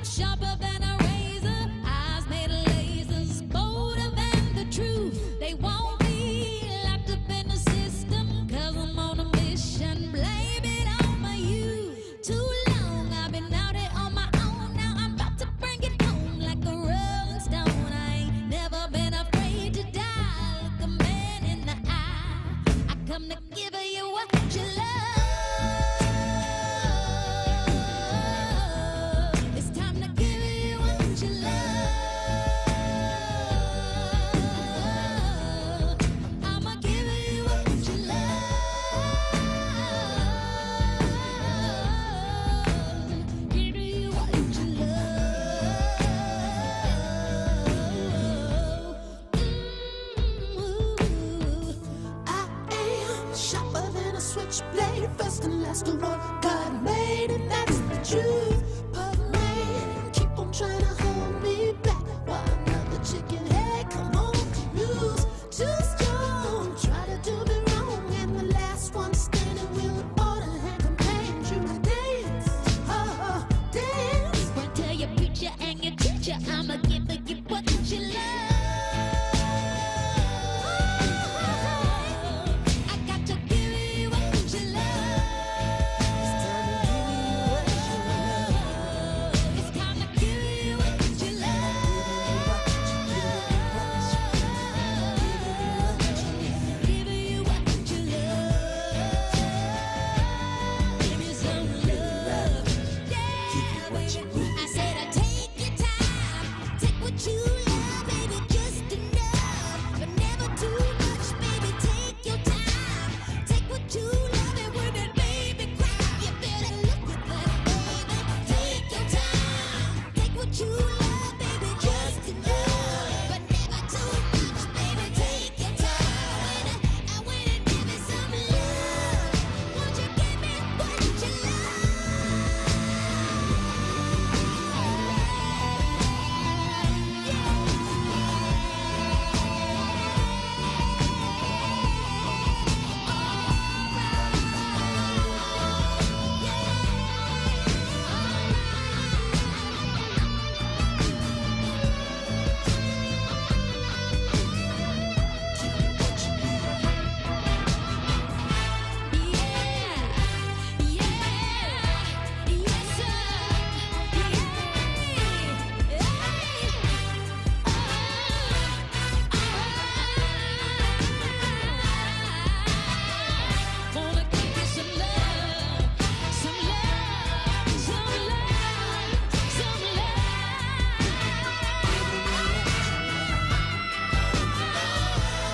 sharper than a razor, eyes made of lasers, bolder than the truth. They won't be locked up in the system, 'cause I'm on a mission. Blame it on my youth. Too long I've been out here on my own. Now I'm about to bring it home like a rolling stone. I ain't never been afraid to die. Look a man in the eye. I come to give you what you love. It's time to give you what you love. I'ma give you what you love. Give you what you love. I am sharper than a switchblade, first and last to one. God made it, that's the truth. But man, keep on trying to hold me back. Why another chicken head? Come on, confused. Too strong, try to do me wrong. And the last one standing will order and command you to dance. Oh, dance. Run tell your preacher and your teacher, I'ma give you what you love. I got to give you what you love. It's time to give you what you love. Give you what you love. Give you some love. Yeah, baby. I said I take your time, take what you love, baby, just enough, but never too much, baby. Take your time, take what you love, and when that baby cry, you better look at that, baby. Take your time, take what you love, baby, just enough, but never too much, baby. Take your time, and when it give me some love, won't you give me what you wanna give you some love, some love, some love, some love.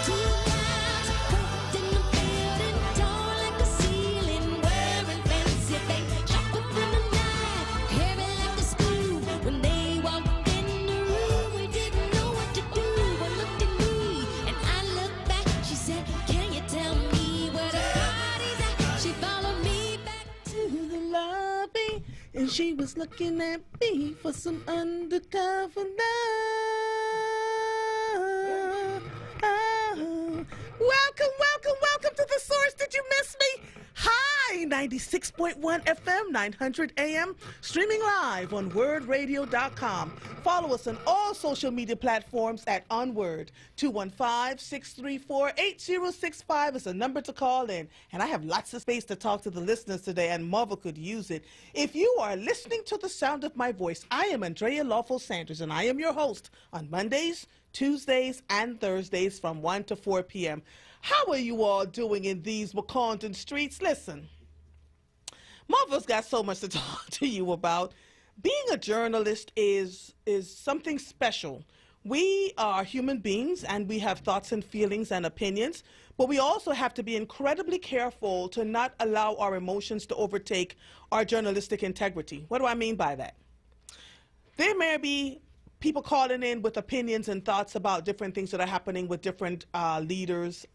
Two guys walked in the building, tall like the ceiling, wearing fancy things, sharper than the knife, heavy like the screw. When they walked in the room, we didn't know what to do. One looked at me, and I looked back. She said, "Can you tell me where the party's at?" She followed me back to the lobby, and she was looking at me for some undercover love. Welcome, welcome, welcome to The Source. Did you miss me? Hi, 96.1 FM, 900 AM, streaming live on WordRadio.com. Follow us on all social media platforms at onWURD. 215-634-8065 is a number to call in. And I have lots of space to talk to the listeners today, and Marva could use it. If you are listening to the sound of my voice, I am Andrea Lawful Sanders, and I am your host on Mondays, Tuesdays, and Thursdays from 1 to 4 p.m. How are you all doing in these Wakandan streets? Listen, Marva's got so much to talk to you about. Being a journalist is something special. We are human beings, and we have thoughts and feelings and opinions, but we also have to be incredibly careful to not allow our emotions to overtake our journalistic integrity. What do I mean by that? There may be people calling in with opinions and thoughts about different things that are happening with different leaders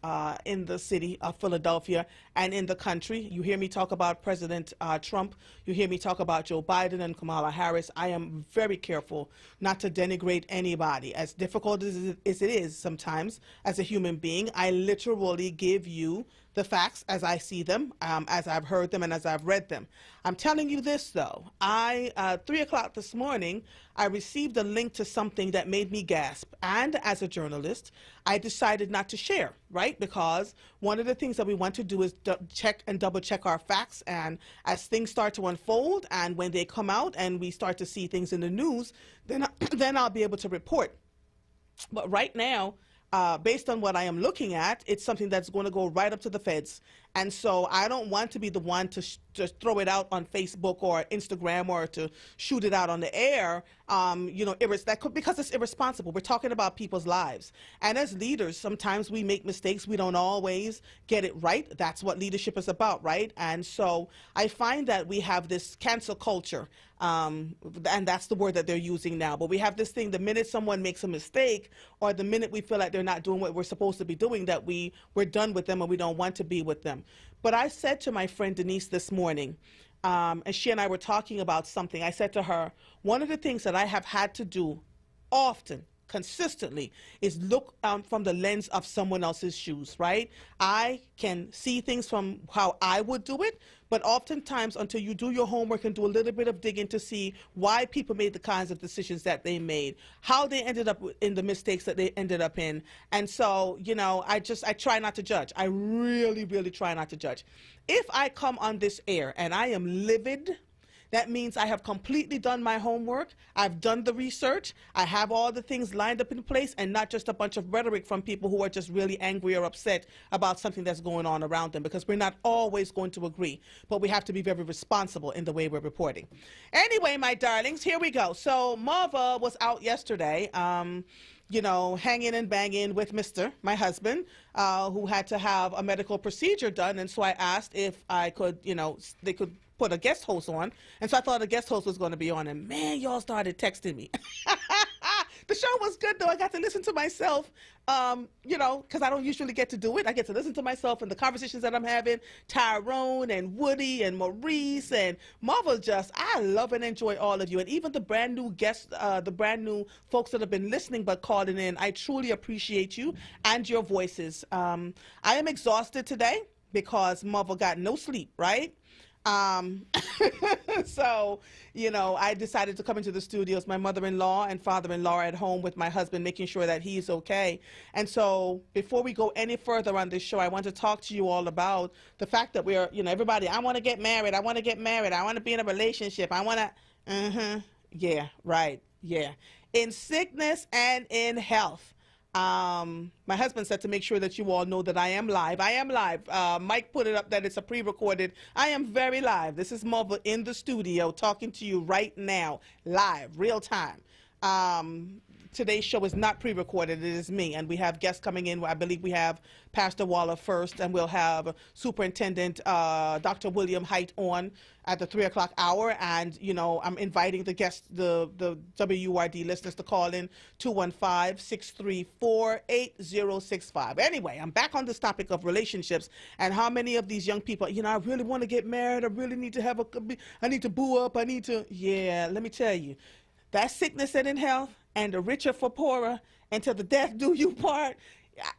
in the city of Philadelphia and in the country. You hear me talk about President Trump. You hear me talk about Joe Biden and Kamala Harris. I am very careful not to denigrate anybody. As difficult as it is sometimes as a human being, I literally give you the facts as I see them, as I've heard them, and as I've read them. I'm telling you this, though. 3 o'clock this morning, I received a link to something that made me gasp. And as a journalist, I decided not to share, right? Because one of the things that we want to do is check and double check our facts. And as things start to unfold and when they come out and we start to see things in the news, then I'll be able to report. But right now, based on what I am looking at, it's something that's going to go right up to the feds. And so I don't want to be the one to just throw it out on Facebook or Instagram or to shoot it out on the air, because it's irresponsible. We're talking about people's lives. And as leaders, sometimes we make mistakes. We don't always get it right. That's what leadership is about, right? And so I find that we have this cancel culture, and that's the word that they're using now. But we have this thing, the minute someone makes a mistake or the minute we feel like they're not doing what we're supposed to be doing, that we're done with them and we don't want to be with them. But I said to my friend Denise this morning, and she and I were talking about something. I said to her, one of the things that I have had to do often, consistently, is look from the lens of someone else's shoes, right? I can see things from how I would do it, but oftentimes until you do your homework and do a little bit of digging to see why people made the kinds of decisions that they made, how they ended up in the mistakes that they ended up in. And so, I try not to judge. I really, really try not to judge. If I come on this air and I am livid, that means I have completely done my homework. I've done the research. I have all the things lined up in place and not just a bunch of rhetoric from people who are just really angry or upset about something that's going on around them, because we're not always going to agree, but we have to be very responsible in the way we're reporting. Anyway, my darlings, here we go. So Marva was out yesterday, hanging and banging with Mr., my husband, who had to have a medical procedure done. And so I asked if I could, they could put a guest host on. And so I thought a guest host was going to be on. And man, y'all started texting me. The show was good, though. I got to listen to myself, because I don't usually get to do it. I get to listen to myself and the conversations that I'm having. Tyrone and Woody and Maurice and Marva, I love and enjoy all of you. And even the brand new guests, the brand new folks that have been listening but calling in, I truly appreciate you and your voices. I am exhausted today because Marva got no sleep, right? So, I decided to come into the studios. My mother-in-law and father-in-law are at home with my husband, making sure that he's okay. And so before we go any further on this show, I want to talk to you all about the fact that we're, everybody, I want to get married. I want to get married. I want to be in a relationship. I want to, yeah, right. Yeah. In sickness and in health. My husband said to make sure that you all know that I am live. I am live. Mike put it up that it's a pre-recorded. I am very live. This is Marva in the studio talking to you right now, live, real time. Today's show is not pre-recorded. It is me, and we have guests coming in. I believe we have Pastor Waller first, and we'll have Superintendent Dr. William Height on at the 3 o'clock hour. And, I'm inviting the guests, the WURD listeners, to call in 215-634-8065. Anyway, I'm back on this topic of relationships and how many of these young people, I really want to get married. I really need to I need to boo up. Yeah, let me tell you, that sickness and in health, and the richer for poorer, and till the death do you part.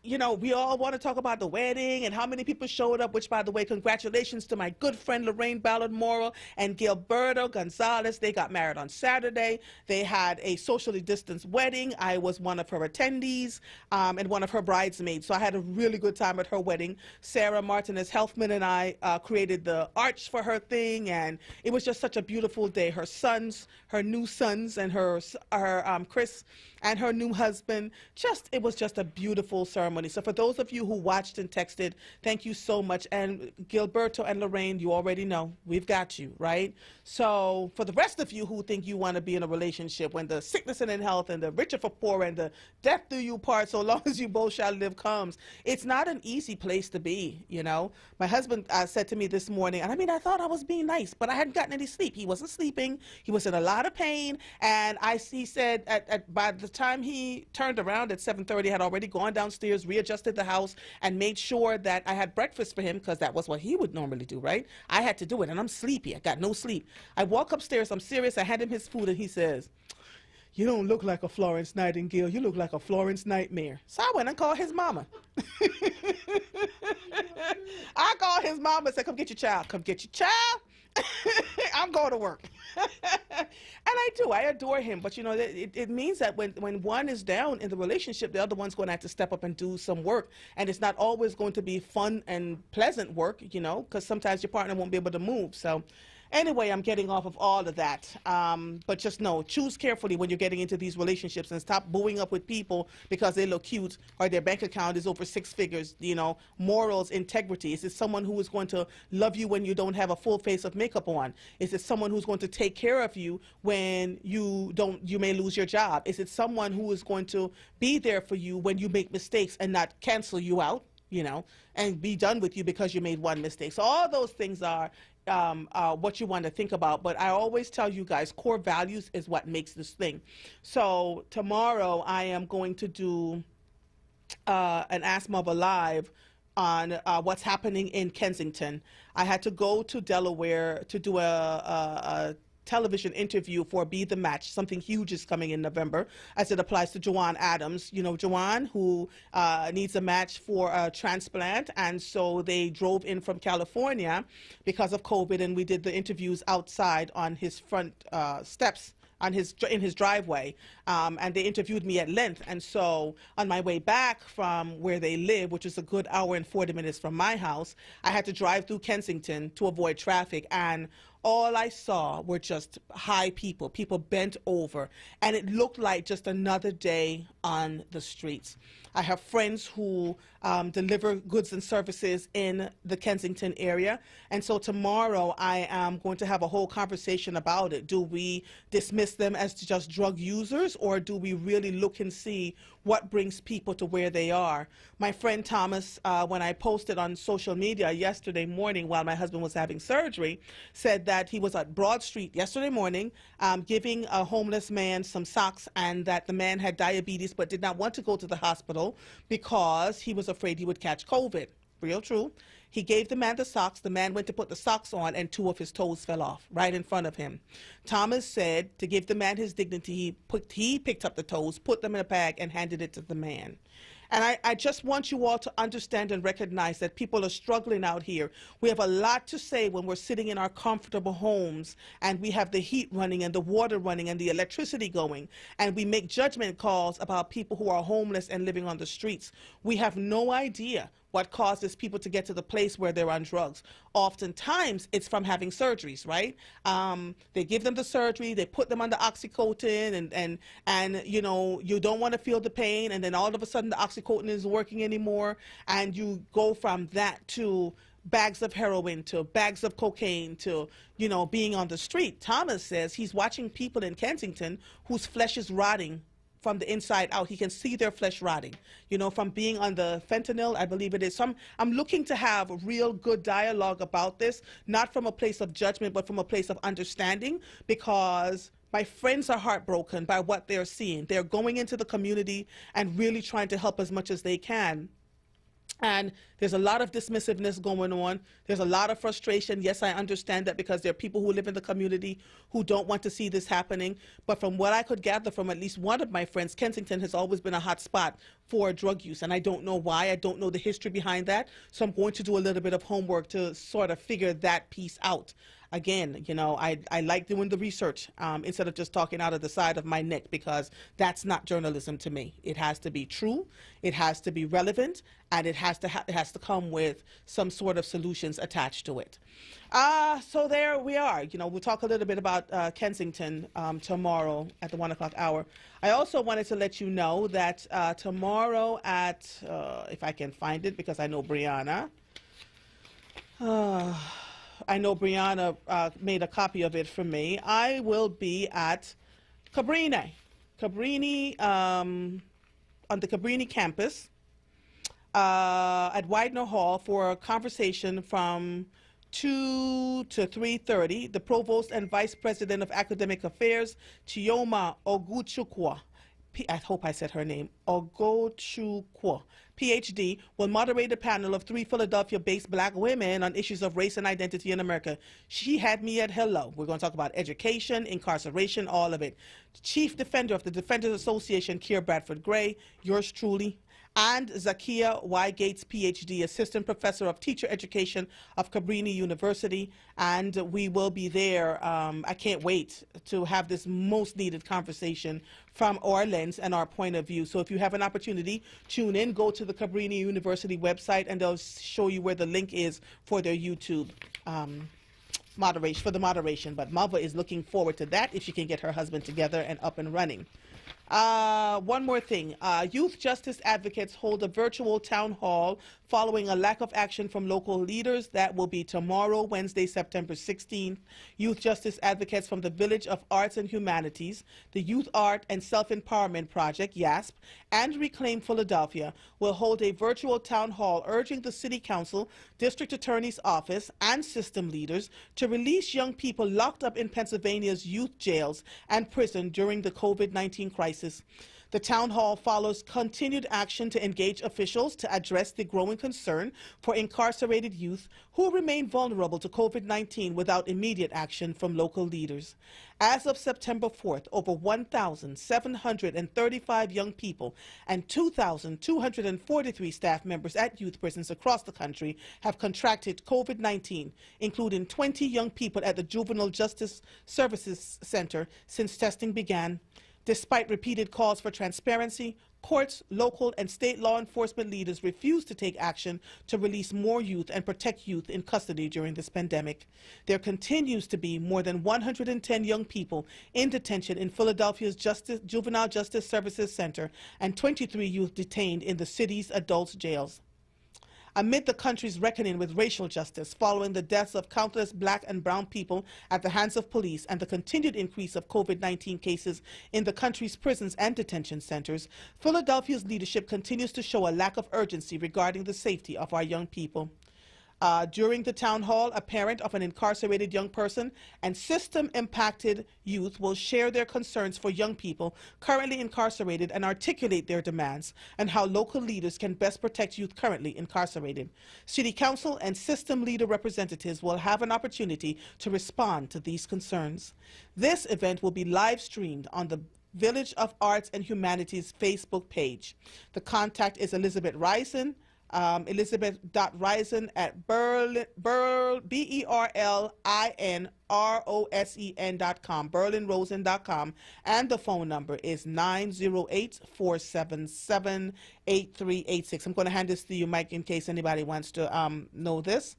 We all want to talk about the wedding and how many people showed up, which, by the way, congratulations to my good friend Lorraine Ballard Morrow and Gilberto Gonzalez. They got married on Saturday. They had a socially distanced wedding. I was one of her attendees and one of her bridesmaids. So I had a really good time at her wedding. Sarah Martinez Helfman and I created the arch for her thing, and it was just such a beautiful day. Her new sons, and her Chris and her new husband, it was just a beautiful ceremony. So for those of you who watched and texted, thank you so much. And Gilberto and Lorraine, you already know, we've got you, right? So for the rest of you who think you want to be in a relationship when the sickness and in health and the richer for poor and the death do you part, so long as you both shall live comes, it's not an easy place to be, My husband said to me this morning, and I thought I was being nice, but I hadn't gotten any sleep. He wasn't sleeping. He was in a lot of pain. And he said by the time he turned around at 7:30, I had already gone downstairs, readjusted the house, and made sure that I had breakfast for him, because that was what he would normally do, right? I had to do it, and I'm sleepy. I got no sleep. I walk upstairs. I'm serious. I hand him his food, and he says, you don't look like a Florence Nightingale. You look like a Florence Nightmare. So I went and called his mama. I called his mama and said, come get your child. Come get your child. I'm going to work. And I do. I adore him. But, you know, it means that when one is down in the relationship, the other one's going to have to step up and do some work. And it's not always going to be fun and pleasant work, you know, because sometimes your partner won't be able to move. So anyway, I'm getting off of all of that. But just know, choose carefully when you're getting into these relationships and stop booing up with people because they look cute or their bank account is over 6 figures. You know, morals, integrity. Is it someone who is going to love you when you don't have a full face of makeup on? Is it someone who's going to take care of you when you may lose your job? Is it someone who is going to be there for you when you make mistakes and not cancel you out, you know, and be done with you because you made one mistake? So all those things are what you want to think about. But I always tell you guys, core values is what makes this thing. So tomorrow I am going to do an Ask Mother Live on what's happening in Kensington. I had to go to Delaware to do a television interview for Be the Match. Something huge is coming in November as it applies to Joanne Adams. You know, Joanne, who needs a match for a transplant. And so they drove in from California because of COVID, and we did the interviews outside on his front steps in his driveway, and they interviewed me at length. And so on my way back from where they live, which is a good hour and 40 minutes from my house, I had to drive through Kensington to avoid traffic, and all I saw were just high people bent over, and it looked like just another day on the streets. I have friends who deliver goods and services in the Kensington area, and so tomorrow I am going to have a whole conversation about it. Do we dismiss them as just drug users, or do we really look and see what brings people to where they are? My friend Thomas, when I posted on social media yesterday morning while my husband was having surgery, said that he was at Broad Street yesterday morning giving a homeless man some socks, and that the man had diabetes but did not want to go to the hospital because he was afraid he would catch COVID. Real true. He gave the man the socks. The man went to put the socks on, and 2 of his toes fell off right in front of him. Thomas said to give the man his dignity, he picked up the toes, put them in a bag, and handed it to the man. And I just want you all to understand and recognize that people are struggling out here. We have a lot to say when we're sitting in our comfortable homes and we have the heat running and the water running and the electricity going, and we make judgment calls about people who are homeless and living on the streets. We have no idea what causes people to get to the place where they're on drugs. Oftentimes, it's from having surgeries, right? They give them the surgery, they put them on the Oxycontin, and you know, you don't want to feel the pain, and then all of a sudden the Oxycontin isn't working anymore, and you go from that to bags of heroin, to bags of cocaine, to, you know, being on the street. Thomas says he's watching people in Kensington whose flesh is rotting from the inside out. He can see their flesh rotting, you know, from being on the fentanyl, I believe it is. So I'm looking to have real good dialogue about this, not from a place of judgment, but from a place of understanding, because my friends are heartbroken by what they're seeing. They're going into the community and really trying to help as much as they can. And there's a lot of dismissiveness going on. There's a lot of frustration. Yes, I understand that, because there are people who live in the community who don't want to see this happening. But from what I could gather from at least one of my friends, Kensington has always been a hot spot for drug use. And I don't know why. I don't know the history behind that. So I'm going to do a little bit of homework to sort of figure that piece out. Again, you know, I like doing the research instead of just talking out of the side of my neck, because that's not journalism to me. It has to be true, it has to be relevant, and it has to come with some sort of solutions attached to it. So there we are. You know, we'll talk a little bit about Kensington tomorrow at the 1 o'clock hour. I also wanted to let you know that tomorrow at, if I can find it, because I know Brianna made a copy of it for me. I will be at Cabrini, on the Cabrini campus at Widener Hall for a conversation from 2 to 3:30. The Provost and Vice President of Academic Affairs, Chioma Oguchukwu, I hope I said her name, Ogochukwu, PhD, will moderate a panel of 3 Philadelphia-based black women on issues of race and identity in America. She had me at hello. We're going to talk about education, incarceration, all of it. Chief Defender of the Defenders Association, Keir Bradford Gray, yours truly, and Zakia Y. Gates, PhD, Assistant Professor of Teacher Education of Cabrini University. And we will be there. I can't wait to have this most needed conversation from our lens and our point of view. So if you have an opportunity, tune in, go to the Cabrini University website, and they'll show you where the link is for their YouTube moderation. But Malva is looking forward to that if she can get her husband together and up and running. One more thing. Youth justice advocates hold a virtual town hall following a lack of action from local leaders. That will be tomorrow, Wednesday, September 16th. Youth justice advocates from the Village of Arts and Humanities, the Youth Art and Self-Empowerment Project, YASP, and Reclaim Philadelphia will hold a virtual town hall urging the City Council, District Attorney's Office, and system leaders to release young people locked up in Pennsylvania's youth jails and prison during the COVID-19 crisis. The town hall follows continued action to engage officials to address the growing concern for incarcerated youth who remain vulnerable to COVID-19 without immediate action from local leaders. As of September 4th, over 1,735 young people and 2,243 staff members at youth prisons across the country have contracted COVID-19, including 20 young people at the Juvenile Justice Services Center since testing began. Despite repeated calls for transparency, courts, local, and state law enforcement leaders refuse to take action to release more youth and protect youth in custody during this pandemic. There continues to be more than 110 young people in detention in Philadelphia's Juvenile Justice Services Center and 23 youth detained in the city's adult jails. Amid the country's reckoning with racial justice following the deaths of countless black and brown people at the hands of police and the continued increase of COVID-19 cases in the country's prisons and detention centers, Philadelphia's leadership continues to show a lack of urgency regarding the safety of our young people. During the town hall, a parent of an incarcerated young person and system-impacted youth will share their concerns for young people currently incarcerated and articulate their demands and how local leaders can best protect youth currently incarcerated. City Council and system leader representatives will have an opportunity to respond to these concerns. This event will be live-streamed on the Village of Arts and Humanities Facebook page. The contact is Elizabeth Risen. Elizabeth.Risen at BerlinRosen.com, BerlinRosen.com, and the phone number is 908-477-8386. I'm going to hand this to you, Mike, in case anybody wants to know this.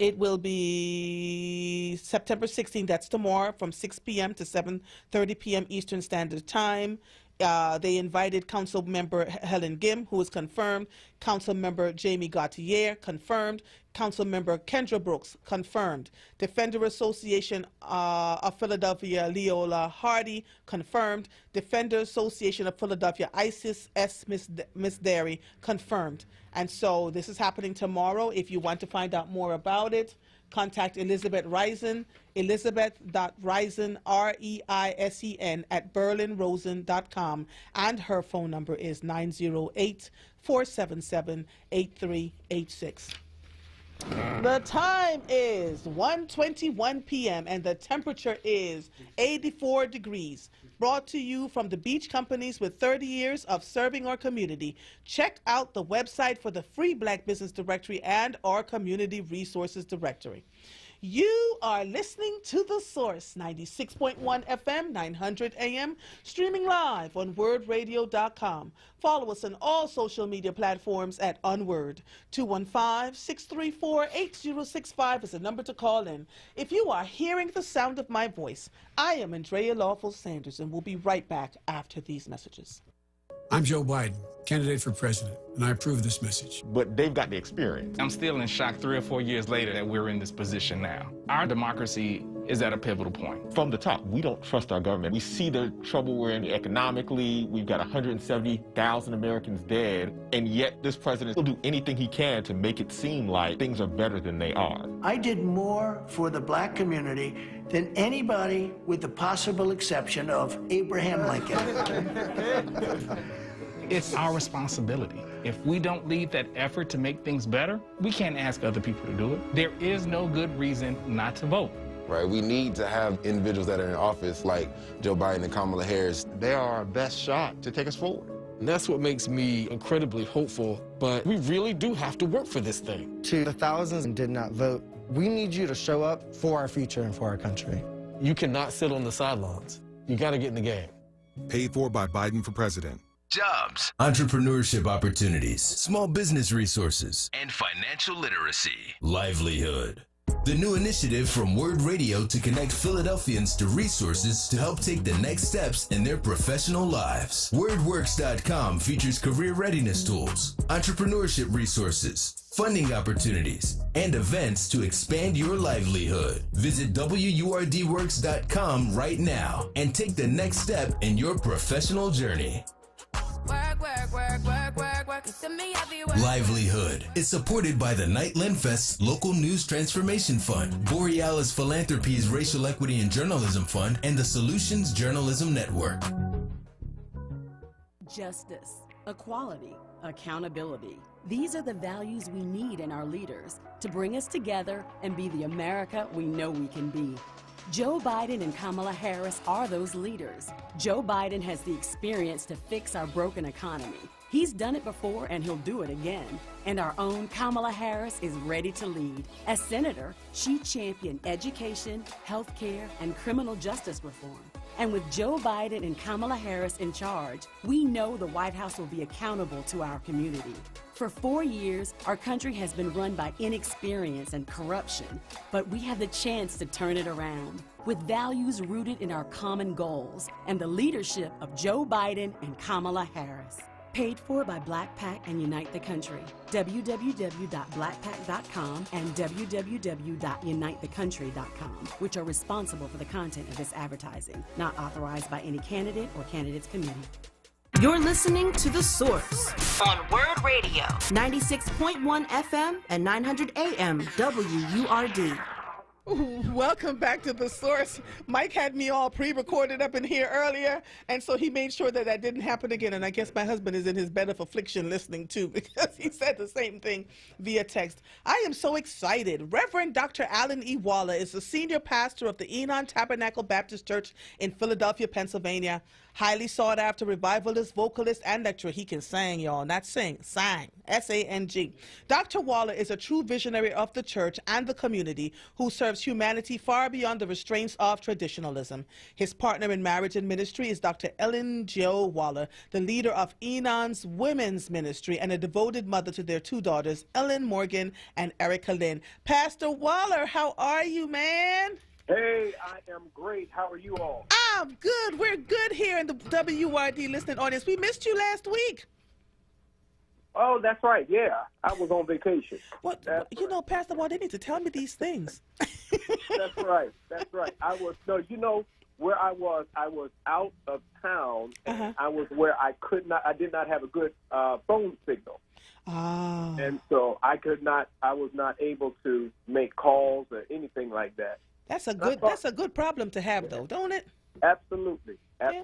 It will be September 16th, that's tomorrow, from 6 p.m. to 7:30 p.m. Eastern Standard Time. They invited Council Member Helen Gim, who is confirmed, Council Member Jamie Gauthier, confirmed, Council Member Kendra Brooks, confirmed, Defender Association of Philadelphia, Leola Hardy, confirmed, Defender Association of Philadelphia, Isis S. Miss Derry, confirmed. And so this is happening tomorrow. If you want to find out more about it, contact Elizabeth Risen, Elizabeth.Risen, Reisen, at BerlinRosen.com, and her phone number is 908-477-8386. The time is 1:21 p.m. and the temperature is 84 degrees. Brought to you from the beach companies with 30 years of serving our community. Check out the website for the free Black Business Directory and our Community Resources Directory. You are listening to The Source, 96.1 FM, 900 AM, streaming live on WordRadio.com. Follow us on all social media platforms at onWURD. 215-634-8065 is the number to call in. If you are hearing the sound of my voice, I am Andrea Lawful Sanders, and we'll be right back after these messages. I'm Joe Biden, candidate for president, and I approve this message. But they've got the experience. I'm still in shock 3 or 4 years later that we're in this position now. Our democracy is at a pivotal point. From the top, we don't trust our government. We see the trouble we're in economically. We've got 170,000 Americans dead, and yet this president will do anything he can to make it seem like things are better than they are. I did more for the black community than anybody with the possible exception of Abraham Lincoln. It's our responsibility. If we don't lead that effort to make things better, we can't ask other people to do it. There is no good reason not to vote. Right, we need to have individuals that are in office like Joe Biden and Kamala Harris. They are our best shot to take us forward. And that's what makes me incredibly hopeful, but we really do have to work for this thing. To the thousands who did not vote, we need you to show up for our future and for our country. You cannot sit on the sidelines. You got to get in the game. Paid for by Biden for president. Jobs, entrepreneurship opportunities, small business resources, and financial literacy. Livelihood. The new initiative from Word Radio to connect Philadelphians to resources to help take the next steps in their professional lives. WordWorks.com features career readiness tools, entrepreneurship resources, funding opportunities, and events to expand your livelihood. Visit WURDworks.com right now and take the next step in your professional journey. Livelihood is supported by the Nightland Fest's Local News Transformation Fund, Borealis Philanthropies Racial Equity and Journalism Fund, and the Solutions Journalism Network. Justice, equality, accountability. These are the values we need in our leaders to bring us together and be the America we know we can be. Joe Biden and Kamala Harris are those leaders. Joe Biden has the experience to fix our broken economy. He's done it before and he'll do it again. And our own Kamala Harris is ready to lead. As senator, she championed education, health care, and criminal justice reform. And with Joe Biden and Kamala Harris in charge, we know the White House will be accountable to our community. For 4 years, our country has been run by inexperience and corruption, but we have the chance to turn it around with values rooted in our common goals and the leadership of Joe Biden and Kamala Harris. Paid for by Black PAC and Unite the Country. www.blackpac.com and www.unitethecountry.com, which are responsible for the content of this advertising, not authorized by any candidate or candidates committee. You're listening to The Source on Word Radio, 96.1 FM and 900 AM WURD. Welcome back to The Source. Mike had me all pre-recorded up in here earlier, and so he made sure that that didn't happen again. And I guess my husband is in his bed of affliction listening too, because he said the same thing via text. I am so excited. Reverend Dr. Alan E. Waller is the senior pastor of the Enon Tabernacle Baptist Church in Philadelphia, Pennsylvania. Highly sought after revivalist, vocalist, and lecturer. He can sing, y'all, not sing, sang, S-A-N-G. Dr. Waller is a true visionary of the church and the community who serves humanity far beyond the restraints of traditionalism. His partner in marriage and ministry is Dr. Ellen Jo Waller, the leader of Enon's women's ministry and a devoted mother to their two daughters, Ellen Morgan and Erica Lynn. Pastor Waller, how are you, man? Hey, I am great. How are you all? I'm good. We're good here in the WURD listening audience. We missed you last week. Oh, that's right. Yeah, I was on vacation. Well, you know, Pastor Waller, they need to tell me these things. That's right. That's right. Where I was out of town, and I was where I did not have a good phone signal. Ah. And so I was not able to make calls or anything like that. That's a good problem to have, though, don't it? Absolutely. Yeah.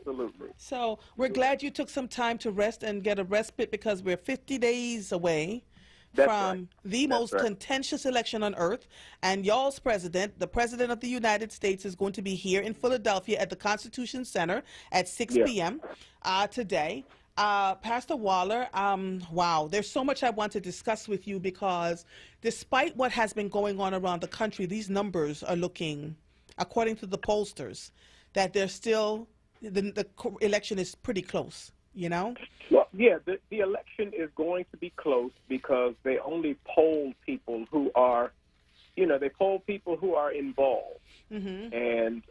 So we're glad you took some time to rest and get a respite, because we're 50 days away from the most contentious election on earth. And y'all's president, the President of the United States, is going to be here in Philadelphia at the Constitution Center at 6 p.m. Today. Pastor Waller, wow, there's so much I want to discuss with you, because despite what has been going on around the country, these numbers are looking, according to the pollsters, that they're still, the election is pretty close, you know? Well, yeah, the election is going to be close because they only poll people who are, they poll people who are involved. Mm-hmm. And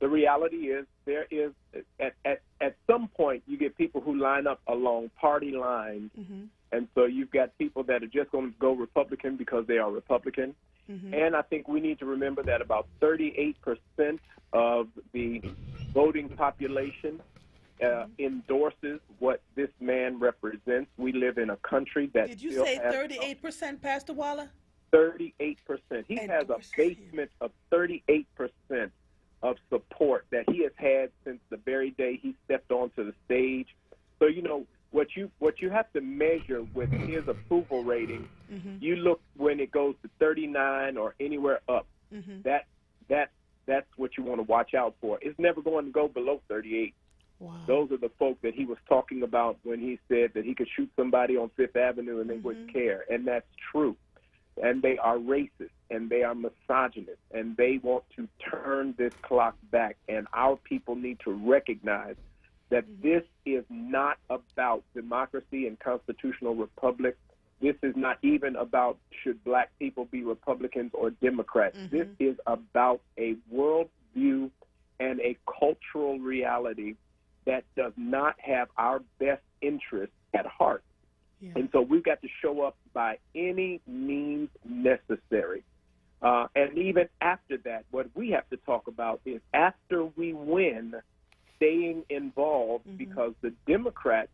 the reality is there is, at some point, you get people who line up along party lines. Mm-hmm. And so you've got people that are just going to go Republican because they are Republican. And I think we need to remember that about 38% of the voting population endorses what this man represents. We live in a country that Did you still say has 38%, Pastor Waller? 38%. He has a basement of 38% of support that he has had since the very day he stepped onto the stage. So, you know, what you have to measure with his approval rating, you look when it goes to 39 or anywhere up. That's what you want to watch out for. It's never going to go below 38. Wow. Those are the folk that he was talking about when he said that he could shoot somebody on Fifth Avenue and they wouldn't care. And that's true. And they are racist, and they are misogynist, and they want to turn this clock back. And our people need to recognize that this is not about democracy and constitutional republic. This is not even about should black people be Republicans or Democrats. This is about a worldview and a cultural reality that does not have our best interests at heart. And so we've got to show up by any means necessary. And even after that, what we have to talk about is after we win, staying involved, because the Democrats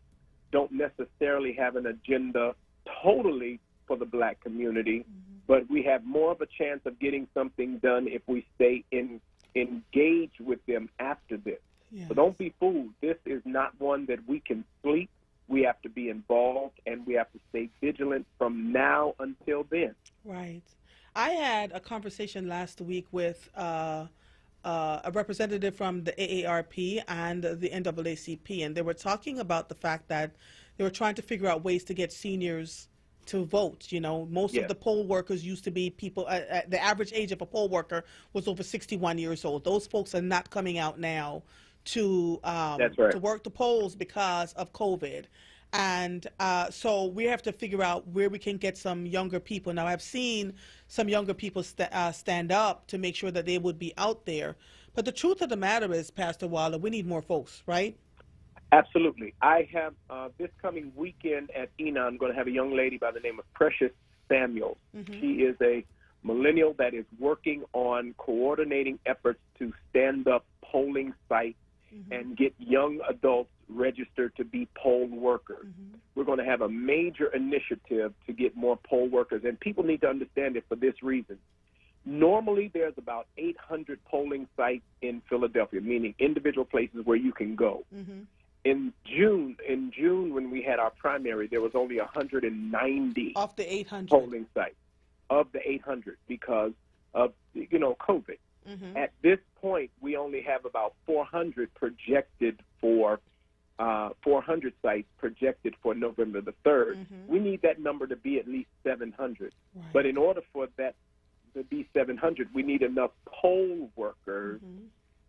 don't necessarily have an agenda totally for the black community, but we have more of a chance of getting something done if we stay engaged with them after this. So don't be fooled. This is not one that we can sleep. We have to be involved, and we have to stay vigilant from now until then. Right. I had a conversation last week with a representative from the AARP and the NAACP, and they were talking about the fact that they were trying to figure out ways to get seniors to vote. You know, most of the poll workers used to be people, the average age of a poll worker was over 61 years old. Those folks are not coming out now to to work the polls because of COVID. And so we have to figure out where we can get some younger people. Now, I've seen some younger people stand up to make sure that they would be out there. But the truth of the matter is, Pastor Waller, we need more folks, right? Absolutely. I have this coming weekend at Enon, I'm going to have a young lady by the name of Precious Samuels. She is a millennial that is working on coordinating efforts to stand up polling sites and get young adults registered to be poll workers. We're going to have a major initiative to get more poll workers, and people need to understand it for this reason. Normally, there's about 800 polling sites in Philadelphia, meaning individual places where you can go. In June, when we had our primary, there was only 190 off the 800 polling sites of the 800 because of COVID. At this point, we only have about 400 projected for 400 sites projected for November the 3rd. We need that number to be at least 700. But in order for that to be 700, we need enough poll workers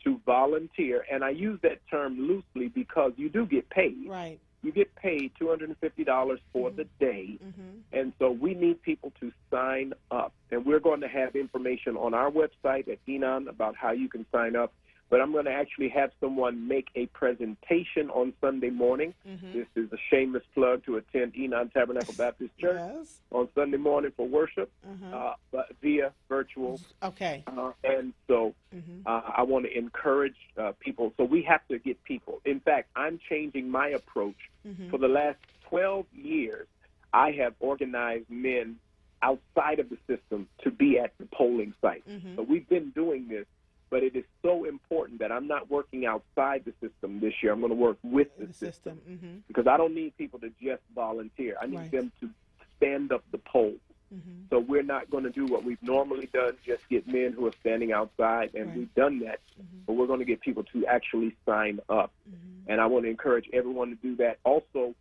to volunteer. And I use that term loosely because you do get paid. Right. You get paid $250 for the day. And so we need people to sign up. And we're going to have information on our website at Enon about how you can sign up. But I'm going to actually have someone make a presentation on Sunday morning. This is a shameless plug to attend Enon Tabernacle Baptist Church on Sunday morning for worship, but via virtual. Okay. And so I want to encourage people. So we have to get people. In fact, I'm changing my approach. For the last 12 years, I have organized men outside of the system to be at the polling site. So we've been doing this. But it is so important that I'm not working outside the system this year. I'm going to work with the system because I don't need people to just volunteer. I need them to stand up the polls. So we're not going to do what we've normally done, just get men who are standing outside, and we've done that. But we're going to get people to actually sign up. And I want to encourage everyone to do that. Also,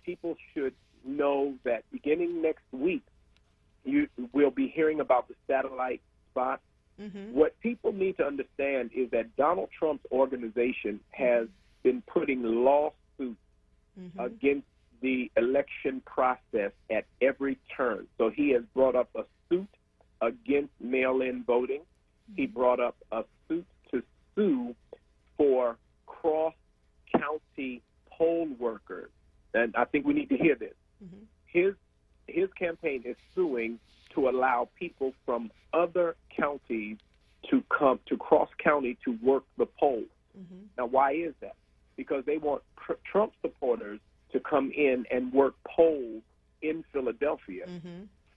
people should know that beginning next week, you will be hearing about the satellite spots. What people need to understand is that Donald Trump's organization has been putting lawsuits against the election process at every turn. So he has brought up a suit against mail-in voting. He brought up a suit to sue for cross-county poll workers. And I think we need to hear this. His campaign is suing to allow people from other counties to come to cross county to work the polls. Now, why is that? Because they want Trump supporters to come in and work polls in Philadelphia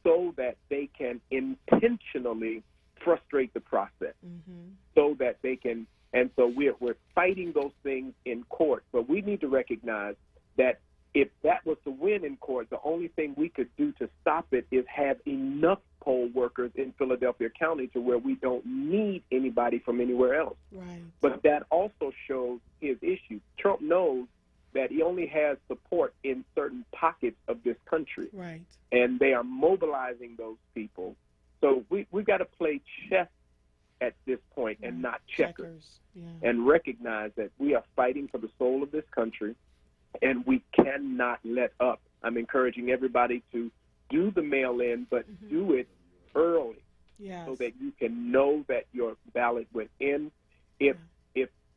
so that they can intentionally frustrate the process, so that they can. And so we're fighting those things in court. But we need to recognize that if that was to win in court, the only thing we could do to stop it is have enough poll workers in Philadelphia County to where we don't need anybody from anywhere else. Right. But that also shows his issue. Trump knows that he only has support in certain pockets of this country. Right. And they are mobilizing those people. So we've got to play chess at this point and not checkers. And recognize that we are fighting for the soul of this country, and we cannot let up. I'm encouraging everybody to do the mail-in, but do it early so that you can know that your ballot went in. If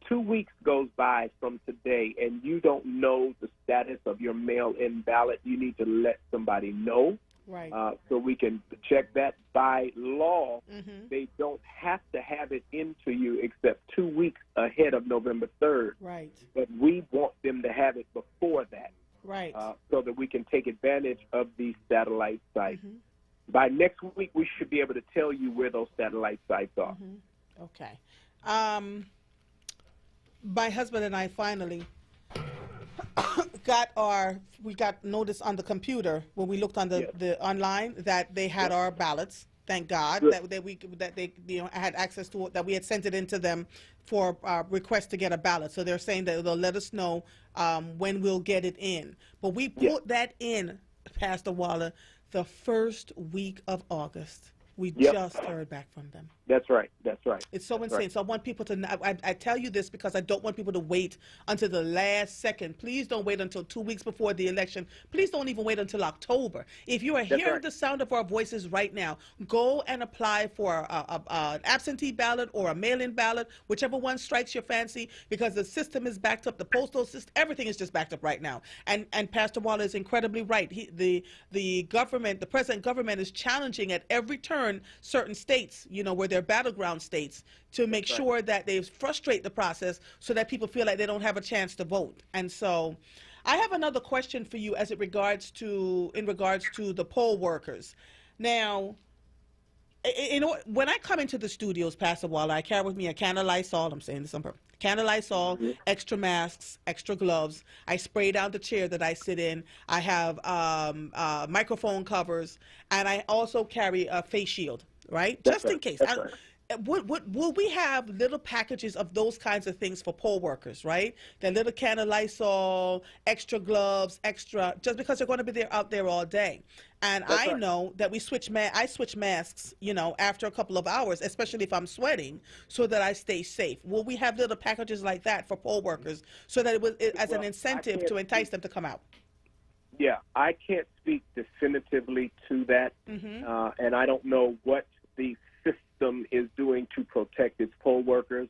2 weeks goes by from today and you don't know the status of your mail-in ballot, you need to let somebody know. Right. So we can check that. By law, they don't have to have it into you except 2 weeks ahead of November 3rd. Right. But we want them to have it before that. Right. So that we can take advantage of these satellite sites. By next week, we should be able to tell you where those satellite sites are. Okay. My husband and I finally got notice on the computer when we looked on the online that they had our ballots. Thank God that they had access to it, that we had sent it into them for request to get a ballot. So they're saying that they'll let us know when we'll get it in. But we put that in, Pastor Waller, the first week of August. We just heard back from them. That's right. That's right. It's so That's insane. right. So I want people to, I tell you this because I don't want people to wait until the last second. Please don't wait until 2 weeks before the election. Please don't even wait until October. If you are hearing the sound of our voices right now, go and apply for an absentee ballot or a mail-in ballot, whichever one strikes your fancy, because the system is backed up. The postal system, everything is just backed up right now. And Pastor Waller is incredibly right. The government, the present government is challenging at every turn certain states, where they're battleground states, to make sure that they frustrate the process so that people feel like they don't have a chance to vote. And so I have another question for you in regards to the poll workers. Now, when I come into the studios, Pastor Waller, I carry with me a can of Lysol. I'm saying this on purpose. Can of Lysol, extra masks, extra gloves. I spray down the chair that I sit in. I have microphone covers, and I also carry a face shield, right? Just in case. Will we have little packages of those kinds of things for poll workers, right? That little can of Lysol, extra gloves, just because they're going to be out there all day. And I know that I switch masks, after a couple of hours, especially if I'm sweating, so that I stay safe. Will we have little packages like that for poll workers so that as an incentive to entice them to come out? Yeah, I can't speak definitively to that, and I don't know what the system is doing to protect its poll workers.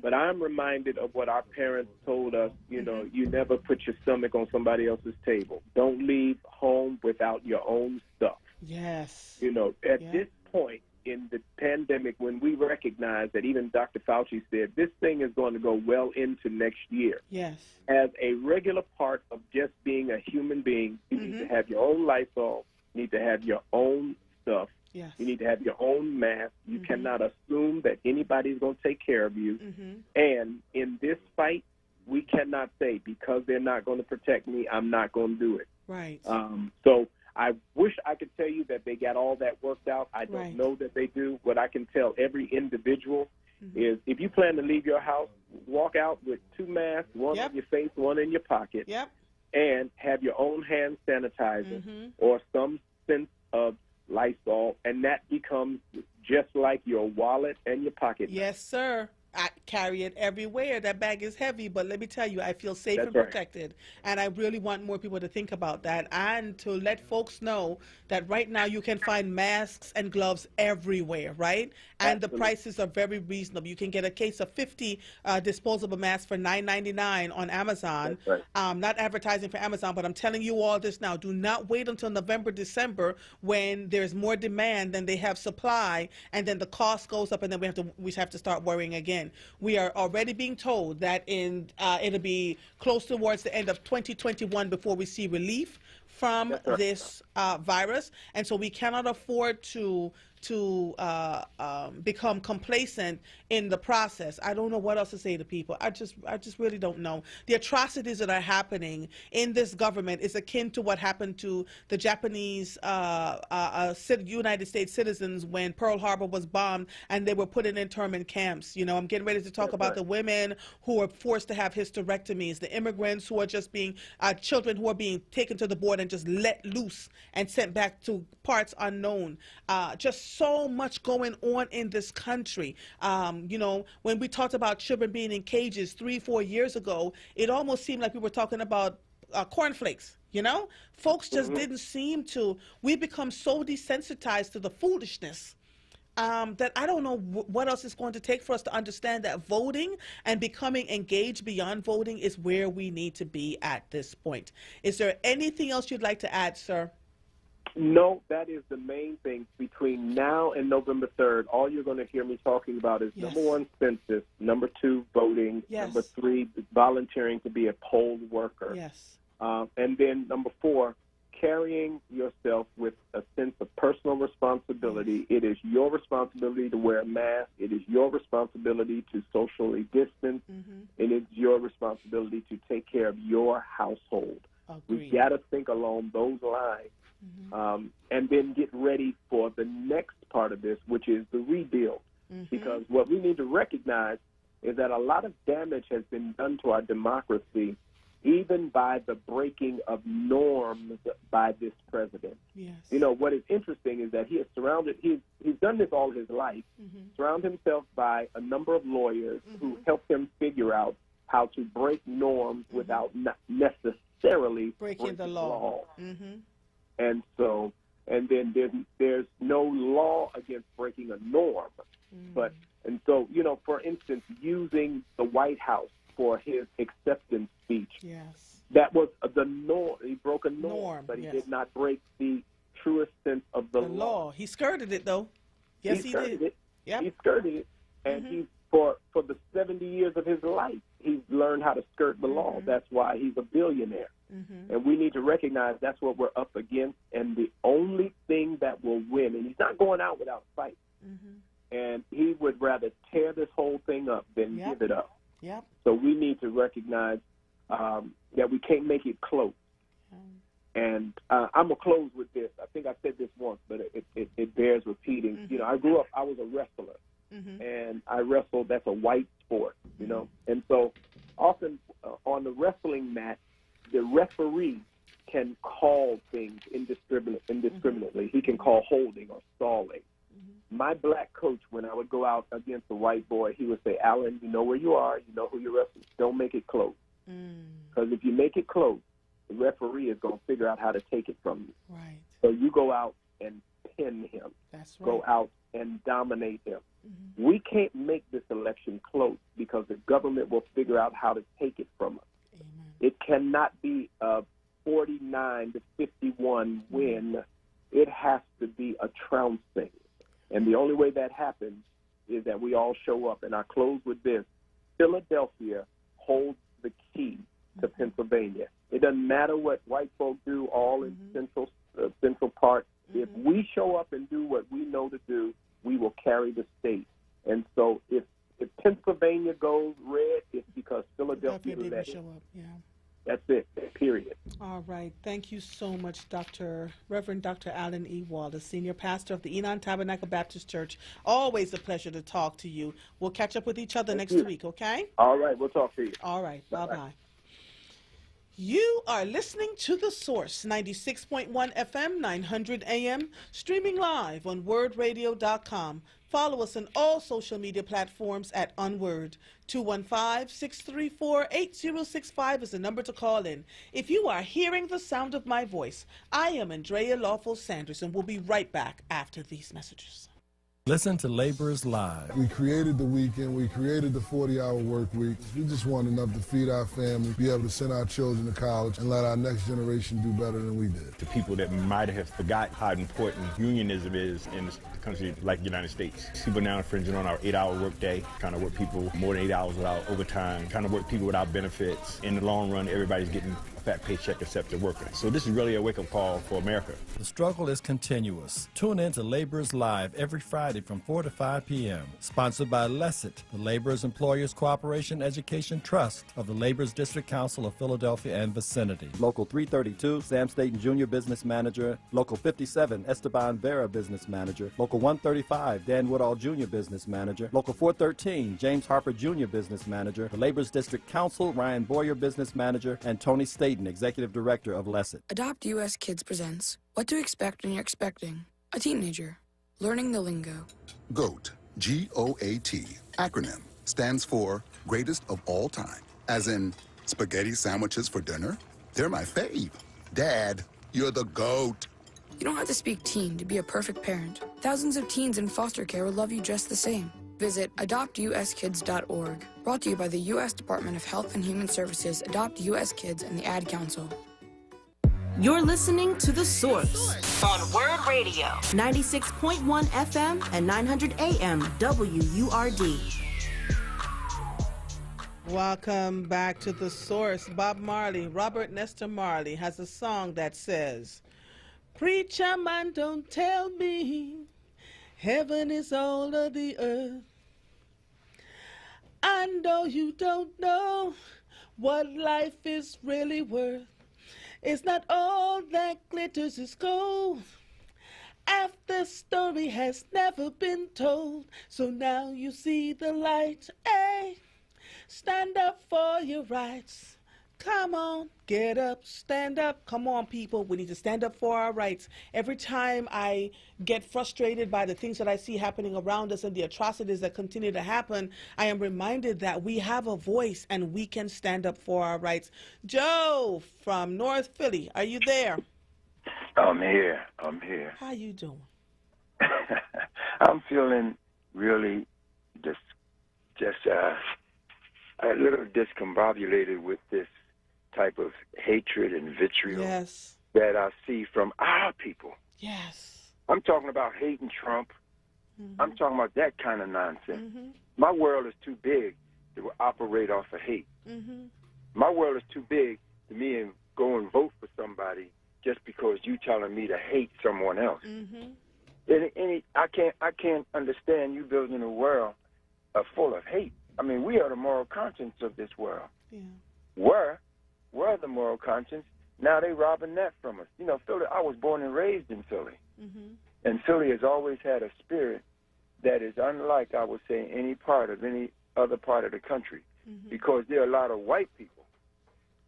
But I'm reminded of what our parents told us, you never put your stomach on somebody else's table. Don't leave home without your own stuff. Yes. At this point in the pandemic, when we recognize that, even Dr. Fauci said, this thing is going to go well into next year. Yes. As a regular part of just being a human being, you need to have your own Lysol, you need to have your own stuff. Yes. You need to have your own mask. You cannot assume that anybody's going to take care of you. And in this fight, we cannot say, because they're not going to protect me, I'm not going to do it. Right. So I wish I could tell you that they got all that worked out. I don't know that they do. What I can tell every individual is, if you plan to leave your house, walk out with 2 masks, one on your face, one in your pocket, and have your own hand sanitizer or some sense of Lysol, and that becomes just like your wallet and your pocket. Yes, sir. I carry it everywhere. That bag is heavy, but let me tell you, I feel safe That's and right. protected. And I really want more people to think about that and to let folks know that right now you can find masks and gloves everywhere, right? And the Absolutely. prices are very reasonable. You can get a case of 50 disposable masks for $9.99 on Amazon. That's right. Not advertising for Amazon, but I'm telling you all this now. Do not wait until November, December when there's more demand than they have supply, and then the cost goes up, and then we have to start worrying again. We are already being told that it'll be close towards the end of 2021 before we see relief from this virus, and so we cannot afford to become complacent in the process. I don't know what else to say to people. I just really don't know. The atrocities that are happening in this government is akin to what happened to the Japanese United States citizens when Pearl Harbor was bombed and they were put in internment camps. You know, I'm getting ready to talk about the women who are forced to have hysterectomies, the immigrants who are just being, children who are being taken to the border and just let loose and sent back to parts unknown. Just so much going on in this country. You know, when we talked about children being in cages 3-4 years ago, it almost seemed like we were talking about cornflakes. You know, folks just didn't seem to. We become so desensitized to the foolishness that I don't know what else it's going to take for us to understand that voting and becoming engaged beyond voting is where we need to be at this point. Is there anything else you'd like to add, sir? No, that is the main thing. Between now and November 3rd, all you're going to hear me talking about is number 1, census, number 2, voting, number 3, volunteering to be a poll worker, and then number 4, carrying yourself with a sense of personal responsibility. It is your responsibility to wear a mask. It is your responsibility to socially distance. It is your responsibility to take care of your household. We've got to think along those lines. And then get ready for the next part of this, which is the rebuild. Because what we need to recognize is that a lot of damage has been done to our democracy, even by the breaking of norms by this president. You know, what is interesting is that he is surrounded, he's done this all his life, surrounded himself by a number of lawyers who helped him figure out how to break norms without necessarily breaking the law. And so, and then there's no law against breaking a norm. And so, you know, for instance, using the White House for his acceptance speech. That was the norm. He broke a norm, but he did not break the truest sense of the law. He skirted it, though. Yes, he did. He skirted it. And he's, for the 70 years of his life, he's learned how to skirt the law. That's why he's a billionaire. And we need to recognize that's what we're up against, and the only thing that will win, and he's not going out without a fight, and he would rather tear this whole thing up than give it up. So we need to recognize that we can't make it close. And I'm going to close with this. I think I said this once, but it bears repeating. You know, I grew up, I was a wrestler, and I wrestled, that's a white sport, you know, and so often on the wrestling mat, the referee can call things indiscriminately. He can call holding or stalling. My black coach, when I would go out against a white boy, he would say, "Alan, you know where you are. You know who you're wrestling. Don't make it close. Because if you make it close, the referee is going to figure out how to take it from you. So you go out and pin him. Go out and dominate him. We can't make this election close because the government will figure out how to take it from us. It cannot be a 49 to 51 win. It has to be a trouncing. And the only way that happens is that we all show up. And I close with this. Philadelphia holds the key to Pennsylvania. It doesn't matter what white folk do all in central part. If we show up and do what we know to do, we will carry the state. And so if Pennsylvania goes red, it's because Philadelphia let it. That's it, period. All right. Thank you so much, Reverend Dr. Alan E. Wallace, Senior Pastor of the Enon Tabernacle Baptist Church. Always a pleasure to talk to you. We'll catch up with each other next week, okay? All right. We'll talk to you. All right. Bye-bye. You are listening to The Source, 96.1 FM, 900 AM, streaming live on WordRadio.com. Follow us on all social media platforms at onWURD. 215-634-8065 is the number to call in. If you are hearing the sound of my voice, I am Andrea Lawful Sanders, and we'll be right back after these messages. Listen to Laborers Live. We created the weekend. We created the 40-hour work week. We just want enough to feed our family, be able to send our children to college, and let our next generation do better than we did. To people that might have forgot how important unionism is in a country like the United States. People now infringing on our 8-hour workday, trying to work people more than 8 hours without overtime, trying to work people without benefits. In the long run, everybody's getting a fat paycheck except the worker. So this is really a wake-up call for America. The struggle is continuous. Tune in to Laborers Live every Friday from 4 to 5 p.m. Sponsored by LESIT, the Laborers Employers Cooperation Education Trust of the Laborers District Council of Philadelphia and vicinity. Local 332, Sam Staten Jr. Business Manager. Local 57, Esteban Vera Business Manager. Local 135, Dan Woodall Jr. Business Manager. Local 413, James Harper Jr. Business Manager. The Laborers District Council, Ryan Boyer Business Manager, and Tony Staten, Executive Director of LESIT. Adopt US Kids presents What to Expect When You're Expecting a Teenager. Learning the lingo. GOAT, G-O-A-T, acronym, stands for Greatest of All Time. As in, spaghetti sandwiches for dinner? They're my fave. Dad, you're the GOAT. You don't have to speak teen to be a perfect parent. Thousands of teens in foster care will love you just the same. Visit adoptuskids.org. Brought to you by the U.S. Department of Health and Human Services, Adopt U.S. Kids, and the Ad Council. You're listening to The Source on Word Radio. 96.1 FM and 900 AM WURD. Welcome back to The Source. Bob Marley, Robert Nesta Marley, has a song that says, "Preacher man, don't tell me heaven is all of the earth. I know you don't know what life is really worth. It's not all that glitters is gold. After story has never been told. So now you see the light. Hey, stand up for your rights. Come on, get up, stand up. Come on, people. We need to stand up for our rights. Every time I get frustrated by the things that I see happening around us and the atrocities that continue to happen, I am reminded that we have a voice and we can stand up for our rights. Joe from North Philly, are you there? I'm here. How you doing? I'm feeling really just a little discombobulated with this type of hatred and vitriol that I see from our people. Yes. I'm talking about hating Trump. I'm talking about that kind of nonsense. My world is too big to operate off of hate. My world is too big to me and go and vote for somebody just because you telling me to hate someone else. I can't understand you building a world full of hate. I mean, we are the moral conscience of this world. We're the moral conscience. Now they robbing that from us. You know, Philly, I was born and raised in Philly. And Philly has always had a spirit that is unlike, I would say, any other part of the country. Because there are a lot of white people,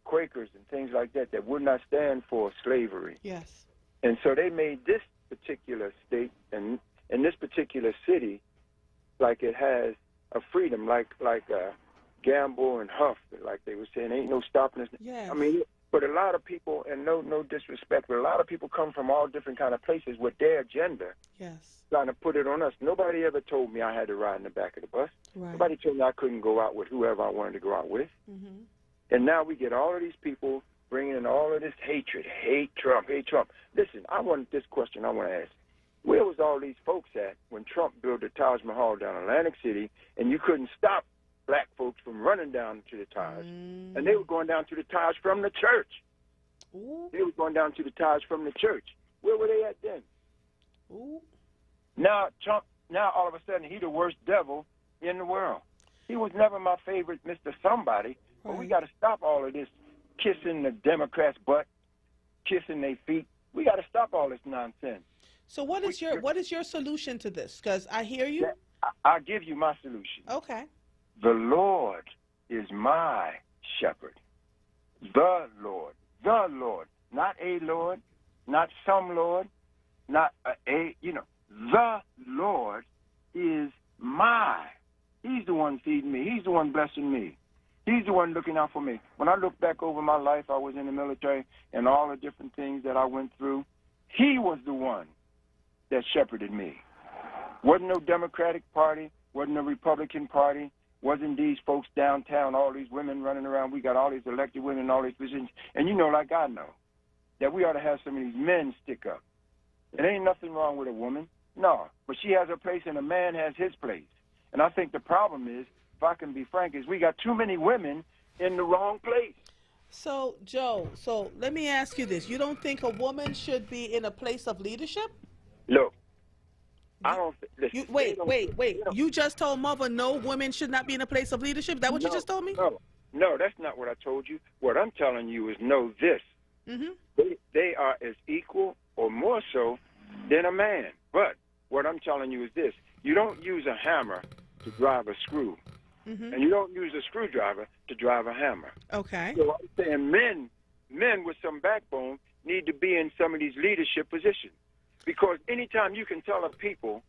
Quakers and things like that, that would not stand for slavery. Yes. And so they made this particular state and this particular city like it has a freedom, like Gamble and Huff, like they were saying, ain't no stopping us. Yes. I mean, but a lot of people, and no disrespect, but a lot of people come from all different kind of places with their agenda, trying to put it on us. Nobody ever told me I had to ride in the back of the bus. Nobody told me I couldn't go out with whoever I wanted to go out with. And now we get all of these people bringing in all of this hatred, hate Trump. Listen, this question I want to ask. Where was all these folks at when Trump built the Taj Mahal down in Atlantic City and you couldn't stop black folks from running down to the Taj? And they were going down to the Taj from the church. They were going down to the Taj from the church. Where were they at then? Now Trump, all of a sudden, he the worst devil in the world. He was never my favorite Mr. Somebody, but we got to stop all of this kissing the Democrats' butt, kissing their feet. We got to stop all this nonsense. So what is your solution to this? Because I hear you. I'll give you my solution. Okay. The Lord is my shepherd. The Lord. Not a Lord, not some Lord, not the Lord is He's the one feeding me. He's the one blessing me. He's the one looking out for me. When I look back over my life, I was in the military, and all the different things that I went through, he was the one that shepherded me. Wasn't no Democratic Party, wasn't no Republican Party, wasn't these folks downtown, all these women running around. We got all these elected women in all these positions. And you know, like I know, that we ought to have some of these men stick up. There ain't nothing wrong with a woman, no. But she has her place and a man has his place. And I think the problem is, if I can be frank, is we got too many women in the wrong place. So, Joe, let me ask you this. You don't think a woman should be in a place of leadership? Look, I don't listen, wait. You just told Mother no women should not be in a place of leadership? Is that what you just told me? No, that's not what I told you. What I'm telling you is know this. Mm-hmm. They are as equal or more so than a man. But what I'm telling you is this. You don't use a hammer to drive a screw. Mm-hmm. And you don't use a screwdriver to drive a hammer. Okay. So I'm saying men with some backbone need to be in some of these leadership positions. Because anytime you can tell a people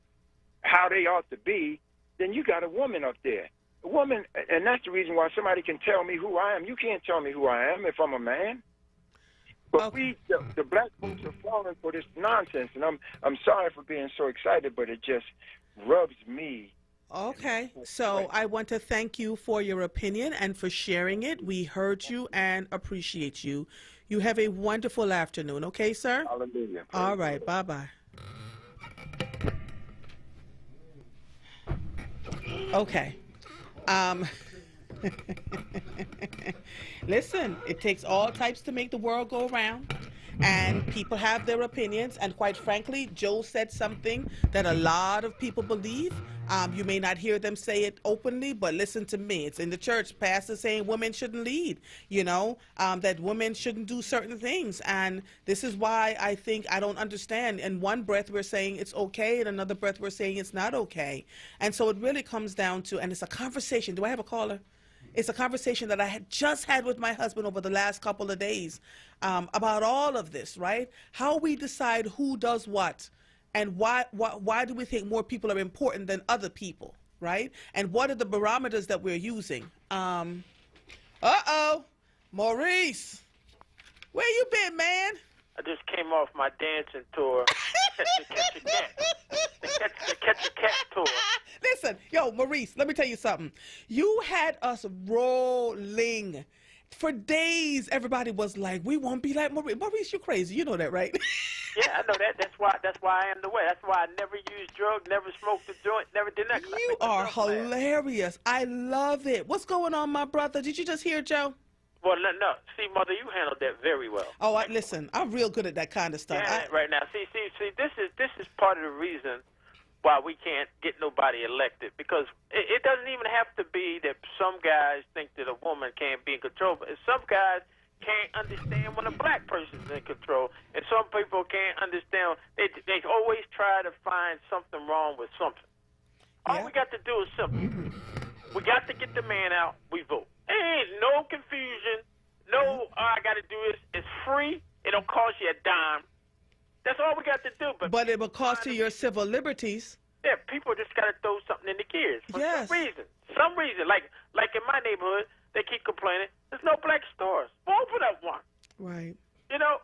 how they ought to be, then you got a woman up there. A woman, and that's the reason why somebody can tell me who I am. You can't tell me who I am if I'm a man. But the black folks are falling for this nonsense, and I'm sorry for being so excited, but it just rubs me. Okay, so I want to thank you for your opinion and for sharing it. We heard you and appreciate you. You have a wonderful afternoon, okay, sir? Hallelujah. All right, bye-bye. Okay. Listen, it takes all types to make the world go around. And people have their opinions, and quite frankly, Joe said something that a lot of people believe. You may not hear them say it openly, but listen to me. It's in the church. Pastors saying women shouldn't lead, that women shouldn't do certain things. And this is why I think I don't understand. In one breath, we're saying it's okay. In another breath, we're saying it's not okay. And so it really comes down to, and it's a conversation. Do I have a caller? It's a conversation that I had just had with my husband over the last couple of days about all of this, right? How we decide who does what, and why do we think more people are important than other people, right? And what are the barometers that we're using? Maurice, where you been, man? I just came off my dancing tour. The Catch a Cat tour. Listen, Maurice, let me tell you something. You had us rolling. For days, everybody was like, we won't be like Maurice. Maurice, you crazy. You know that, right? Yeah, I know that. That's why I am the way. That's why I never used drugs, never smoked a joint, never did that. You are hilarious. I love it. What's going on, my brother? Did you just hear Joe? Well, no. See, Mother, you handled that very well. Oh, listen, I'm real good at that kind of stuff. Right now. See, this is part of the reason why we can't get nobody elected, because it doesn't even have to be that some guys think that a woman can't be in control, but some guys can't understand when a black person's in control, and some people can't understand. They always try to find something wrong with something. All we got to do is simple. We got to get the man out. We vote. Ain't no confusion. No, I got to do this. It's free. It don't cost you a dime. That's all we got to do. But it will cost you your civil liberties. Yeah, people just got to throw something in the gears for some reason. Like in my neighborhood, they keep complaining there's no black stores. Well, open up one. Right.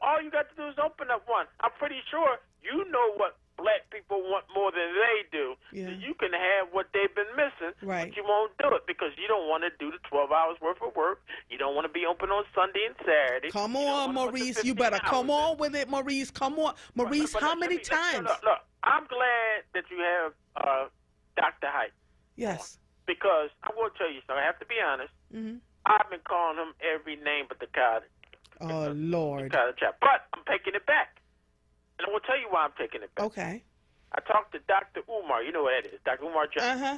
All you got to do is open up one. I'm pretty sure you know what black people want more than they do. Yeah. So you can have what they've been missing, right. But you won't do it because you don't want to do the 12 hours worth of work. You don't want to be open on Sunday and Saturday. Come on, Maurice. You better come on with it, Maurice. Come on. Maurice, how many times? Look, I'm glad that you have Dr. Hyde. Yes. Because I will tell you something. I have to be honest. Mm-hmm. I've been calling him every name but the cottage. Oh, Lord. But I'm taking it back. And I will tell you why I'm taking it back. Okay. I talked to Dr. Umar. You know what that is, Dr. Umar Johnson. Uh-huh.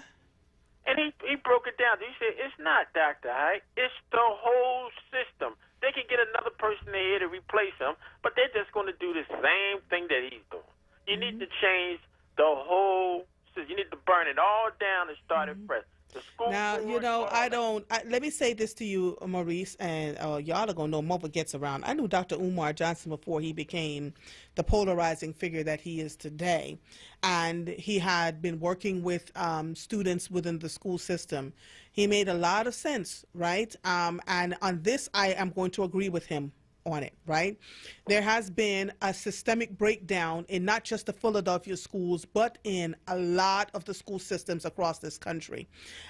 And he broke it down. He said, it's not Dr. Hyde. It's the whole system. They can get another person in here to replace him, but they're just going to do the same thing that he's doing. You need to change the whole system. You need to burn it all down and start it fresh. The school Now, board, you know, all that. let me say this to you, Maurice, and y'all are going to know Mother gets around. I knew Dr. Umar Johnson before he became the polarizing figure that he is today. And he had been working with students within the school system. He made a lot of sense, right? And on this, I am going to agree with him on it, right? There has been a systemic breakdown in not just the Philadelphia schools, but in a lot of the school systems across this country.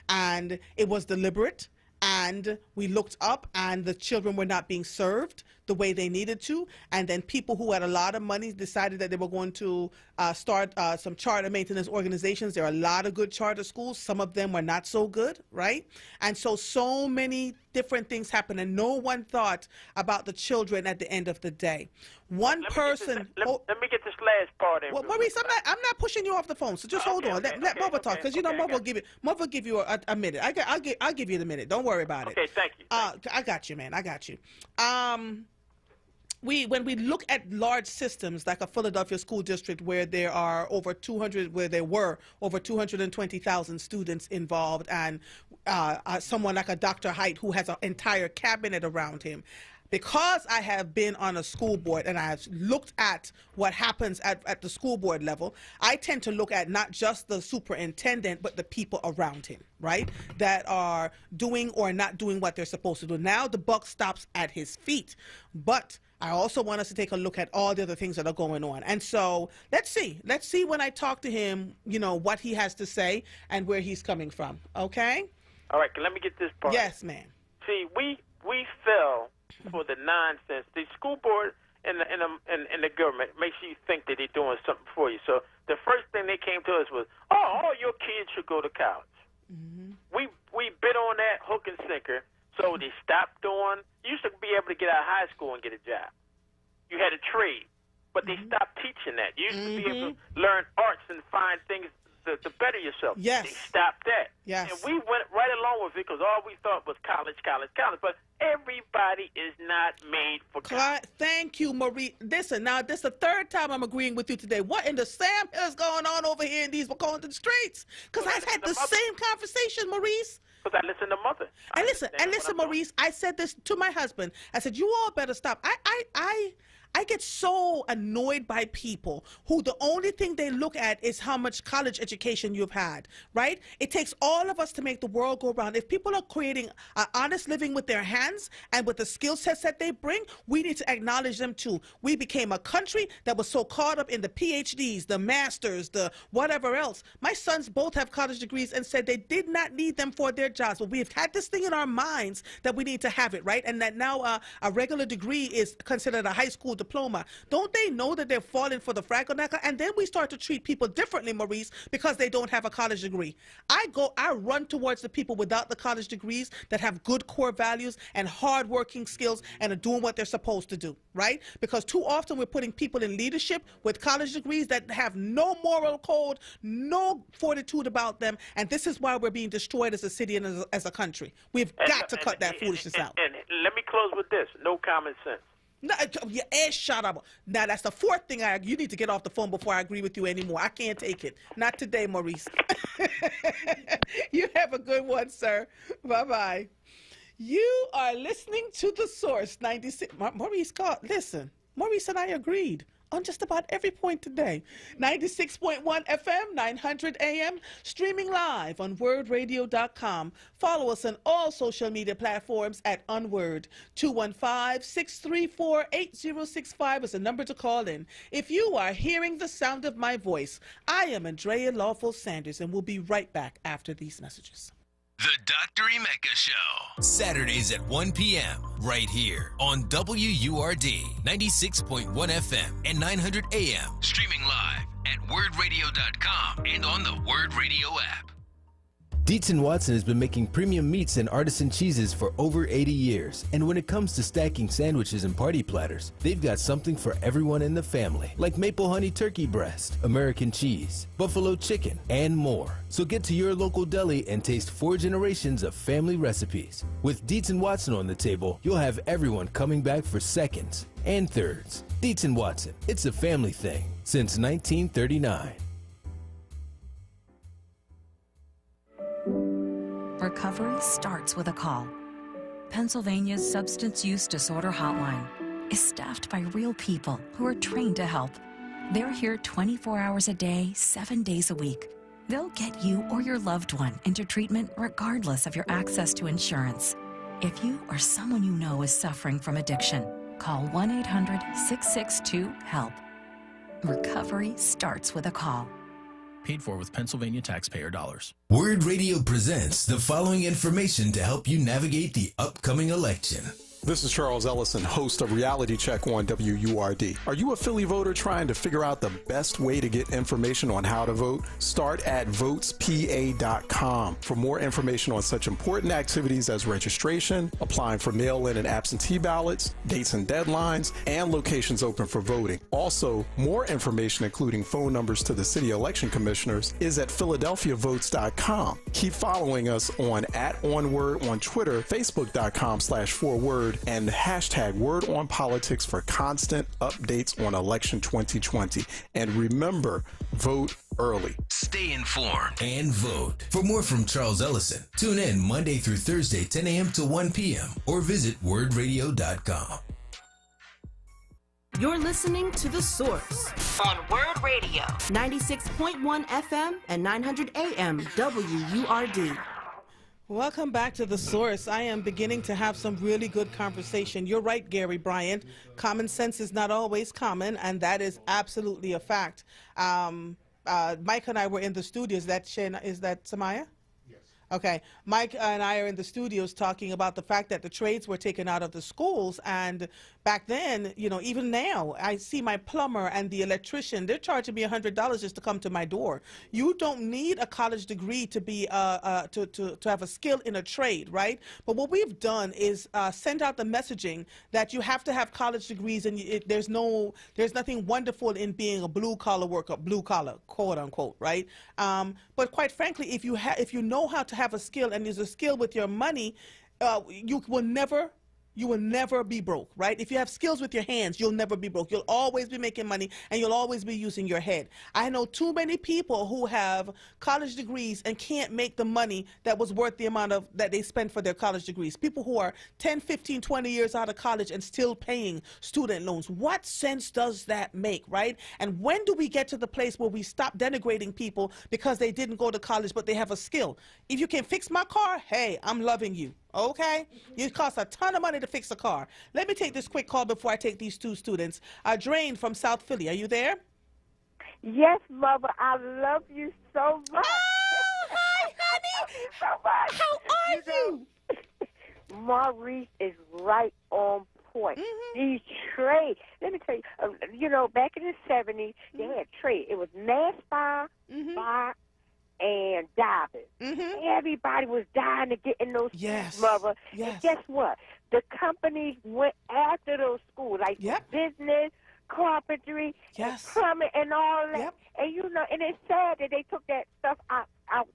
And it was deliberate, and we looked up and the children were not being served the way they needed to. And then people who had a lot of money decided that they were going to start some charter maintenance organizations. There are a lot of good charter schools. Some of them were not so good, right? And so many different things happened, and no one thought about the children at the end of the day. One person. Let me get this last part in. Well, Maurice, I'm not pushing you off the phone, so just hold on. Let Mother talk, because you know Mother will give you a minute. I'll give you the minute. Don't worry about it. Okay, thank you. I got you, man. I got you. When we look at large systems like a Philadelphia school district where there were over 220,000 students involved, and someone like a Dr. Haidt who has an entire cabinet around him, because I have been on a school board and I have looked at what happens at the school board level, I tend to look at not just the superintendent, but the people around him, right, that are doing or not doing what they're supposed to do. Now the buck stops at his feet, but I also want us to take a look at all the other things that are going on. And so let's see when I talk to him, you know, what he has to say and where he's coming from. Okay? All right, let me get this part. Yes, ma'am. See, we fell for the nonsense. The school board and the government makes you think that they're doing something for you. So the first thing they came to us was, all your kids should go to college. Mm-hmm. We bid on that hook and sinker. So they stopped doing. You used to be able to get out of high school and get a job. You had a trade, but they stopped teaching that. You used to be able to learn arts and find things to better yourself. Yes. They stopped that. Yes. And we went right along with it because all we thought was college. But everybody is not made for college. Thank you, Marie. Listen, now this is the third time I'm agreeing with you today. What in the Sam is going on over here in these Waconda streets? Because I've had the same conversation, Maurice. Because I listen to Mother. And listen, Maurice, I said this to my husband. I said, you all better stop. I get so annoyed by people who the only thing they look at is how much college education you've had, right? It takes all of us to make the world go round. If people are creating an honest living with their hands and with the skill sets that they bring, we need to acknowledge them too. We became a country that was so caught up in the PhDs, the masters, the whatever else. My sons both have college degrees and said they did not need them for their jobs, but we've had this thing in our minds that we need to have it, right? And that now a regular degree is considered a high school diploma. Don't they know that they're falling for the fraggle-knacker? And then we start to treat people differently, Maurice, because they don't have a college degree. I run towards the people without the college degrees that have good core values and hard-working skills and are doing what they're supposed to do, right? Because too often we're putting people in leadership with college degrees that have no moral code, no fortitude about them, and this is why we're being destroyed as a city and as a country. We've got to cut that foolishness out. And let me close with this. No common sense. No, your ass shut up. Now, that's the fourth thing you need to get off the phone before I agree with you anymore. I can't take it. Not today, Maurice. You have a good one, sir. Bye-bye. You are listening to The Source 96. Maurice, listen. Maurice and I agreed on just about every point today. 96.1 FM, 900 AM, streaming live on WordRadio.com. Follow us on all social media platforms at onWURD. 215-634-8065 is the number to call in. If you are hearing the sound of my voice, I am Andrea Lawful Sanders, and we'll be right back after these messages. The Dr. Emeka Show. Saturdays at 1 p.m. right here on WURD 96.1 FM and 900 AM. Streaming live at wordradio.com and on the Word Radio app. Dietz & Watson has been making premium meats and artisan cheeses for over 80 years. And when it comes to stacking sandwiches and party platters, they've got something for everyone in the family, like maple honey turkey breast, American cheese, buffalo chicken, and more. So get to your local deli and taste 4 generations of family recipes. With Dietz & Watson on the table, you'll have everyone coming back for seconds and thirds. Dietz & Watson, it's a family thing since 1939. recovery starts with a call. Pennsylvania's Substance Use Disorder Hotline is staffed by real people who are trained to help. They're here 24 hours a day, 7 days a week. They'll get you or your loved one into treatment regardless of your access to insurance. If you or someone you know is suffering from addiction, call 1-800-662-HELP. Recovery starts with a call. Paid for with Pennsylvania taxpayer dollars. Word Radio presents the following information to help you navigate the upcoming election. This is Charles Ellison, host of Reality Check on WURD. Are you a Philly voter trying to figure out the best way to get information on how to vote? Start at votespa.com for more information on such important activities as registration, applying for mail-in and absentee ballots, dates and deadlines, and locations open for voting. Also, more information, including phone numbers to the city election commissioners, is at philadelphiavotes.com. Keep following us on @onWURD on Twitter, facebook.com/4word, and hashtag #WordOnPolitics for constant updates on election 2020. And remember, vote early. Stay informed and vote. For more from Charles Ellison, tune in Monday through Thursday, 10 a.m. to 1 p.m. or visit wordradio.com. You're listening to The Source on Word Radio, 96.1 FM and 900 AM WURD. Welcome back to The Source. I am beginning to have some really good conversation. You're right, Gary Bryant. Common sense is not always common, and that is absolutely a fact. Mike and I were in the studio. Is that Samaya? Yes. Okay. Mike and I are in the studios talking about the fact that the trades were taken out of the schools, and back then, you know, even now, I see my plumber and the electrician, they're charging me $100 just to come to my door. You don't need a college degree to be to have a skill in a trade, right? But what we've done is send out the messaging that you have to have college degrees, and there's nothing wonderful in being a blue collar worker, blue collar, quote unquote, right? But quite frankly, if you know how to have a skill, and there's a skill with your money, you will never be broke, right? If you have skills with your hands, you'll never be broke. You'll always be making money, and you'll always be using your head. I know too many people who have college degrees and can't make the money that was worth the amount of that they spent for their college degrees. People who are 10, 15, 20 years out of college and still paying student loans. What sense does that make, right? And when do we get to the place where we stop denigrating people because they didn't go to college but they have a skill? If you can fix my car, hey, I'm loving you. Okay? It costs a ton of money to fix a car. Let me take this quick call before I take these two students. Drain from South Philly. Are you there? Yes, Mother. I love you so much. Oh, hi, honey. So much. How are you? Maurice is right on point. These trades. Let me tell you, back in the 70s, they had trade. It was mass fire, fire, and diving. Everybody was dying to get in those schools, Mother. Yes. And guess what? The companies went after those schools, like business, carpentry, and plumbing, and all that. And and it's sad that they took that stuff out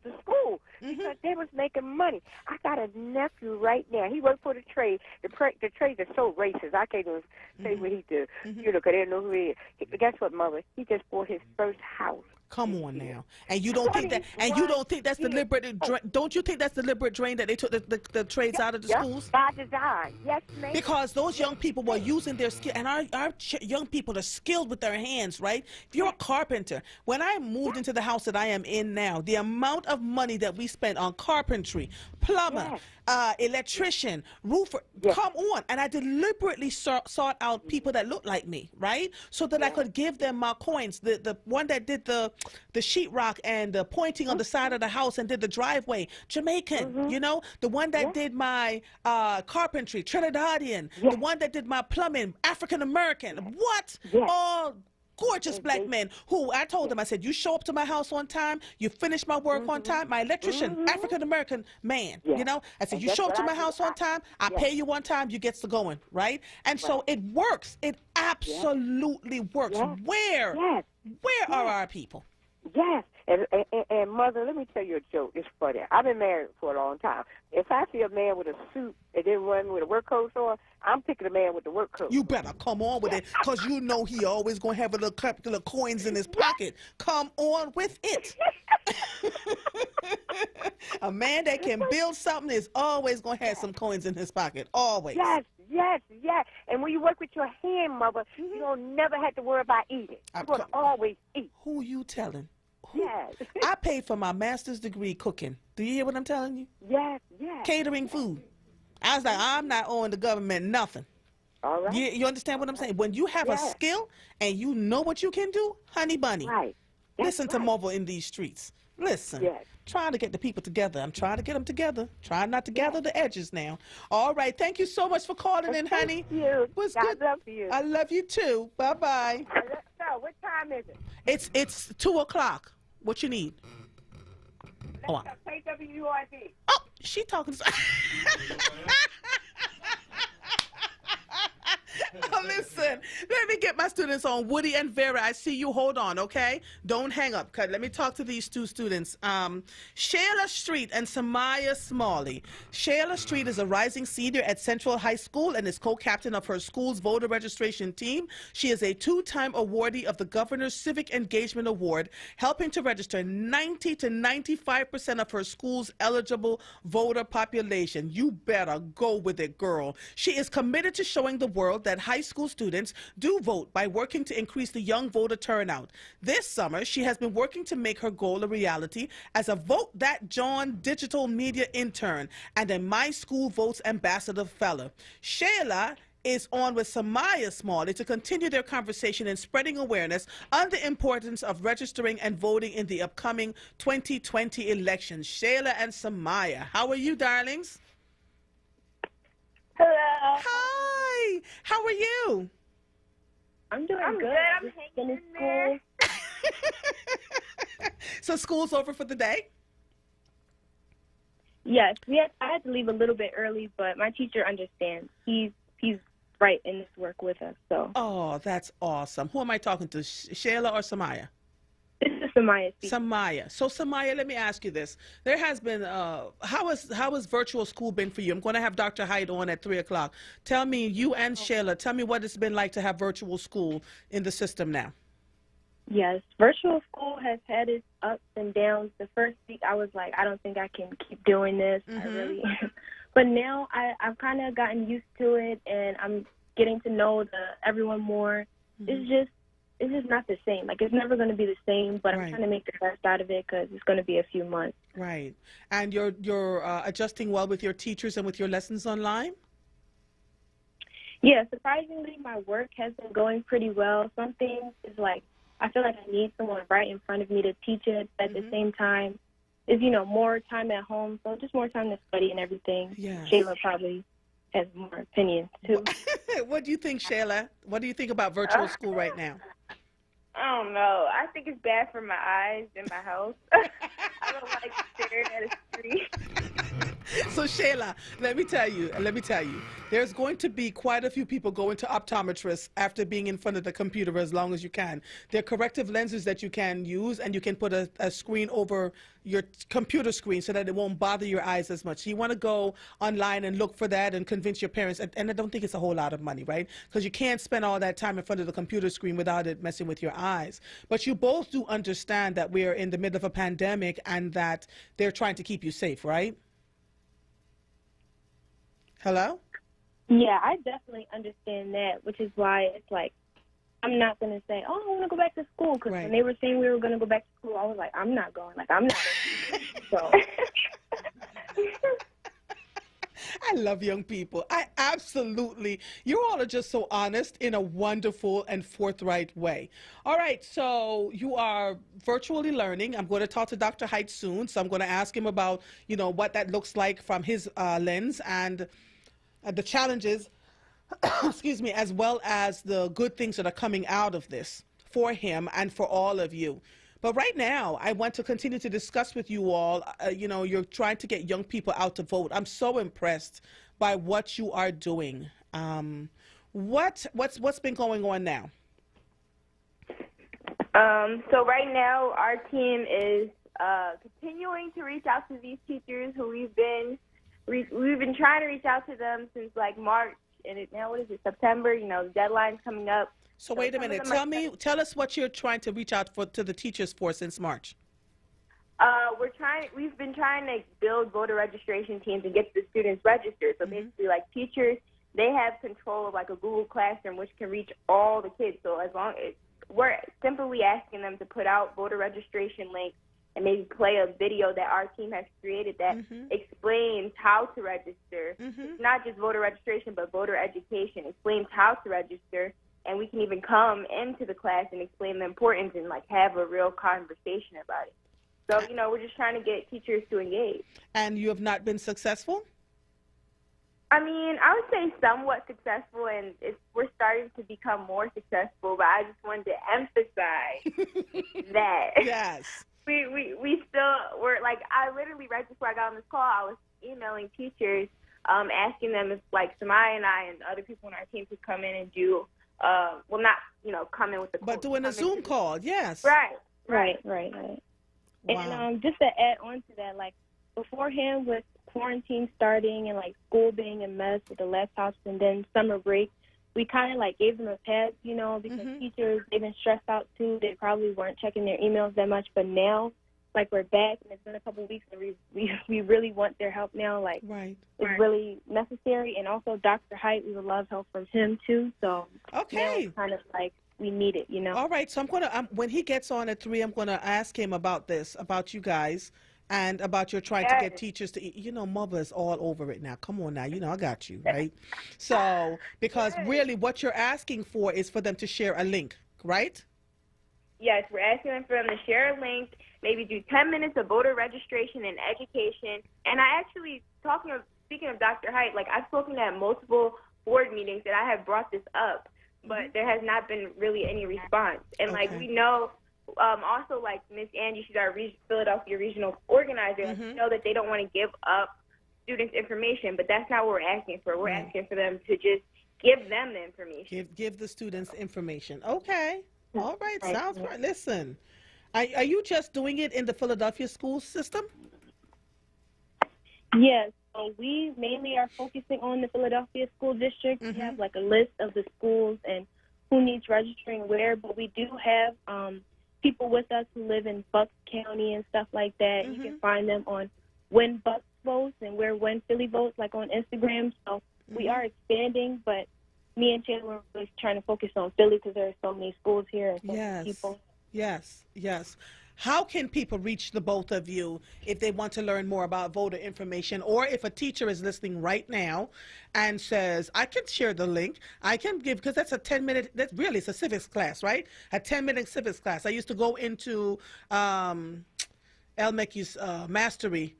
the school because they was making money. I got a nephew right now. He worked for the trade. The trades are so racist. I can't even say what he do. Because they don't know who he is. Guess what, Mother? He just bought his first house. Come on now. And you don't think that, and you don't think that's deliberate, don't you think that's deliberate drain that they took the trades out of the schools? By design. Yes, ma'am. Because those young people were using their skill, and our young people are skilled with their hands, right? If you're a carpenter, when I moved into the house that I am in now, the amount of money that we spent on carpentry, plumber, electrician, roofer, come on. And I deliberately sought out people that looked like me, right? So that I could give them my coins. The one that did the sheetrock and the pointing on the side of the house and did the driveway, Jamaican, the one that did my carpentry, Trinidadian, the one that did my plumbing, African American. What? All gorgeous black men who I told them, I said, you show up to my house on time, you finish my work on time. My electrician, African-American man, I said, you show up to my house on time, I pay you on time, you get to going, right? And so it works. It absolutely works. Where are our people? Yes. And Mother, let me tell you a joke. It's funny. I've been married for a long time. If I see a man with a suit and then one with a work coat on, I'm picking a man with the work coat. You better come on with it, because you know he always going to have a little coins in his pocket. Come on with it. A man that can build something is always going to have some coins in his pocket. Always. Yes, yes, yes. And when you work with your hand, mother, you don't never have to worry about eating. You're going to always eat. Who you telling? Yes. I paid for my master's degree cooking. Do you hear what I'm telling you? Yes, yes. Catering food. I was like, I'm not owing the government nothing. All right. You understand what I'm saying? When you have a skill and you know what you can do, honey bunny, listen to Marvel in these streets. Listen. Yes. Trying to get the people together. I'm trying to get them together. Trying not to gather the edges now. All right. Thank you so much for calling in, honey. Thank you. Was God good. love you. I love you too. Bye-bye. So, what time is it? It's 2:00. What you need? Let's go. KWURD. Oh, she talking to... Listen, let me get my students on. Woody and Vera, I see you. Hold on, okay? Don't hang up. Let me talk to these two students. Shayla Street and Samaya Smalley. Shayla Street is a rising senior at Central High School and is co-captain of her school's voter registration team. She is a two-time awardee of the Governor's Civic Engagement Award, helping to register 90 to 95% of her school's eligible voter population. You better go with it, girl. She is committed to showing the world that high school students do vote by working to increase the young voter turnout. This summer, she has been working to make her goal a reality as a Vote That John digital media intern and a My School Votes ambassador fellow. Shayla is on with Samaya Smalley to continue their conversation and spreading awareness on the importance of registering and voting in the upcoming 2020 elections. Shayla and Samaya, how are you, darlings? Hello. Hi. How are you? I'm doing good. I'm hanging in school. So school's over for the day? Yes. I had to leave a little bit early, but my teacher understands. He's right in this work with us. So. Oh, that's awesome. Who am I talking to, Shayla or Samaya? This is Samaya speaking. Samaya. So, Samaya, let me ask you this. There has been, how has virtual school been for you? I'm going to have Dr. Hyde on at 3 o'clock. Tell me, you and Shayla, tell me what it's been like to have virtual school in the system now. Yes, virtual school has had its ups and downs. The first week I was like, I don't think I can keep doing this. I really, but now I've kind of gotten used to it, and I'm getting to know everyone more. It's just not the same. Like, it's never going to be the same, but I'm trying to make the best out of it because it's going to be a few months. Right. And you're adjusting well with your teachers and with your lessons online? Yeah, surprisingly, my work has been going pretty well. Some things is like, I feel like I need someone right in front of me to teach it. At the same time, it's, more time at home, so just more time to study and everything. Yes. Shayla probably has more opinions, too. What do you think, Shayla? What do you think about virtual school right now? I don't know. I think it's bad for my eyes and my health. I don't like staring at a screen. So, Shayla, let me tell you, there's going to be quite a few people going to optometrists after being in front of the computer as long as you can. There are corrective lenses that you can use, and you can put a screen over your computer screen so that it won't bother your eyes as much. So you want to go online and look for that and convince your parents. And I don't think it's a whole lot of money, right? Because you can't spend all that time in front of the computer screen without it messing with your eyes. But you both do understand that we're in the middle of a pandemic and that they're trying to keep you safe, right? Hello? Yeah, I definitely understand that, which is why it's like, I'm not going to say, oh, I want to go back to school. Because when they were saying we were going to go back to school, I was like, I'm not going. Like, I'm not going. So. I love young people. You all are just so honest in a wonderful and forthright way. All right, so you are virtually learning. I'm going to talk to Dr. Hyde soon, so I'm going to ask him about, what that looks like from his lens and the challenges, excuse me, as well as the good things that are coming out of this for him and for all of you. But right now, I want to continue to discuss with you all, you're trying to get young people out to vote. I'm so impressed by what you are doing. What's been going on now? So right now, our team is continuing to reach out to these teachers who we've been trying to reach out to them since like March, and now what is it, September? The deadline's coming up. So wait a minute. Tell us what you're trying to reach out to the teachers for since March. We've been trying to build voter registration teams and get the students registered. So basically, like teachers, they have control of like a Google Classroom, which can reach all the kids. So as long as we're simply asking them to put out voter registration links and maybe play a video that our team has created that explains how to register. It's not just voter registration, but voter education. Explains how to register, and we can even come into the class and explain the importance and like have a real conversation about it. So, you know, we're just trying to get teachers to engage. And you have not been successful? I mean, I would say somewhat successful, and we're starting to become more successful, but I just wanted to emphasize that. Yes. We still, we're like, I literally, right before I got on this call, I was emailing teachers, asking them if, like, Samaya and I and other people on our team could come in and do, well, not, you know, come in with the call. But doing a Zoom call, yes. Right. Wow. And just to add on to that, like, beforehand with quarantine starting and, like, school being a mess with the laptops and then summer break, we kind of, like, gave them a pass, you know, because teachers, they've been stressed out, too. They probably weren't checking their emails that much. But now, like, we're back, and it's been a couple of weeks, and we really want their help now. Like, it's really necessary. And also, Dr. Height, we would love help from him, too. So, now it's kind of like, we need it, you know. All right, so I'm going to, when he gets on at 3, I'm going to ask him about this, about you guys, and about your trying to get teachers to, you know, mother's all over it now. Come on now, you know, I got you, right? So, because really what you're asking for is for them to share a link, right? Yes, we're asking them for them to share a link, maybe do 10 minutes of voter registration and education. And I actually, speaking of Dr. Height, like, I've spoken at multiple board meetings that I have brought this up, but there has not been really any response. And, like, we know, also, like, Miss Angie, she's our Philadelphia regional organizer, we know that they don't want to give up students' information, but that's not what we're asking for. We're asking for them to just give them the information. Give the students information. Okay. All right. Sounds great. Listen, are you just doing it in the Philadelphia school system? Yes. So we mainly are focusing on the Philadelphia school district. We have, like, a list of the schools and who needs registering where, but we do have people with us who live in Bucks County and stuff like that. You can find them on When Bucks Votes and Where When Philly Votes, like on Instagram. So we are expanding, but me and Taylor are really trying to focus on Philly because there are so many schools here and so many people. Yes. How can people reach the both of you if they want to learn more about voter information, or if a teacher is listening right now and says, I can share the link, I can give, because that's a 10-minute, that's really, it's a civics class, right? A 10-minute civics class. I used to go into El Meki's Mastery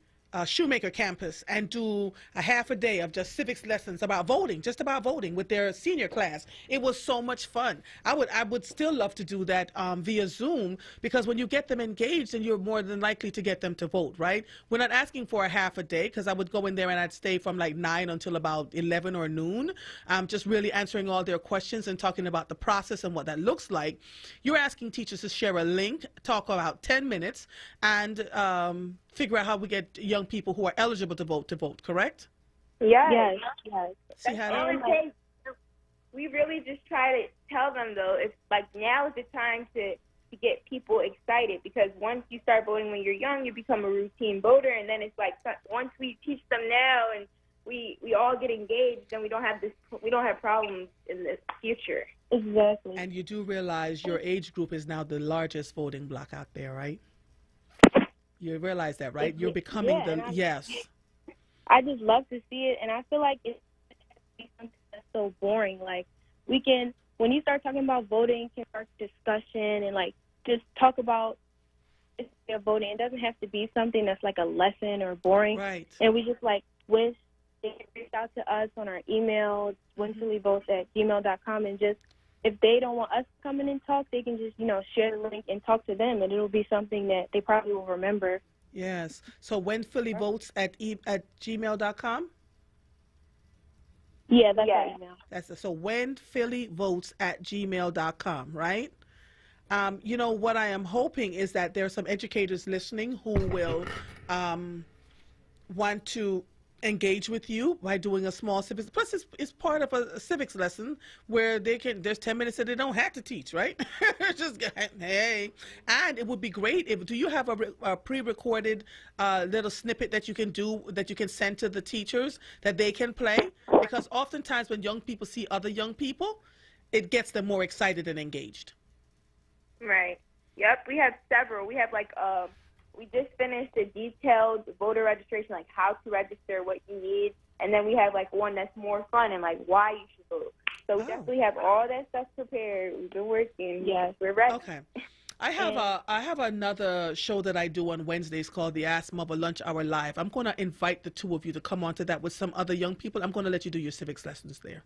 Shoemaker campus and do a half a day of just civics lessons about voting, just about voting with their senior class. It was so much fun. I would still love to do that via Zoom, because when you get them engaged, then you're more than likely to get them to vote, right? We're not asking for a half a day, because I would go in there and I'd stay from like 9 until about 11 or noon, just really answering all their questions and talking about the process and what that looks like. You're asking teachers to share a link, talk about 10 minutes, and figure out how we get young people who are eligible to vote, correct? Yes. See how we really just try to tell them, though, it's like now is the time to get people excited, because once you start voting when you're young, you become a routine voter, and then it's like once we teach them now and we all get engaged, then we don't have problems in the future. Exactly. And you do realize your age group is now the largest voting bloc out there, right? You realize that, right? You're becoming yes. I just love to see it, and I feel like it's something that's so boring. Like, when you start talking about voting, can start discussion and, like, just talk about voting. It doesn't have to be something that's like a lesson or boring. Right. And we just, like, wish they could reach out to us on our email, whenphillyvotes@gmail.com, and just, if they don't want us to come in and talk, they can just, share the link and talk to them, and it'll be something that they probably will remember. Yes. So whenphillyvotes@gmail.com? Yeah, that's our email. So whenphillyvotes@gmail.com, right? What I am hoping is that there are some educators listening who will want to engage with you by doing a small civics. Plus, it's part of a civics lesson where there's 10 minutes that they don't have to teach, right? Just hey, and it would be great if. Do you have a pre-recorded little snippet that you can send to the teachers that they can play? Because oftentimes when young people see other young people, it gets them more excited and engaged. Right. Yep. We have several. We have we just finished a detailed voter registration, like how to register, what you need, and then we have one that's more fun and why you should vote. So we definitely have all that stuff prepared. We've been working. Yes, we're ready. Okay. I have another show that I do on Wednesdays called the Ask Mother Lunch Hour Live. I'm going to invite the two of you to come onto that with some other young people. I'm going to let you do your civics lessons there.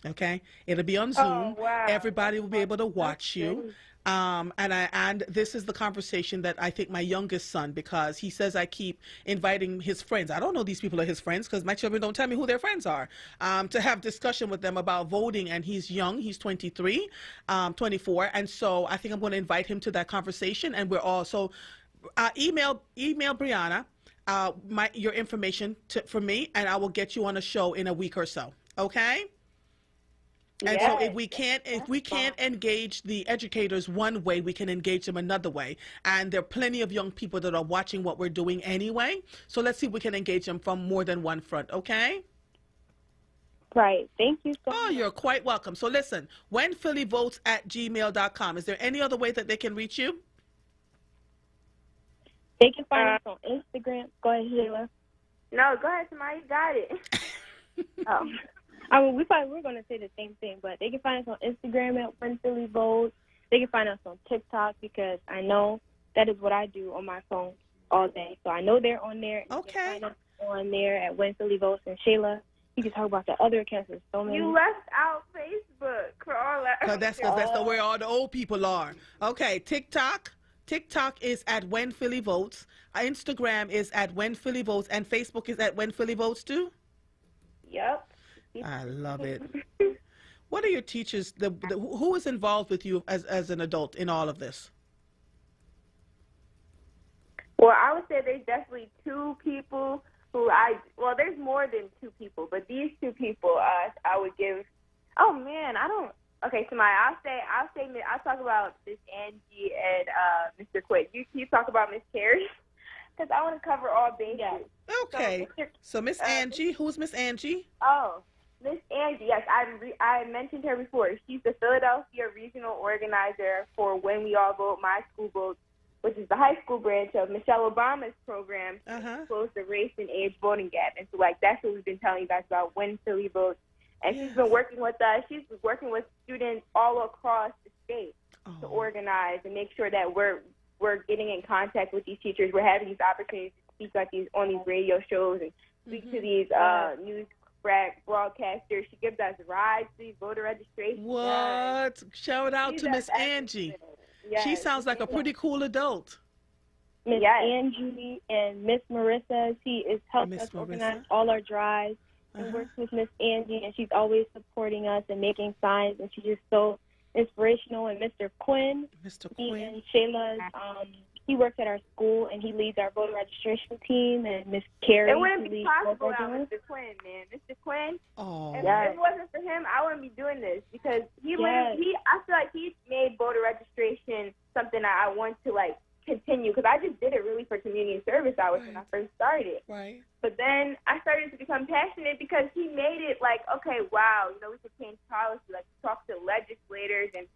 Okay? It'll be on Zoom. Oh, wow. Everybody will be able to watch you. And this is the conversation that I think my youngest son, because he says I keep inviting his friends. I don't know these people are his friends because my children don't tell me who their friends are, to have discussion with them about voting. And he's young. He's 23, 24. And so I think I'm going to invite him to that conversation. And we're also email Brianna your information for me, and I will get you on a show in a week or so. Okay? And so if we can't engage the educators one way, we can engage them another way. And there are plenty of young people that are watching what we're doing anyway. So let's see if we can engage them from more than one front, okay? Right. Thank you so much. Oh, you're quite welcome. So listen, whenphillyvotes@gmail.com. Is there any other way that they can reach you? They can find us on Instagram. Go ahead, Sheila. No, go ahead, somebody got it. Oh. I mean, we're going to say the same thing, but they can find us on Instagram at whenphillyvotes. They can find us on TikTok because I know that is what I do on my phone all day. So I know they're on there. Okay. You can find us on there at whenphillyvotes. And Shayla, you can talk about the other accounts. There's so many. You left out Facebook for all that. That's where all the old people are. Okay, TikTok is at whenphillyvotes. Instagram is at whenphillyvotes, and Facebook is at whenphillyvotes too? Yep. I love it. What are your teachers, who is involved with you as an adult in all of this? Well, I would say there's definitely two people there's more than two people, but these two people I would give, okay, so I'll talk about Miss Angie and Mr. Quinn. You talk about Miss Carrie, because I want to cover all bases. Yes. Okay. So Miss Angie, who's Miss Angie? Oh, Miss Angie, yes, I mentioned her before. She's the Philadelphia regional organizer for When We All Vote, My School Votes, which is the high school branch of Michelle Obama's program to close the race and age voting gap. And so, that's what we've been telling you guys about When Philly Votes. And she's been working with us. She's been working with students all across the state to organize and make sure that we're getting in contact with these teachers. We're having these opportunities to speak on these radio shows and speak to these news broadcasters. She gives us rides to these voter registration. What? Shout out to Miss Angie. Yes. She sounds like a pretty cool adult. Miss Angie and Miss Marissa, she is helping us organize all our drives and works with Miss Angie, and she's always supporting us and making signs, and she's just so inspirational. And Mr. Quinn, and Shayla's, he works at our school, and he leads our voter registration team, and Miss Carrie. It wouldn't be possible without Mr. Quinn, man. Mr. Quinn, if it wasn't for him, I wouldn't be doing this, because I feel like he made voter registration something that I want to, continue, because I just did it really for community service hours when I first started. Right. But then I started to become passionate because he made it okay, wow, we could change policy, talk to legislators, and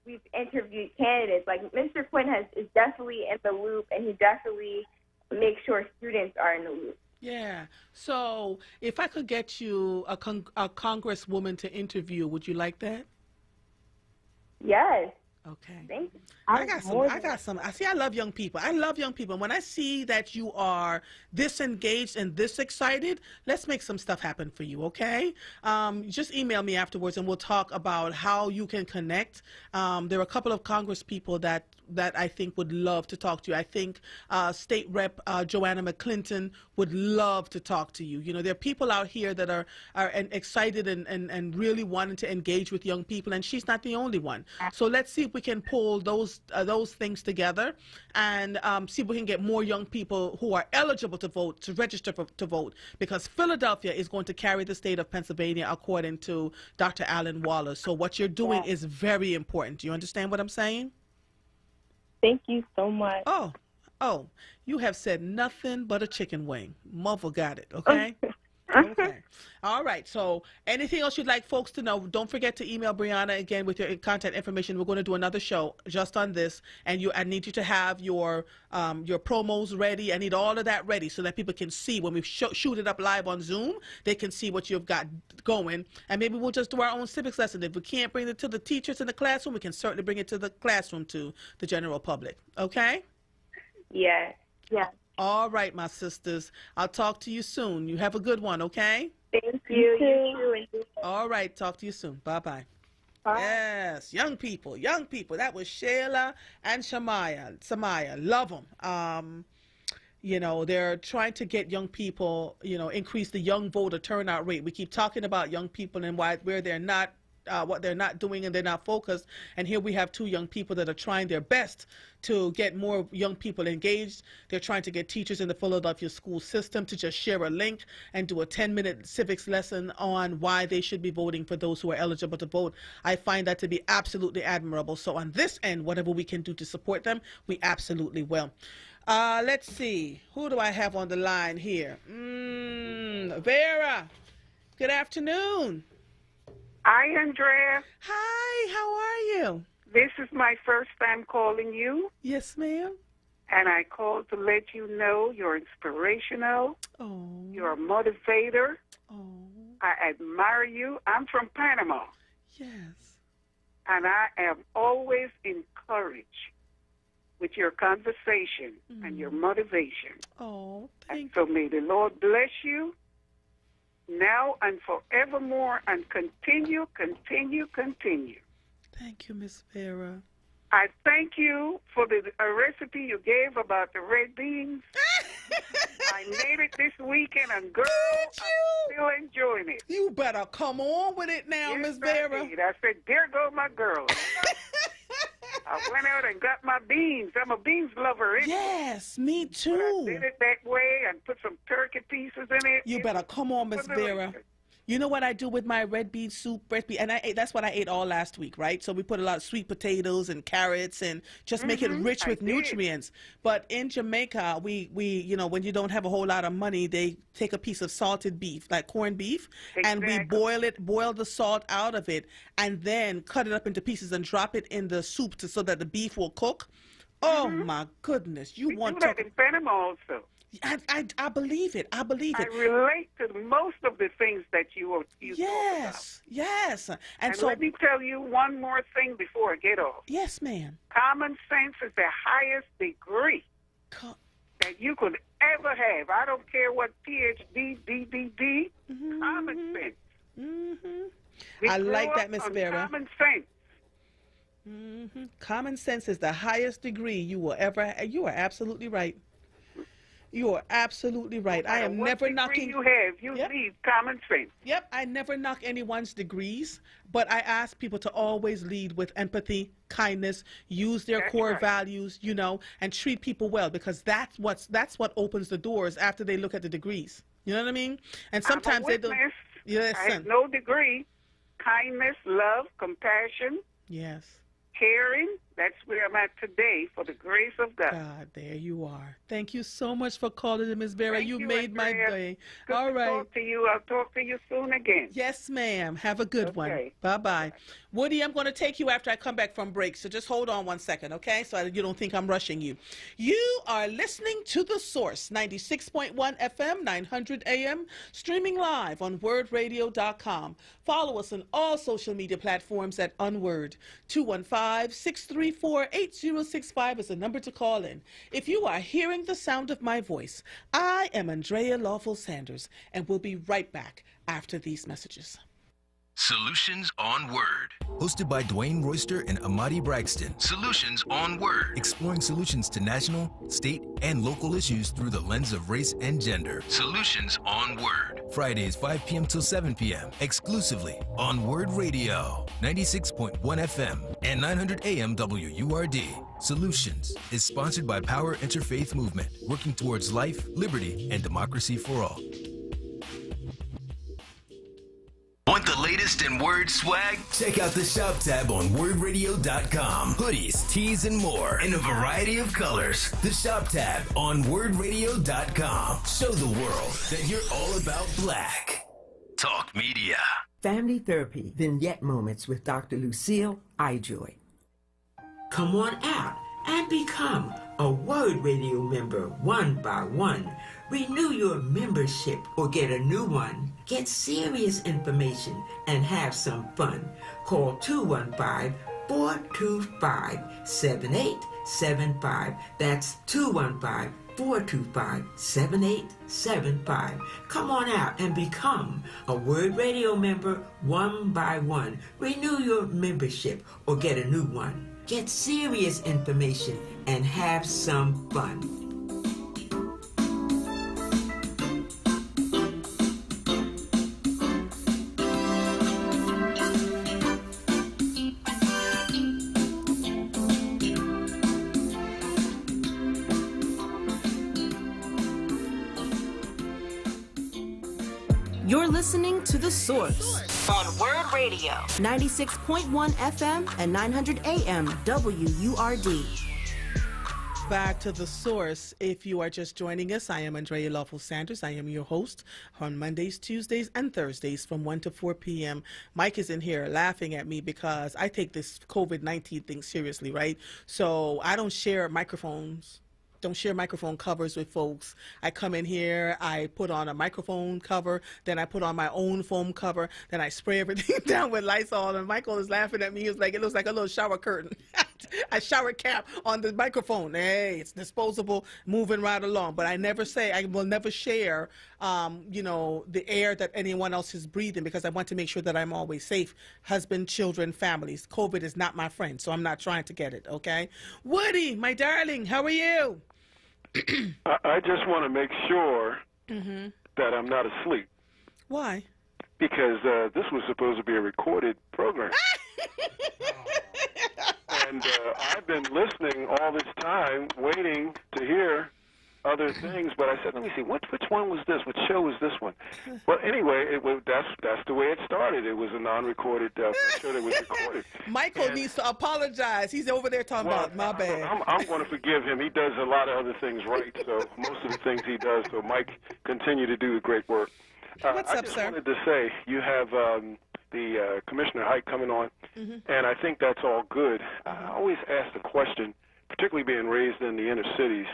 we've interviewed candidates. Mr. Quinn is definitely in the loop, and he definitely makes sure students are in the loop. Yeah. So if I could get you a congresswoman to interview, would you like that? Yes. Okay. Thank you. I got some. I love young people. I love young people. When I see that you are this engaged and this excited, let's make some stuff happen for you, okay? Just email me afterwards and we'll talk about how you can connect. There are a couple of Congress people that that I think would love to talk to you. I think State Rep Joanna McClinton would love to talk to you. You know, there are people out here that are excited and really wanting to engage with young people, and she's not the only one. So let's see if we can pull those things together and see if we can get more young people who are eligible to vote to register to vote, because Philadelphia is going to carry the state of Pennsylvania according to Dr. Alan Wallace. So what you're doing is very important. Do you understand what I'm saying? Thank you so much. Oh, you have said nothing but a chicken wing. Mother got it, okay? Okay. All right. So anything else you'd like folks to know, don't forget to email Brianna again with your contact information. We're going to do another show just on this, and I need you to have your promos ready. I need all of that ready so that people can see when we shoot it up live on Zoom, they can see what you've got going. And maybe we'll just do our own civics lesson. If we can't bring it to the teachers in the classroom, we can certainly bring it to the classroom to the general public. Okay? Yeah. All right, my sisters. I'll talk to you soon. You have a good one, okay? Thank you. You too. All right. Talk to you soon. Bye-bye. Bye. Yes, young people. That was Shayla and Samaya. Love them. You know, they're trying to get young people, you know, increase the young voter turnout rate. We keep talking about young people and where they're not, what they're not doing, and they're not focused. And here we have two young people that are trying their best to get more young people engaged. They're trying to get teachers in the Philadelphia school system to just share a link and do a 10-minute civics lesson on why they should be voting for those who are eligible to vote. I find that to be absolutely admirable. So on this end, whatever we can do to support them, we absolutely will. Let's see. Who do I have on the line here? Vera. Good afternoon. Hi, Andrea. Hi, how are you? This is my first time calling you. Yes, ma'am. And I called to let you know you're inspirational. Oh. You're a motivator. Oh. I admire you. I'm from Panama. Yes. And I am always encouraged with your conversation and your motivation. Oh, and so may the Lord bless you now and forevermore, and continue. Thank you, Miss Vera. I thank you for the recipe you gave about the red beans. I made it this weekend, and girl, I'm still enjoying it. You better come on with it now, Miss Vera. I said, there go my girl. I went out and got my beans. I'm a beans lover. Yes, me too. But I did it that way and put some turkey pieces in it. You better come on, Miss Vera. You know what I do with my red bean soup recipe? And that's what I ate all last week, right? So we put a lot of sweet potatoes and carrots and just make it rich with nutrients. But in Jamaica, we you know, when you don't have a whole lot of money, they take a piece of salted beef, like corned beef, and we boil the salt out of it, and then cut it up into pieces and drop it in the soup so that the beef will cook. Oh, my goodness. You want to... We do that in Panama also. I believe it. I believe it. I relate to most of the things that you talk about. Yes. And so let me tell you one more thing before I get off. Yes, ma'am. Common sense is the highest degree that you could ever have. I don't care what PhD, DDD, common sense. I like that, Miss Vera. Common sense. Common sense is the highest degree you will ever have. You are absolutely right. You are absolutely right. I am never knocking. You have. You need common sense. Yep. I never knock anyone's degrees, but I ask people to always lead with empathy, kindness, use their core values, you know, and treat people well, because that's what opens the doors after they look at the degrees. You know what I mean? And sometimes they don't. Yes. I have no degree. Kindness, love, compassion. Yes. Caring. That's where I'm at today, for the grace of God. God, there you are. Thank you so much for calling, Ms. Vera. You made my day. Good All right. To talk to you. I'll talk to you soon again. Yes, ma'am. Have a good one. Bye-bye. Woody, I'm going to take you after I come back from break, so just hold on 1 second, okay, so you don't think I'm rushing you. You are listening to The Source, 96.1 FM, 900 AM, streaming live on WordRadio.com. Follow us on all social media platforms at onWURD. 215-634-8065 is the number to call in. If you are hearing the sound of my voice, I am Andrea Lawful Sanders, and we'll be right back after these messages. Solutions on Word. Hosted by Dwayne Royster and Amadi Braxton. Solutions on Word. Exploring solutions to national, state, and local issues through the lens of race and gender. Solutions on Word. Fridays 5 p.m. till 7 p.m. Exclusively on Word Radio. 96.1 FM and 900 AM WURD. Solutions is sponsored by Power Interfaith Movement, working towards life, liberty, and democracy for all. Want the latest in Word swag? Check out the shop tab on wordradio.com. Hoodies, tees, and more in a variety of colors. The shop tab on wordradio.com. Show the world that you're all about black. Talk Media. Family Therapy Vignette Moments with Dr. Lucille Ijoy. Come on out and become a Word Radio member one by one. Renew your membership or get a new one. Get serious information and have some fun. Call 215-425-7875. That's 215-425-7875. Come on out and become a Word Radio member one by one. Renew your membership or get a new one. Get serious information and have some fun. You're listening to The Source on Word Radio, 96.1 FM and 900 AM WURD. Back to The Source. If you are just joining us, I am Andrea Lawful Sanders. I am your host on Mondays, Tuesdays, and Thursdays from 1 to 4 p.m. Mike is in here laughing at me because I take this COVID-19 thing seriously, right? So I don't share microphones. Don't share microphone covers with folks. I come in here, I put on a microphone cover, then I put on my own foam cover, then I spray everything down with Lysol, and Michael is laughing at me. He's like, it looks like a little shower curtain. A shower cap on the microphone. Hey, it's disposable, moving right along. But I will never share, the air that anyone else is breathing because I want to make sure that I'm always safe. Husband, children, families. COVID is not my friend, so I'm not trying to get it, okay? Woody, my darling, how are you? I just want to make sure that I'm not asleep. Why? Because this was supposed to be a recorded program. And I've been listening all this time, waiting to hear other things. But I said, let me see, which one was this? Which show was this one? Well, anyway, that's the way it started. It was a non-recorded show that was recorded. Michael needs to apologize. He's over there talking about my bad. I'm going to forgive him. He does a lot of other things right, so most of the things he does. So, Mike, continue to do the great work. What's up, sir? I just wanted to say, you have the Commissioner Hite coming on, and I think that's all good. I always ask the question, particularly being raised in the inner cities,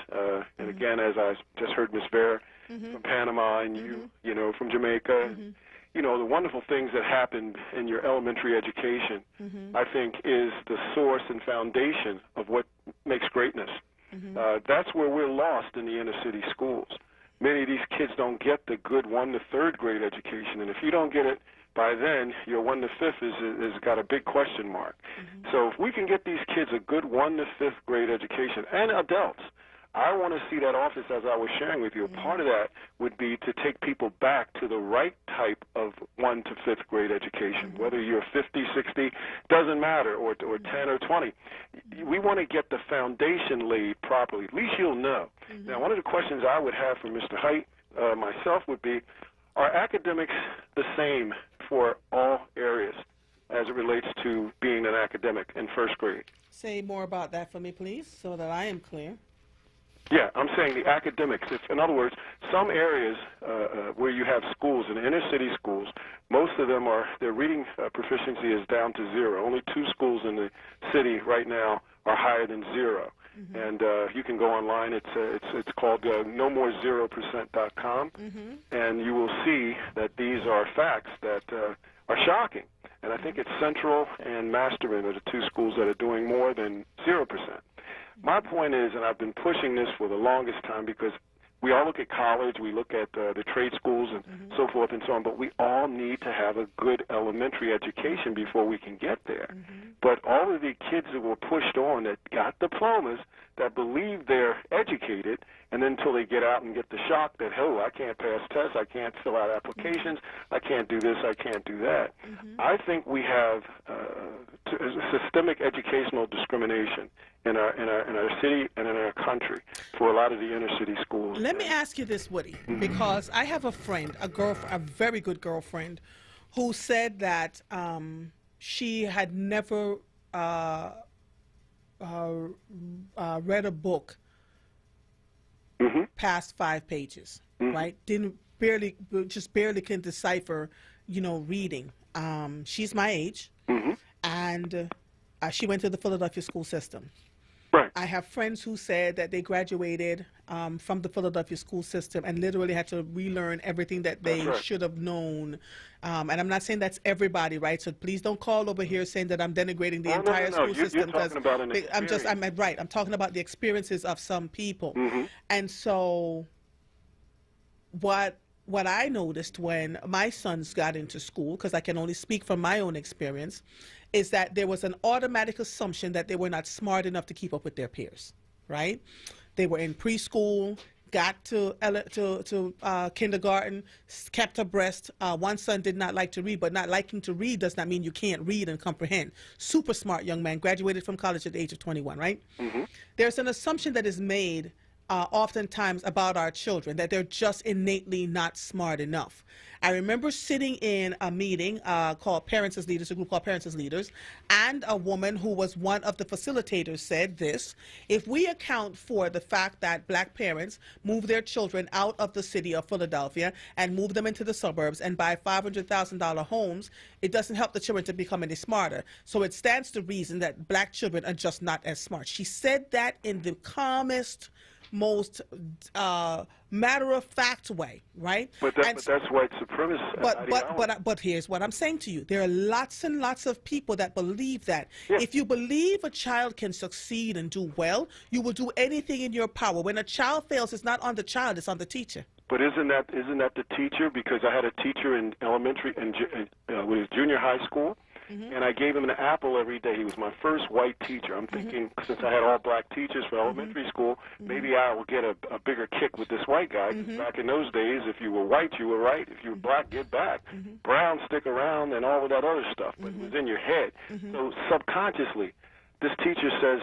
and again, as I just heard Miss Vera from Panama and you know, from Jamaica, you know, the wonderful things that happen in your elementary education, I think is the source and foundation of what makes greatness. That's where we're lost in the inner city schools. Many of these kids don't get the good 1 to 3rd grade education, and if you don't get it by then, your 1 to 5th is got a big question mark. So if we can get these kids a good 1 to 5th grade education, and adults, I want to see that office, as I was sharing with you. A part of that would be to take people back to the right type of 1 to 5th grade education, whether you're 50, 60, doesn't matter, or 10 or 20. We want to get the foundation laid properly. At least you'll know. Now, one of the questions I would have for Mr. Hite, myself, would be, are academics the same for all areas as it relates to being an academic in 1st grade? Say more about that for me, please, so that I am clear. Yeah, I'm saying the academics. In other words, some areas where you have schools, in inner city schools, most of them their reading proficiency is down to 0. Only 2 schools in the city right now are higher than 0. And you can go online. It's called nomore0%.com, and you will see that these are facts that are shocking. And I think it's Central and Masterman are the 2 schools that are doing more than 0%. My point is, and I've been pushing this for the longest time because we all look at college, we look at the trade schools and so forth and so on, but we all need to have a good elementary education before we can get there. But all of the kids that were pushed on that got diplomas, that believe they're educated, and then until they get out and get the shock that, oh, I can't pass tests, I can't fill out applications, I can't do this, I can't do that. I think we have systemic educational discrimination in our city and in our country for a lot of the inner city schools. Let me ask you this, Woody, because I have a friend, a very good girlfriend, who said that she had never read a book past 5 pages, right? Just barely can decipher, reading. She's my age, and she went to the Philadelphia school system. Right. I have friends who said that they graduated from the Philadelphia school system and literally had to relearn everything that they should have known. And I'm not saying that's everybody, right? So please don't call over here saying that I'm denigrating the entire school system. You're talking about an experience. I'm talking about the experiences of some people. And so what I noticed when my sons got into school, because I can only speak from my own experience, is that there was an automatic assumption that they were not smart enough to keep up with their peers, right? They were in preschool, got to kindergarten, kept abreast. One son did not like to read, but not liking to read does not mean you can't read and comprehend. Super smart young man, graduated from college at the age of 21, right? There's an assumption that is made oftentimes about our children, that they're just innately not smart enough. I remember sitting in a meeting called Parents as Leaders, a group called Parents as Leaders, and a woman who was one of the facilitators said this: if we account for the fact that black parents move their children out of the city of Philadelphia and move them into the suburbs and buy $500,000 homes, it doesn't help the children to become any smarter. So it stands to reason that black children are just not as smart. She said that in the calmest, most matter-of-fact way, right? But that's white supremacy. But here's what I'm saying to you. There are lots and lots of people that believe that. If you believe a child can succeed and do well, you will do anything in your power. When a child fails, it's not on the child, it's on the teacher. But isn't that the teacher? Because I had a teacher in elementary and junior high school, and I gave him an apple every day. He was my first white teacher. I'm thinking, since I had all black teachers for elementary school, maybe I will get a bigger kick with this white guy. Back in those days, if you were white, you were right. If you were black, get back. Brown, stick around, and all of that other stuff. But it was in your head. So subconsciously, this teacher says,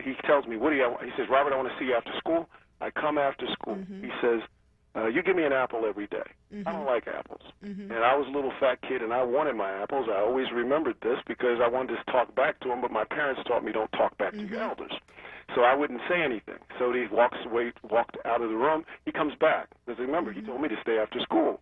he tells me, Woody, he says, Robert, I want to see you after school. I come after school. He says, you give me an apple every day. I don't like apples. And I was a little fat kid, and I wanted my apples. I always remembered this because I wanted to talk back to him, but my parents taught me don't talk back to your elders. So I wouldn't say anything. So he walked out of the room. He comes back. Because remember, he told me to stay after school.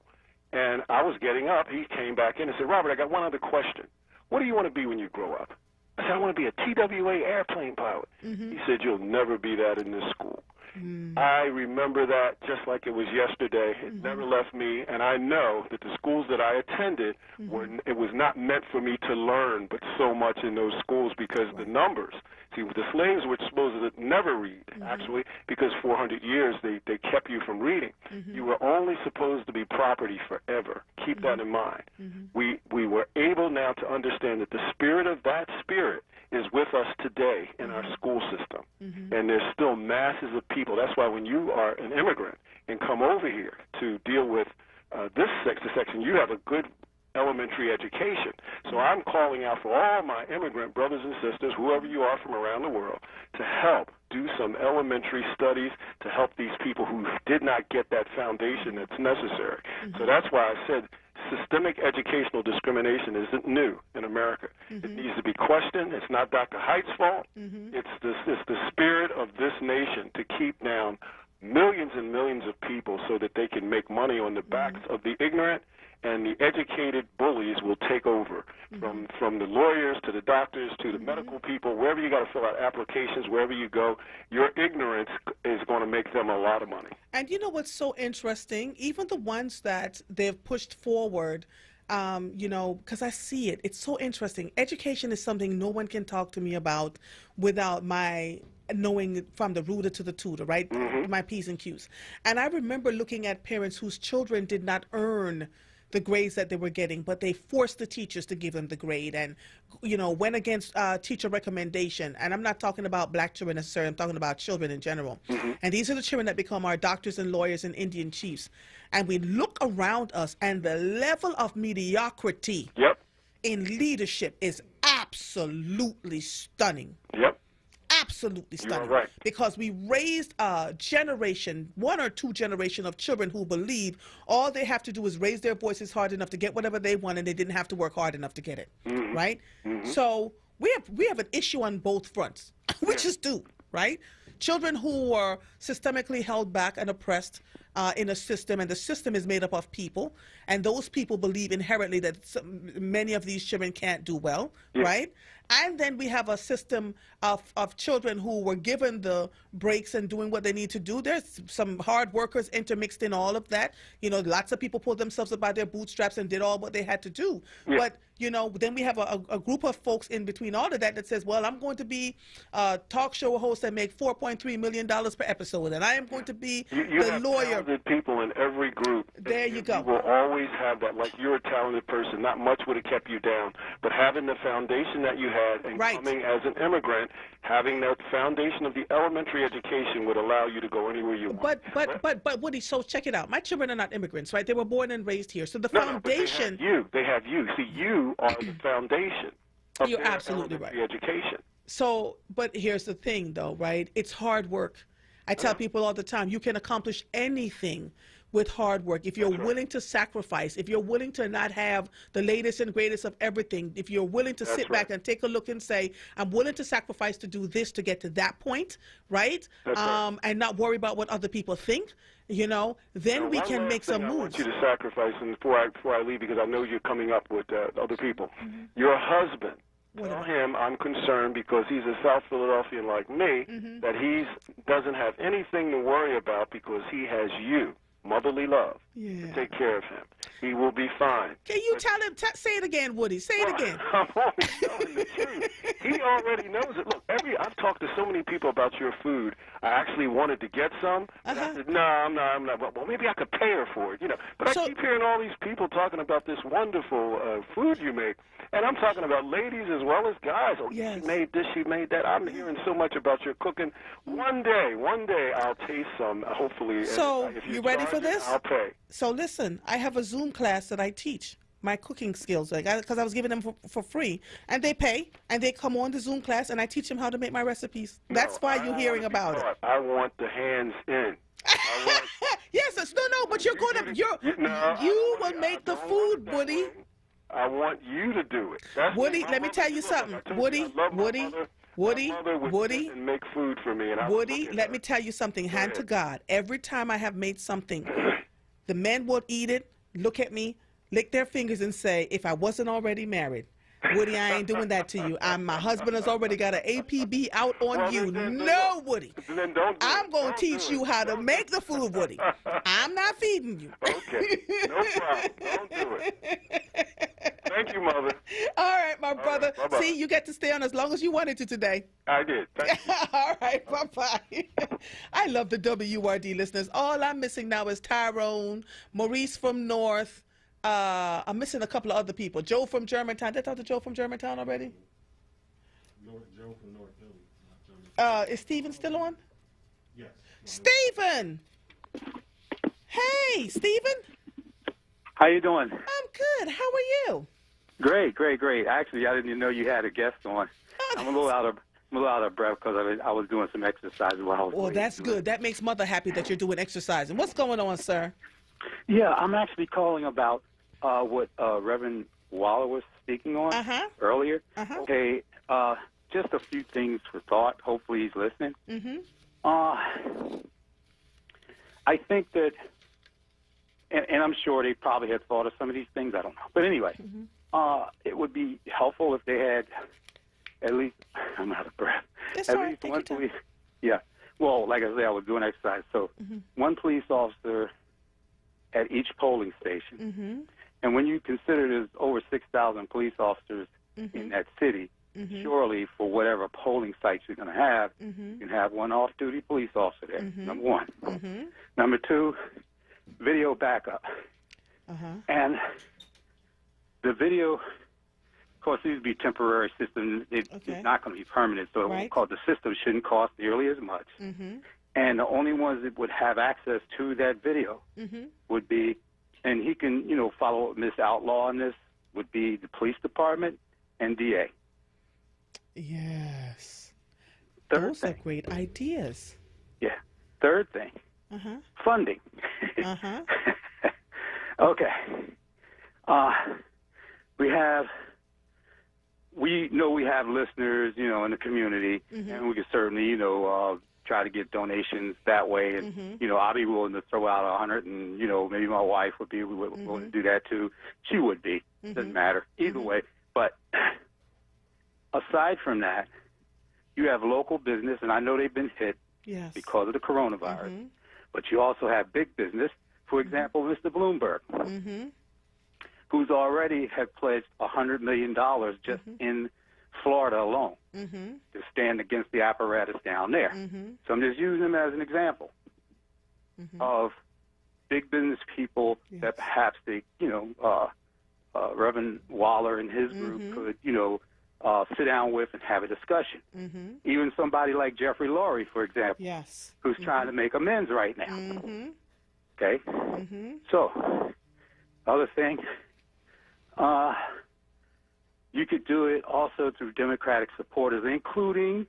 And I was getting up. He came back in and said, Robert, I got one other question. What do you want to be when you grow up? I said, I want to be a TWA airplane pilot. He said, you'll never be that in this school. I remember that just like it was yesterday. It never left me, and I know that the schools that I attended, it was not meant for me to learn, but so much in those schools because the numbers. See, the slaves were supposed to never read, actually, because 400 years they kept you from reading. You were only supposed to be property forever. Keep that in mind. We were able now to understand that the spirit of that spirit is with us today in our school system. And there's still masses of people. That's why when you are an immigrant and come over here to deal with this section, you have a good elementary education. So I'm calling out for all my immigrant brothers and sisters, whoever you are from around the world, to help do some elementary studies to help these people who did not get that foundation that's necessary. So that's why I said systemic educational discrimination isn't new in America. It needs to be questioned. It's not Dr. Haidt's fault. It's the spirit of this nation to keep down millions and millions of people so that they can make money on the backs of the ignorant, and the educated bullies will take over from the lawyers to the doctors to the medical people. Wherever you got to fill out applications, wherever you go, your ignorance is going to make them a lot of money. And you know what's so interesting? Even the ones that they've pushed forward, because I see it. It's so interesting. Education is something no one can talk to me about without my knowing from the rooter to the tutor, right? My P's and Q's. And I remember looking at parents whose children did not earn the grades that they were getting, but they forced the teachers to give them the grade and, went against teacher recommendation. And I'm not talking about black children necessarily. I'm talking about children in general. And these are the children that become our doctors and lawyers and Indian chiefs. And we look around us, and the level of mediocrity in leadership is absolutely stunning. Absolutely stunning. Right. Because we raised a generation, 1 or 2 generations of children who believe all they have to do is raise their voices hard enough to get whatever they want, and they didn't have to work hard enough to get it. Right? So we have an issue on both fronts. We just do, right? Children who are systemically held back and oppressed in a system, and the system is made up of people, and those people believe inherently that many of these children can't do well, right? And then we have a system of children who were given the breaks and doing what they need to do. There's some hard workers intermixed in all of that. Lots of people pulled themselves up by their bootstraps and did all what they had to do. But, then we have a group of folks in between all of that says, well, I'm going to be a talk show host and make $4.3 million per episode, and I am going to be the lawyer. Talented people in every group. There you go. You will always have that. Like, you're a talented person. Not much would have kept you down, but having the foundation that you had and coming as an immigrant, having that foundation of the elementary education would allow you to go anywhere you want. But Woody, so check it out. My children are not immigrants, right? They were born and raised here. So the foundation. They have you. See, you are the foundation of You're their absolutely right. Education. So, but here's the thing, though, right? It's hard work. I tell people all the time, you can accomplish anything with hard work. If you're willing to sacrifice, if you're willing to not have the latest and greatest of everything, if you're willing to sit back and take a look and say, I'm willing to sacrifice to do this to get to that point, right? And not worry about what other people think, then we can make some moves. I want you to sacrifice, and before I leave, because I know you're coming up with other people. Your husband. Tell him I'm concerned because he's a South Philadelphian like me, that he doesn't have anything to worry about because he has you, motherly love, to take care of him. He will be fine. Can you tell him? Say it again, Woody. Say it again. I'm always telling the truth. He already knows it. Look, I've talked to so many people about your food. I actually wanted to get some. But I said, no, I'm not. Well, maybe I could pay her for it, But I keep hearing all these people talking about this wonderful food you make. And I'm talking about ladies as well as guys. Oh, yes. She made this, she made that. I'm hearing so much about your cooking. One day I'll taste some, hopefully. So, if you ready for this? I'll pay. So, listen, I have a Zoom class that I teach my cooking skills, because I was giving them for free. And they pay, and they come on the Zoom class, and I teach them how to make my recipes. That's why you're hearing about it. I want the hands in. Yes, no, but you're going to, you will make the food, Woody. I want you to do it. Woody, let me tell you something. Woody, and make food for me. And Woody, let me tell you something. Hand to God. Every time I have made something, the men will eat it, look at me, lick their fingers, and say, if I wasn't already married, Woody, I ain't doing that to you. My husband has already got an APB out on you. No, Woody. I'm going to teach you how to make the food, Woody. I'm not feeding you. Okay. No problem. Don't do it. Thank you, Mother. All right, my brother. Bye-bye. See, you get to stay on as long as you wanted to today. I did. Thank you. All right, bye-bye. I love the WURD listeners. All I'm missing now is Tyrone, Maurice from North. I'm missing a couple of other people. Joe from Germantown. Did I talk to Joe from Germantown already? Joe from North Philly. Is Stephen still on? Yes. Stephen! Hey, Stephen. How you doing? I'm good. How are you? Great. Actually, I didn't even know you had a guest on. I'm a little out of breath because I was doing some exercise while I was. Well, that's good. That makes Mother happy that you're doing exercise. And what's going on, sir? Yeah, I'm actually calling about what Reverend Waller was speaking on earlier. Okay, just a few things for thought. Hopefully he's listening. I think that, and I'm sure they probably had thought of some of these things. I don't know. But anyway, it would be helpful if they had at least, I'm out of breath, at least one police. Yeah. Well, like I say, I was doing exercise. So one police officer at each polling station. And when you consider there's over 6,000 police officers in that city, surely for whatever polling sites you're going to have, you can have one off-duty police officer there, number one. Number two, video backup. And the video, of course, these would be temporary systems. It's not going to be permanent, so the system shouldn't cost nearly as much. And the only ones that would have access to that video would be, and he can, follow Miss Outlaw on this, would be the police department and DA. Yes. Those are great ideas. Yeah. Third thing, funding. Okay. We know we have listeners, in the community, and we can certainly, try to get donations that way. And, I'll be willing to throw out 100, and, maybe my wife would be willing to do that too. She would be. Doesn't matter. Either way. But aside from that, you have local business, and I know they've been hit because of the coronavirus. But you also have big business. For example, Mr. Bloomberg, who's already had pledged $100 million just in Florida alone to stand against the apparatus down there. So I'm just using him as an example of big business people that perhaps they, Reverend Waller and his group could, sit down with and have a discussion. Even somebody like Jeffrey Lurie, for example, who's trying to make amends right now. Okay? So, other thing, you could do it also through Democratic supporters, including,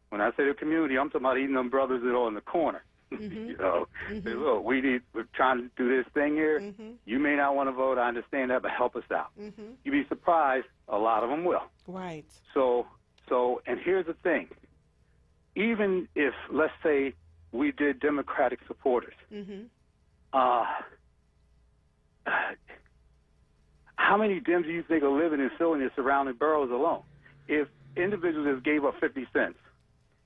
when I say the community, I'm talking about even them brothers that are in the corner. Say, look, we're trying to do this thing here. You may not want to vote. I understand that, but help us out. You'd be surprised. A lot of them will. Right. So, and here's the thing. Even if, let's say, we did Democratic supporters, how many Dems do you think are living and still in the surrounding boroughs alone? If individuals just gave up 50 cents,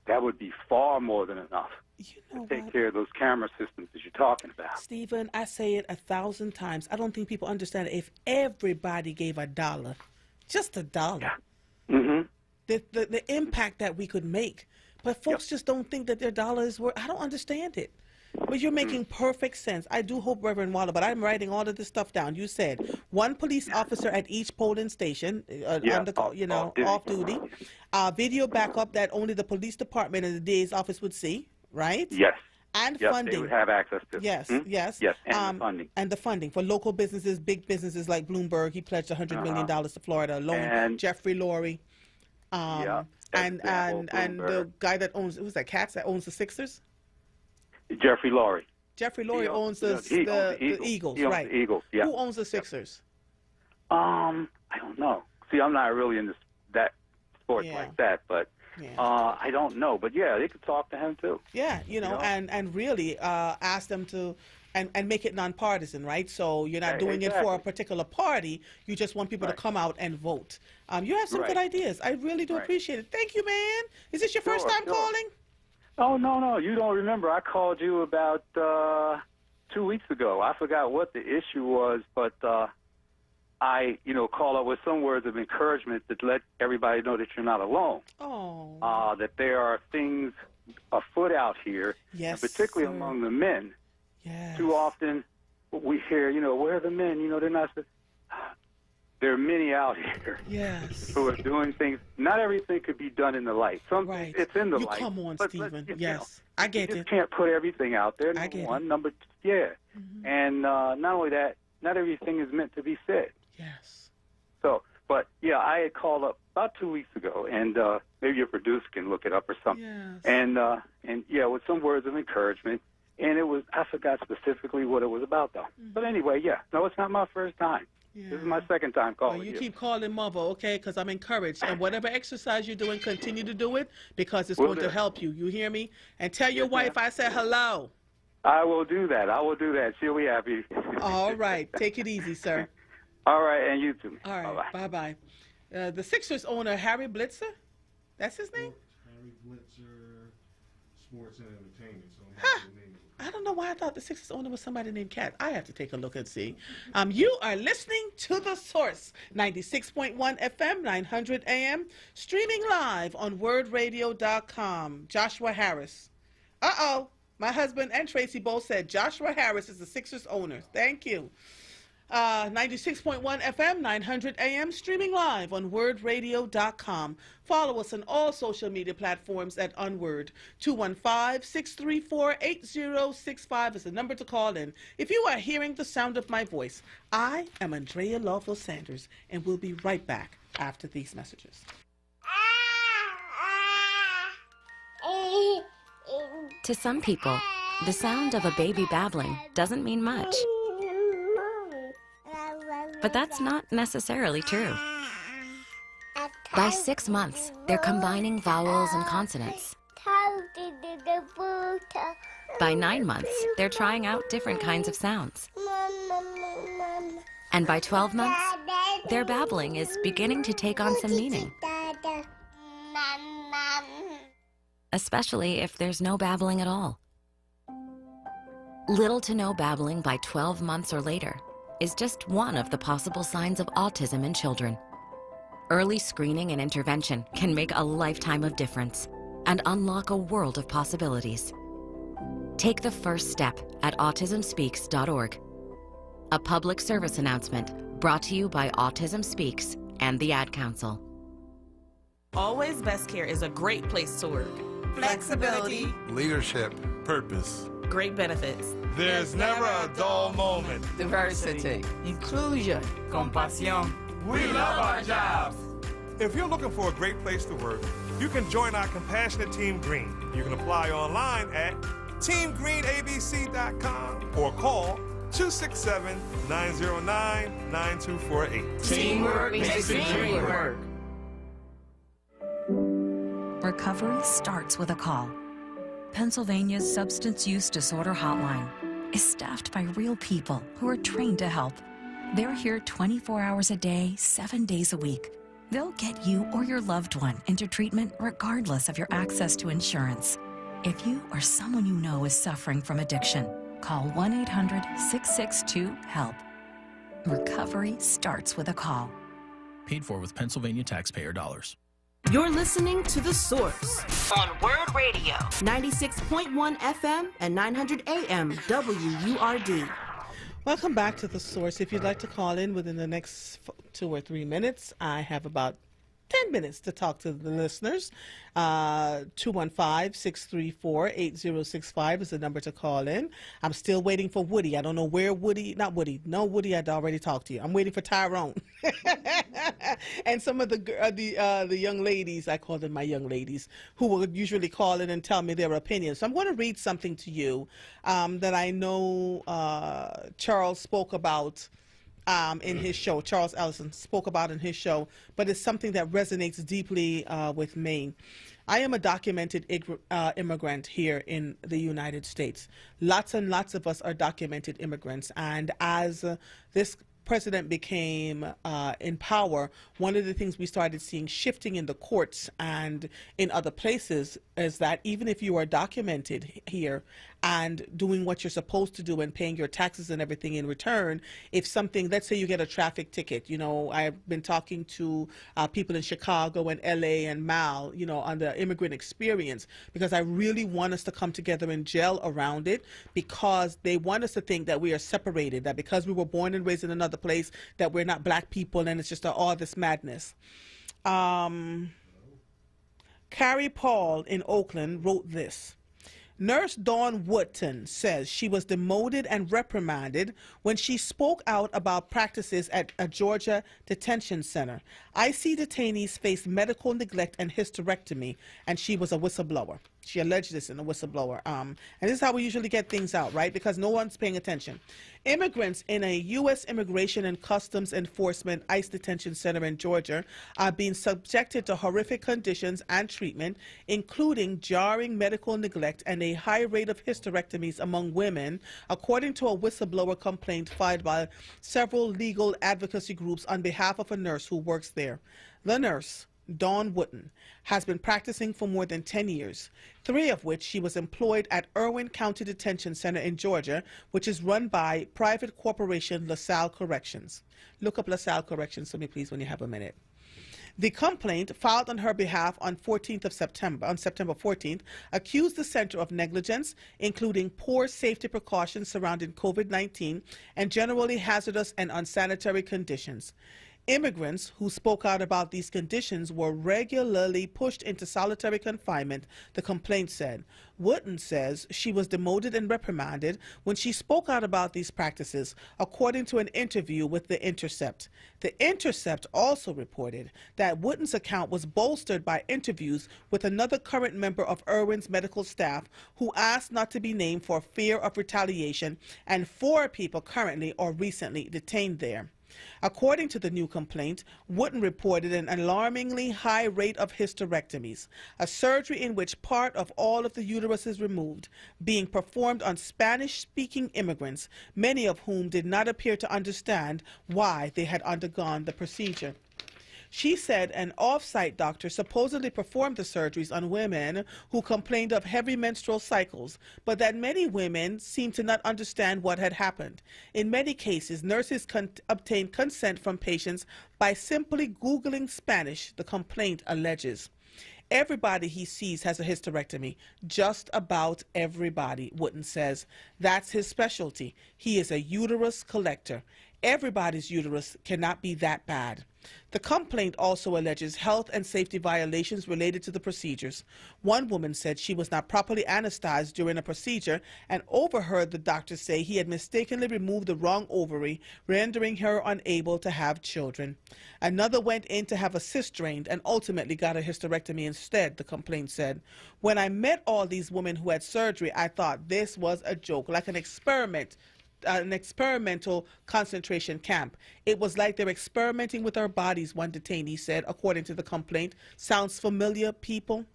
that would be far more than enough to take care of those camera systems that you're talking about. Stephen, I say it 1,000 times. I don't think people understand it. If everybody gave $1, just $1, the impact that we could make. But folks just don't think that their dollar is worth. I don't understand it. But you're making perfect sense. I do hope, Reverend Waller, but I'm writing all of this stuff down. You said one police officer at each polling station, off duty. Video backup that only the police department and the DA's office would see, right? Yes. And yes, funding. They would have access to. Yes, yes. Yes, and the funding. And the funding for local businesses, big businesses like Bloomberg. He pledged $100 million to Florida alone. And Jeffrey Lurie. And the guy that owns, who's that, Katz, that owns the Sixers? Jeffrey Lurie. Jeffrey Lurie owns the Eagles, he owns right? The Eagles, yeah. Who owns the Sixers? I don't know. See, I'm not really into that sports like that, but I don't know. But yeah, they could talk to him too. Yeah, and really ask them to and make it nonpartisan, right? So you're not doing it for a particular party. You just want people to come out and vote. You have some good ideas. I really do appreciate it. Thank you, man. Is this your first time calling? Oh, no, you don't remember. I called you about 2 weeks ago. I forgot what the issue was, but I, call up with some words of encouragement to let everybody know that you're not alone. Oh. That there are things afoot out here, and particularly among the men. Yes. Too often we hear, where are the men? They're not. There are many out here who are doing things. Not everything could be done in the light. Something it's in the light. Come on, but Stephen. I get it. You just can't put everything out there. I get one. it. Number two, and not only that, not everything is meant to be said. Yes. So, but I had called up about 2 weeks ago, and maybe your producer can look it up or something. Yes. And with some words of encouragement. And it was, I forgot specifically what it was about, though. But anyway, no, it's not my first time. Yeah. This is my second time calling you. Keep calling Mother, okay, because I'm encouraged. And whatever exercise you're doing, continue to do it because it's going to help you. You hear me? And tell your wife I said hello. I will do that. She'll be happy. All right. Take it easy, sir. All right, and you too. All right. Bye-bye. The Sixers owner, Harry Blitzer? That's his name? Harry Blitzer, Sports and Entertainment. So I'm I don't know why I thought the Sixers owner was somebody named Cat. I have to take a look and see. You are listening to The Source, 96.1 FM, 900 AM, streaming live on wordradio.com. Joshua Harris. Uh-oh. My husband and Tracy both said Joshua Harris is the Sixers owner. Thank you. 96.1 FM, 900 AM, streaming live on wordradio.com. Follow us on all social media platforms at onWURD. 215-634-8065 is the number to call in. If you are hearing the sound of my voice, I am Andrea Lawful Sanders, and we'll be right back after these messages. To some people, the sound of a baby babbling doesn't mean much. But that's not necessarily true. By 6 months, they're combining vowels and consonants. By 9 months, they're trying out different kinds of sounds. And by 12 months, their babbling is beginning to take on some meaning. Especially if there's no babbling at all. Little to no babbling by 12 months or later is just one of the possible signs of autism in children. Early screening and intervention can make a lifetime of difference and unlock a world of possibilities. Take the first step at autismspeaks.org. A public service announcement brought to you by Autism Speaks and the Ad Council. Always Best Care is a great place to work. Flexibility, leadership, purpose, great benefits. There's never a dull moment. Diversity, inclusion, compasión. We love our jobs. If you're looking for a great place to work, you can join our compassionate Team Green. You can apply online at teamgreenabc.com or call 267-909-9248. Teamwork makes the dream work. Recovery starts with a call. Pennsylvania's substance use disorder hotline is staffed by real people who are trained to help. They're here 24 hours a day, 7 days a week. They'll get you or your loved one into treatment regardless of your access to insurance. If you or someone you know is suffering from addiction, call 1-800-662-HELP. Recovery starts with a call. Paid for with Pennsylvania taxpayer dollars. You're listening to The Source on Word Radio, 96.1 FM and 900 AM WURD. Welcome back to The Source. If you'd like to call in within the next 2 or 3 minutes, I have about 10 minutes to talk to the listeners. 215-634-8065 is the number to call in. I'm still waiting for Woody. I don't know where Woody, not Woody. No, Woody, I'd already talked to you. I'm waiting for Tyrone. And some of the young ladies, I call them my young ladies, who will usually call in and tell me their opinions. So I'm going to read something to you that I know Charles spoke about in his show. Charles Ellison spoke about in his show, but it's something that resonates deeply with me. I am a documented immigrant here in the United States. Lots and lots of us are documented immigrants, and as this president became in power, one of the things we started seeing shifting in the courts and in other places is that even if you are documented here and doing what you're supposed to do and paying your taxes and everything in return, if something, let's say you get a traffic ticket, you know, I've been talking to people in Chicago and LA and Mal, you know, on the immigrant experience, because I really want us to come together and gel around it, because they want us to think that we are separated, that because we were born and raised in another place, that we're not black people, and it's just all this madness. Carrie Paul in Oakland wrote this. Nurse Dawn Woodton says she was demoted and reprimanded when she spoke out about practices at a Georgia detention center. IC detainees face medical neglect and hysterectomy, and she was a whistleblower. She alleged this in a whistleblower. And this is how we usually get things out, right? Because no one's paying attention. Immigrants in a U.S. Immigration and Customs Enforcement ICE detention center in Georgia are being subjected to horrific conditions and treatment, including jarring medical neglect and a high rate of hysterectomies among women, according to a whistleblower complaint filed by several legal advocacy groups on behalf of a nurse who works there. The nurse, Dawn Wooten, has been practicing for more than 10 years, 3 of which she was employed at Irwin County Detention Center in Georgia, which is run by private corporation LaSalle Corrections. Look up LaSalle Corrections for me, please, when you have a minute. The complaint filed on her behalf on September 14th, accused the center of negligence, including poor safety precautions surrounding COVID-19 and generally hazardous and unsanitary conditions. Immigrants who spoke out about these conditions were regularly pushed into solitary confinement, the complaint said. Wooten says she was demoted and reprimanded when she spoke out about these practices, according to an interview with The Intercept. The Intercept also reported that Wooten's account was bolstered by interviews with another current member of Irwin's medical staff who asked not to be named for fear of retaliation, and 4 people currently or recently detained there. According to the new complaint, Wooten reported an alarmingly high rate of hysterectomies, a surgery in which part of all of the uterus is removed, being performed on Spanish-speaking immigrants, many of whom did not appear to understand why they had undergone the procedure. She said an off-site doctor supposedly performed the surgeries on women who complained of heavy menstrual cycles, but that many women seemed to not understand what had happened. In many cases, nurses obtained consent from patients by simply Googling Spanish, the complaint alleges. Everybody he sees has a hysterectomy. Just about everybody, Wooten says. That's his specialty. He is a uterus collector. Everybody's uterus cannot be that bad. The complaint also alleges health and safety violations related to the procedures. One woman said she was not properly anesthetized during a procedure and overheard the doctor say he had mistakenly removed the wrong ovary, rendering her unable to have children. Another went in to have a cyst drained and ultimately got a hysterectomy instead, the complaint said. When I met all these women who had surgery, I thought this was a joke, like an experimental concentration camp. It was like they're experimenting with our bodies, one detainee said, according to the complaint. Sounds familiar, people?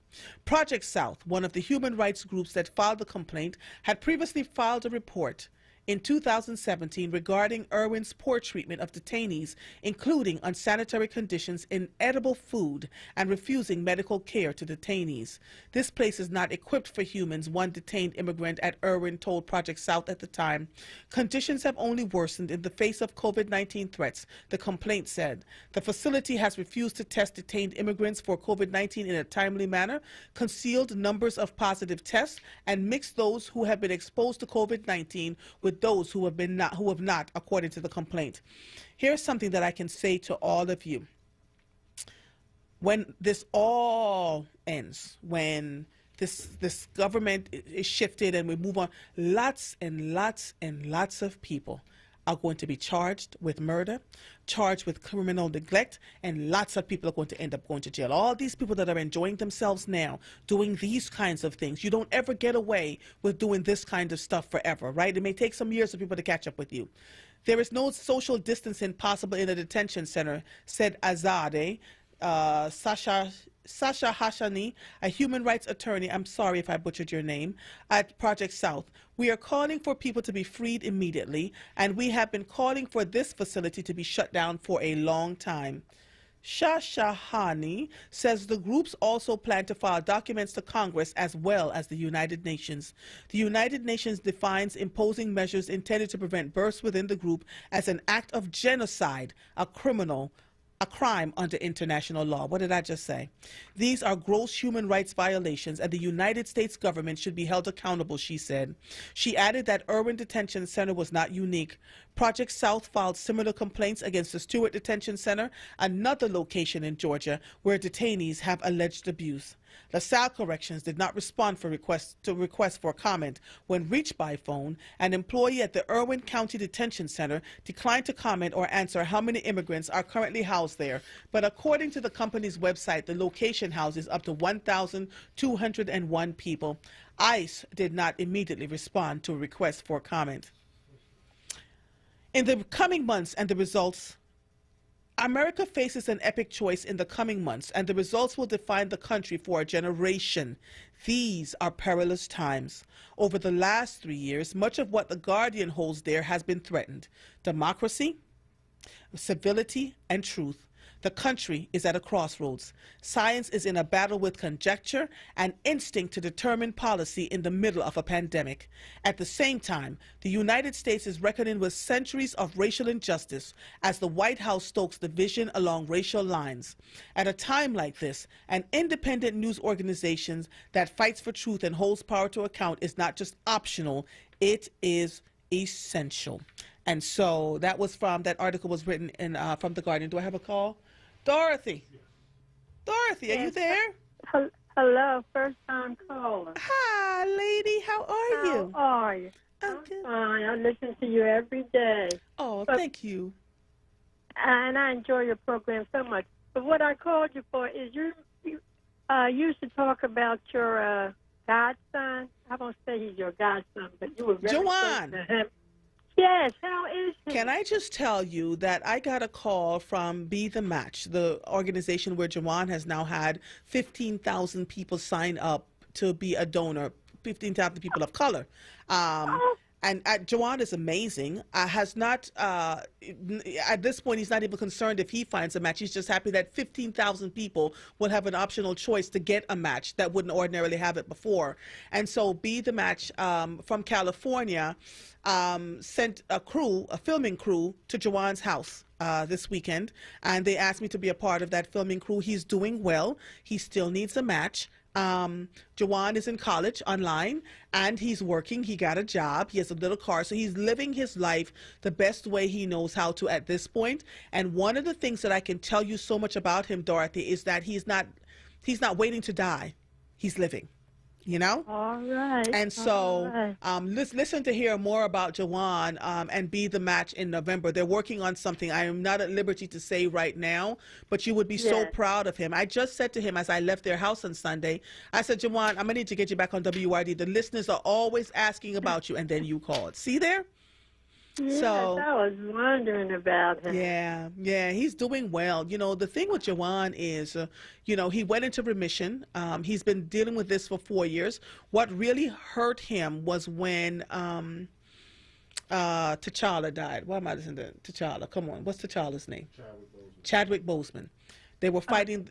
Project South, one of the human rights groups that filed the complaint, had previously filed a report in 2017 regarding Irwin's poor treatment of detainees, including unsanitary conditions in edible food and refusing medical care to detainees. This place is not equipped for humans, one detained immigrant at Irwin told Project South at the time. Conditions have only worsened in the face of COVID-19 threats, the complaint said. The facility has refused to test detained immigrants for COVID-19 in a timely manner, concealed numbers of positive tests, and mixed those who have been exposed to COVID-19 with those who have not, according to the complaint. Here's something that I can say to all of you. When this all ends, when this government is shifted and we move on, lots and lots and lots of people are going to be charged with murder, charged with criminal neglect, and lots of people are going to end up going to jail. All these people that are enjoying themselves now, doing these kinds of things, you don't ever get away with doing this kind of stuff forever, right? It may take some years for people to catch up with you. There is no social distancing possible in a detention center, said Azadeh Sasha Hashani, a human rights attorney, I'm sorry if I butchered your name, at Project South. We are calling for people to be freed immediately, and we have been calling for this facility to be shut down for a long time. Shashahani says the groups also plan to file documents to Congress as well as the United Nations. The United Nations defines imposing measures intended to prevent births within the group as an act of genocide, a crime under international law. What did I just say? These are gross human rights violations, and the United States government should be held accountable, she said. She added that Irwin Detention Center was not unique. Project South filed similar complaints against the Stewart Detention Center, another location in Georgia where detainees have alleged abuse. LaSalle Corrections did not respond to requests for comment. When reached by phone, an employee at the Irwin County Detention Center declined to comment or answer how many immigrants are currently housed there. But according to the company's website, the location houses up to 1,201 people. ICE did not immediately respond to a request for comment. In the coming months and the results, America faces an epic choice in the coming months, and the results will define the country for a generation. These are perilous times. Over the last 3 years, much of what The Guardian holds dear has been threatened. Democracy, civility, and truth. The country is at a crossroads. Science is in a battle with conjecture and instinct to determine policy in the middle of a pandemic. At the same time, the United States is reckoning with centuries of racial injustice as the White House stokes division along racial lines. At a time like this, an independent news organization that fights for truth and holds power to account is not just optional, it is essential. And so that article was written from The Guardian. Do I have a call? Dorothy. Dorothy, are you there? Hello, first time caller. Hi, lady. How are you? How are you? I'm fine. I listen to you every day. Oh, thank you. And I enjoy your program so much. But what I called you for is you used to talk about your godson. I won't say he's your godson, but you were very close to him. Yes, how is he? Can I just tell you that I got a call from Be The Match, the organization where Jawan has now had 15,000 people sign up to be a donor, 15,000 people of color. And Jawan is amazing. Has not, at this point, he's not even concerned if he finds a match. He's just happy that 15,000 people will have an optional choice to get a match that wouldn't ordinarily have it before. And so Be The Match from California sent a filming crew to Jawan's house this weekend. And they asked me to be a part of that filming crew. He's doing well. He still needs a match. Jawan is in college online and he's working. He got a job. He has a little car. So he's living his life the best way he knows how to at this point. And one of the things that I can tell you so much about him, Dorothy, is that he's not waiting to die. He's living. You know? All right. And so listen to hear more about Jawan and Be The Match in November. They're working on something I am not at liberty to say right now, but you would be so proud of him. I just said to him as I left their house on Sunday, I said, Jawan, I'm going to need to get you back on WRD. The listeners are always asking about you, and then you called. See there? Yes, So, I was wondering about him. Yeah, he's doing well. You know, the thing with Jawan is, he went into remission. He's been dealing with this for 4 years. What really hurt him was when T'Challa died. Why am I listening to T'Challa? Come on, what's T'Challa's name? Chadwick Boseman. They were fighting,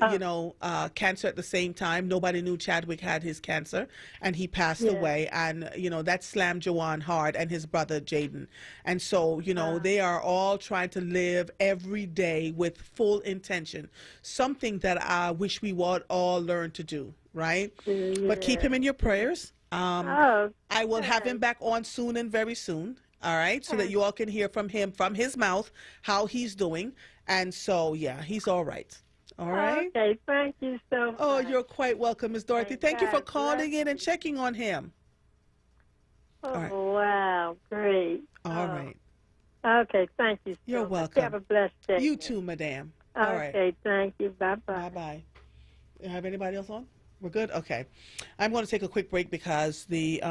cancer at the same time. Nobody knew Chadwick had his cancer, and he passed away. And, that slammed Jawan hard and his brother, Jaden. And so, they are all trying to live every day with full intention, something that I wish we would all learn to do, right? But keep him in your prayers. I will have him back on soon and very soon. All right, so that you all can hear from him, from his mouth, how he's doing. And so, he's all right. All right. Okay, thank you so much. Oh, you're quite welcome, Ms. Dorothy. Thank you for calling in and checking on him. Oh, wow, great. All right. Okay, thank you so You're much. welcome. Have a blessed day. You too, madam. All right. Okay, thank you. Bye-bye. Bye-bye. You have anybody else on? We're good? Okay. I'm going to take a quick break because the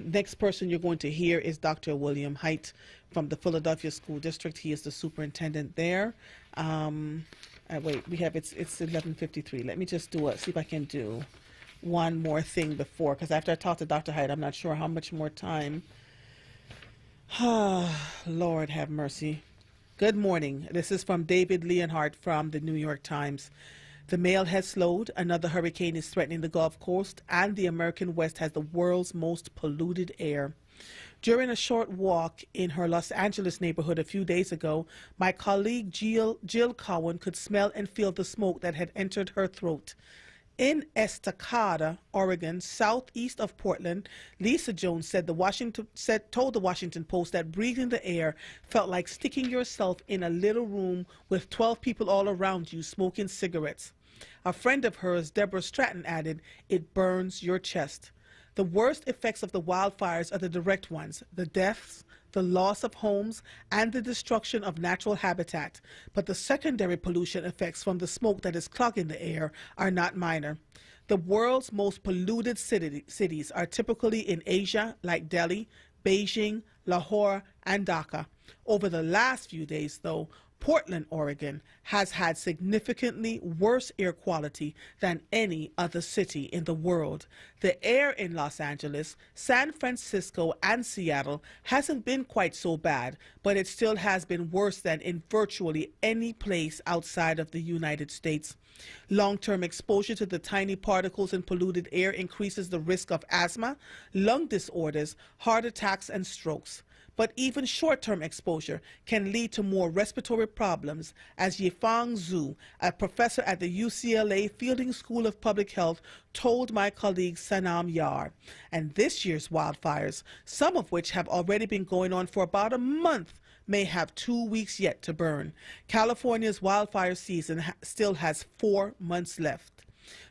next person you're going to hear is Dr. William Haidt from the Philadelphia School District. He is the superintendent there. Wait, it's 11:53. Let me just see if I can do one more thing before, because after I talk to Dr. Haidt, I'm not sure how much more time. Lord have mercy. Good morning. This is from David Leonhardt from the New York Times. The mail has slowed. Another hurricane is threatening the Gulf Coast, and the American West has the world's most polluted air. During a short walk in her Los Angeles neighborhood a few days ago, my colleague Jill Cowan could smell and feel the smoke that had entered her throat. In Estacada, Oregon, southeast of Portland, Lisa Jones told the Washington Post that breathing the air felt like sticking yourself in a little room with 12 people all around you smoking cigarettes. A friend of hers, Deborah Stratton, added, "It burns your chest." The worst effects of the wildfires are the direct ones, the deaths, the loss of homes, and the destruction of natural habitat. But the secondary pollution effects from the smoke that is clogging the air are not minor. The world's most polluted cities are typically in Asia, like Delhi, Beijing, Lahore, and Dhaka. Over the last few days, though, Portland, Oregon, has had significantly worse air quality than any other city in the world. The air in Los Angeles, San Francisco, and Seattle hasn't been quite so bad, but it still has been worse than in virtually any place outside of the United States. Long-term exposure to the tiny particles in polluted air increases the risk of asthma, lung disorders, heart attacks, and strokes. But even short-term exposure can lead to more respiratory problems, as Yifang Zhu, a professor at the UCLA Fielding School of Public Health, told my colleague Sanam Yar. And this year's wildfires, some of which have already been going on for about a month, may have 2 weeks yet to burn. California's wildfire season still has 4 months left.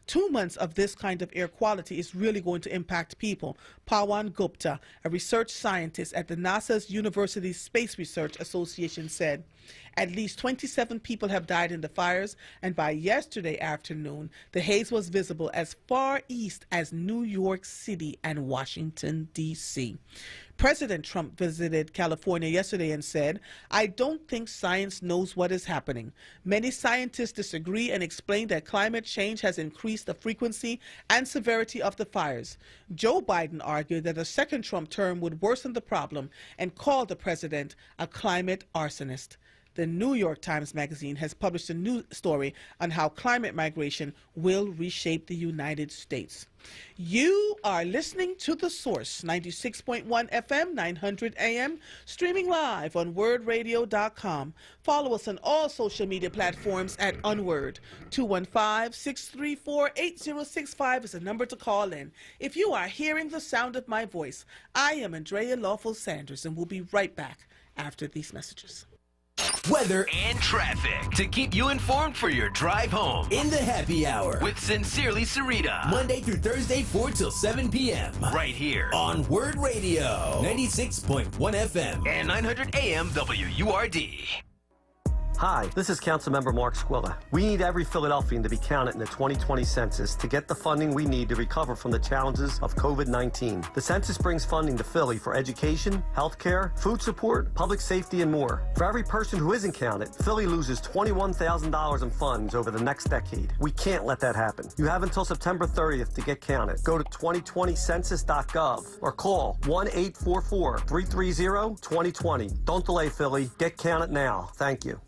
2 months of this kind of air quality is really going to impact people. Pawan Gupta, a research scientist at the NASA's University Space Research Association, said, at least 27 people have died in the fires, and by yesterday afternoon, the haze was visible as far east as New York City and Washington, D.C. President Trump visited California yesterday and said, I don't think science knows what is happening. Many scientists disagree and explain that climate change has increased the frequency and severity of the fires. Joe Biden argued that a second Trump term would worsen the problem and called the president a climate arsonist. The New York Times Magazine has published a new story on how climate migration will reshape the United States. You are listening to The Source, 96.1 FM, 900 AM, streaming live on WordRadio.com. Follow us on all social media platforms at onWURD. 215-634-8065 is the number to call in. If you are hearing the sound of my voice, I am Andrea Lawful Sanders, and we'll be right back after these messages. Weather and traffic to keep you informed for your drive home. in the happy hour. With Sincerely Sarita. Monday through Thursday, 4 till 7 p.m. Right here on Word Radio, 96.1 FM and 900 AM WURD. Hi, this is Councilmember Mark Squilla. We need every Philadelphian to be counted in the 2020 census to get the funding we need to recover from the challenges of COVID-19. The census brings funding to Philly for education, healthcare, food support, public safety, and more. For every person who isn't counted, Philly loses $21,000 in funds over the next decade. We can't let that happen. You have until September 30th to get counted. Go to 2020census.gov or call 1-844-330-2020. Don't delay, Philly. Get counted now. Thank you.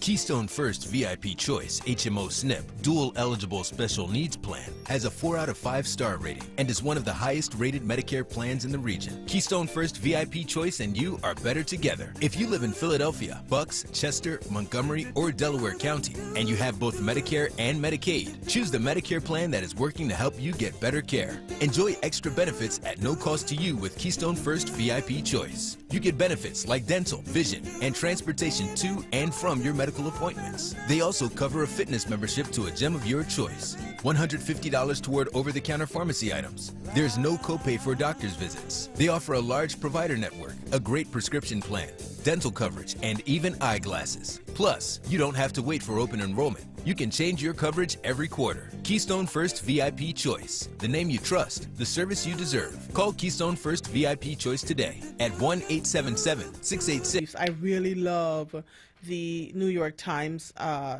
Keystone First VIP Choice HMO SNP Dual Eligible Special Needs Plan has a 4 out of 5 star rating and is one of the highest rated Medicare plans in the region. Keystone First VIP Choice and you are better together. If you live in Philadelphia, Bucks, Chester, Montgomery, or Delaware County, and you have both Medicare and Medicaid, choose the Medicare plan that is working to help you get better care. Enjoy extra benefits at no cost to you with Keystone First VIP Choice. You get benefits like dental, vision, and transportation to and from your medical appointments. They also cover a fitness membership to a gym of your choice, $150 toward over-the-counter pharmacy items. There's no copay for doctor's visits. They offer a large provider network, a great prescription plan, dental coverage, and even eyeglasses. Plus, you don't have to wait for open enrollment. You can change your coverage every quarter. Keystone First VIP Choice. The name you trust, the service you deserve. Call Keystone First VIP Choice today at 1-877-686. I really love the New York Times,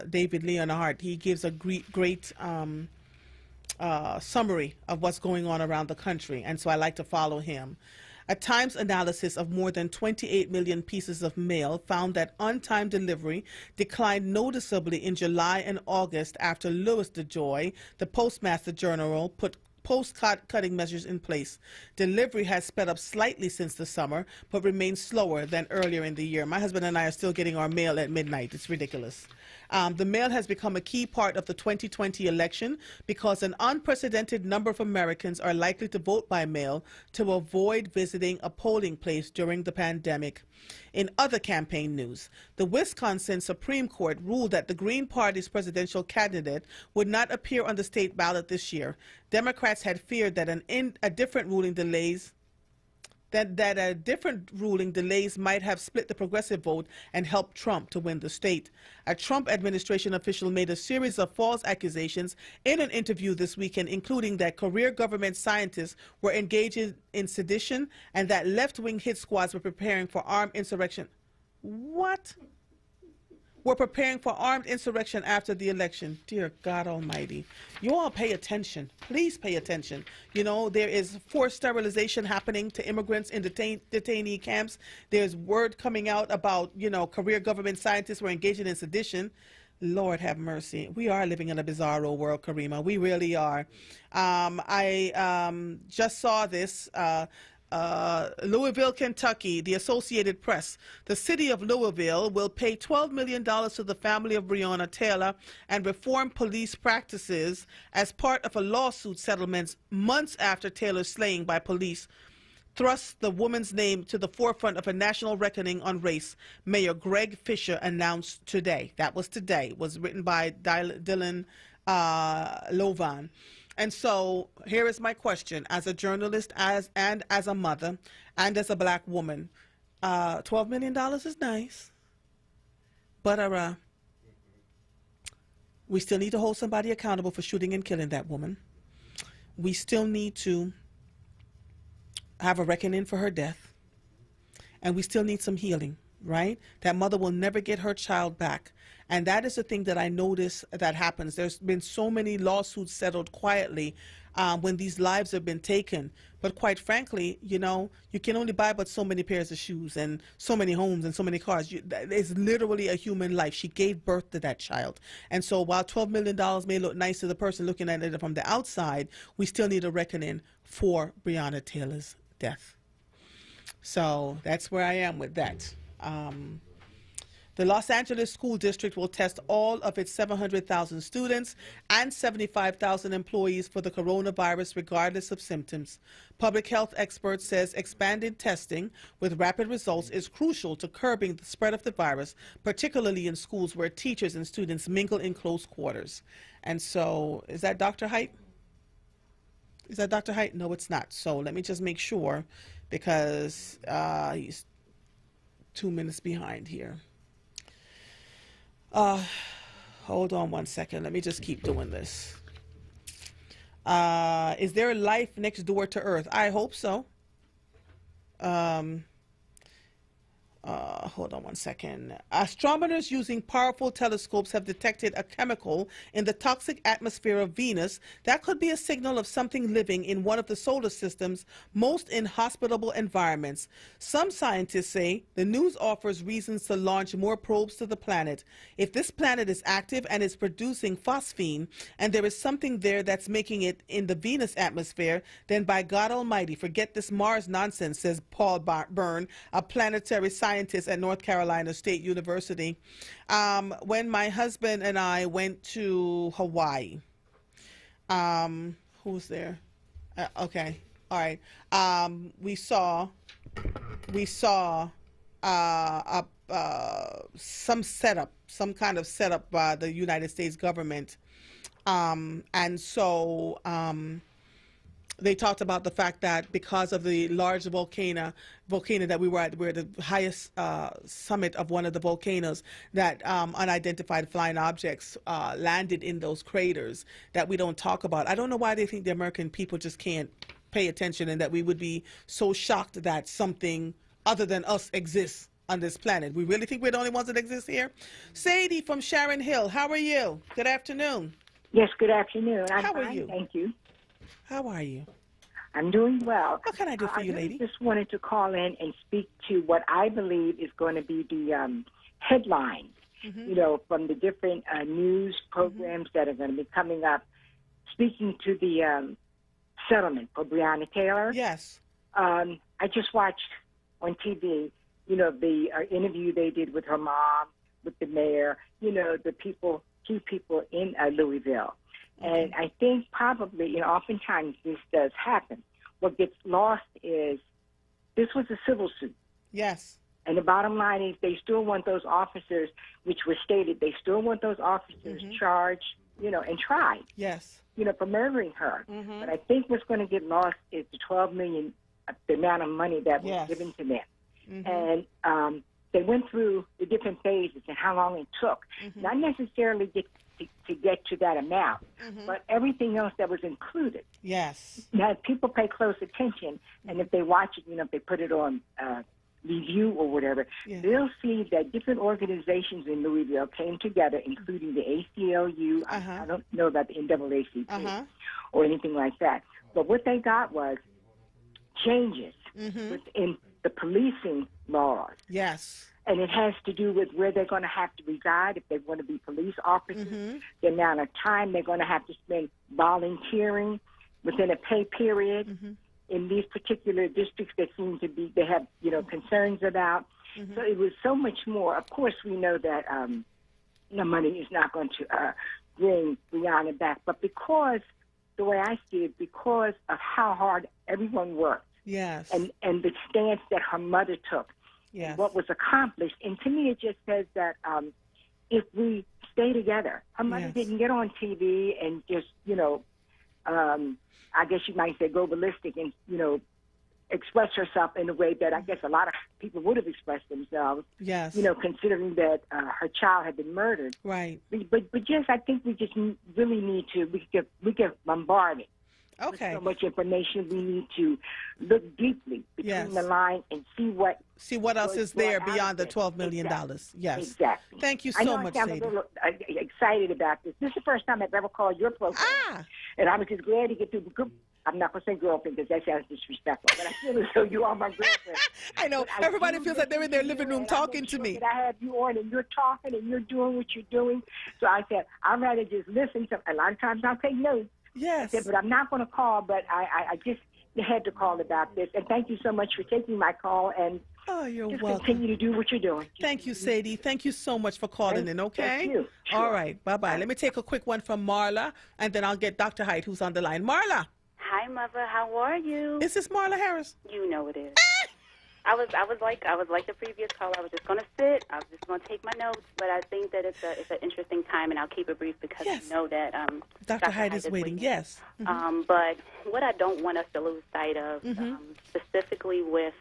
David Leonhardt. He gives a great summary of what's going on around the country, and so I like to follow him. A Times analysis of more than 28 million pieces of mail found that on-time delivery declined noticeably in July and August after Louis DeJoy, the Postmaster General, put post-cutting measures in place. Delivery has sped up slightly since the summer, but remains slower than earlier in the year. My husband and I are still getting our mail at midnight. It's ridiculous. The mail has become a key part of the 2020 election because an unprecedented number of Americans are likely to vote by mail to avoid visiting a polling place during the pandemic. In other campaign news, the Wisconsin Supreme Court ruled that the Green Party's presidential candidate would not appear on the state ballot this year. Democrats had feared that a different ruling delays might have split the progressive vote and helped Trump to win the state. A Trump administration official made a series of false accusations in an interview this weekend, including that career government scientists were engaging in sedition and that left-wing hit squads were preparing for armed insurrection. What? were preparing for armed insurrection after the election. Dear God Almighty. You all pay attention. Please pay attention. You know, there is forced sterilization happening to immigrants in detainee camps. There's word coming out about, you know, career government scientists were engaging in sedition. Lord have mercy. We are living in a bizarro world, Karima. We really are. I just saw this. Louisville, Kentucky, the Associated Press. The city of Louisville will pay $12 million to the family of Breonna Taylor and reform police practices as part of a lawsuit settlement months after Taylor's slaying by police thrust the woman's name to the forefront of a national reckoning on race, Mayor Greg Fisher announced today. That was today. It was written by Dylan Lovan. And so here is my question. As a journalist and as a mother and as a black woman, $12 million is nice, but we still need to hold somebody accountable for shooting and killing that woman. We still need to have a reckoning for her death, and we still need some healing, right? That mother will never get her child back. And that is the thing that I notice that happens. There's been so many lawsuits settled quietly when these lives have been taken. But quite frankly, you know, you can only buy but so many pairs of shoes and so many homes and so many cars. It's literally a human life. She gave birth to that child. And so while $12 million may look nice to the person looking at it from the outside, we still need a reckoning for Breonna Taylor's death. So that's where I am with that. The Los Angeles School District will test all of its 700,000 students and 75,000 employees for the coronavirus regardless of symptoms. Public health experts says expanded testing with rapid results is crucial to curbing the spread of the virus, particularly in schools where teachers and students mingle in close quarters. And so, is that Dr. Height? Is that Dr. Height? No, it's not. So let me just make sure, because he's 2 minutes behind here. Hold on one second. Let me just keep doing this. Is there life next door to Earth? I hope so. Hold on one second. Astronomers using powerful telescopes have detected a chemical in the toxic atmosphere of Venus that could be a signal of something living in one of the solar system's most inhospitable environments. Some scientists say the news offers reasons to launch more probes to the planet. If this planet is active and is producing phosphine, and there is something there that's making it in the Venus atmosphere, then by God Almighty, forget this Mars nonsense, says Paul Byrne, a planetary scientist at North Carolina State University. When my husband and I went to Hawaii, who was there? Okay, all right. We saw some kind of setup by the United States government, and so they talked about the fact that because of the large volcano that we were at, we're the highest summit of one of the volcanoes, that unidentified flying objects landed in those craters that we don't talk about. I don't know why they think the American people just can't pay attention, and that we would be so shocked that something other than us exists on this planet. We really think we're the only ones that exist here? Sadie from Sharon Hill, how are you? Good afternoon. Yes, good afternoon. How are you? Thank you. How are you? I'm doing well. What can I do for you, lady? I just wanted to call in and speak to what I believe is going to be the headlines, you know, from the different news programs that are going to be coming up, speaking to the settlement for Breonna Taylor. Yes. I just watched on TV, you know, the interview they did with her mom, with the mayor, you know, the key people in Louisville. And I think probably, you know, oftentimes this does happen. What gets lost is this was a civil suit. Yes. And the bottom line is they still want those officers, which was stated, they still want those officers charged, you know, and tried. Yes. You know, for murdering her. But I think what's going to get lost is the $12 million, the amount of money that was given to them. And they went through the different phases and how long it took. Not necessarily to get to that amount, but everything else that was included. Yes. Now, if people pay close attention, and if they watch it, you know, if they put it on review or whatever, they'll see that different organizations in Louisville came together, including the ACLU. I don't know about the NAACP or anything like that. But what they got was changes within the policing laws. Yes. And it has to do with where they're going to have to reside if they want to be police officers, the amount of time they're going to have to spend volunteering within a pay period in these particular districts that seem to be, they have, concerns about. So it was so much more. Of course, we know that the money is not going to bring Brianna back, but because, the way I see it, because of how hard everyone worked. Yes. And the stance that her mother took. Yes. What was accomplished. And to me, it just says that if we stay together, her mother didn't get on TV and just, I guess you might say go ballistic and, express herself in a way that I guess a lot of people would have expressed themselves. Yes. Considering that her child had been murdered. Right. But just, I think we just really need to, we get bombarded. Okay. With so much information, we need to look deeply between the line and see what else is there beyond the $12 million. Exactly. Yes. Exactly. Thank you so much, I'm Sadie. a little excited about this. This is the first time I've ever called your program. And I was just glad to get through the group. I'm not going to say girlfriend because that sounds disrespectful, but I feel as though you are my girlfriend. I know. Everybody feels like they're in their living room talking to me. I have you on and you're talking and you're doing what you're doing. So I said, I'd rather just listen. A lot of times I'll take notes. Yes. I said, but I'm not going to call, but I just had to call about this. And thank you so much for taking my call. And you're just welcome. Continue to do what you're doing. Thank you, Sadie. Thank you so much for calling in, okay? Thank you. Sure. All right. Bye-bye. Let me take a quick one from Marla, and then I'll get Dr. Height, who's on the line. Marla. Hi, Mother. How are you? Is this Marla Harris? You know it is. I was like the previous caller. I was just going to sit. I was just going to take my notes. But I think that it's an interesting time, and I'll keep it brief because I know that Dr. Height is waiting. Yes. But what I don't want us to lose sight of, specifically with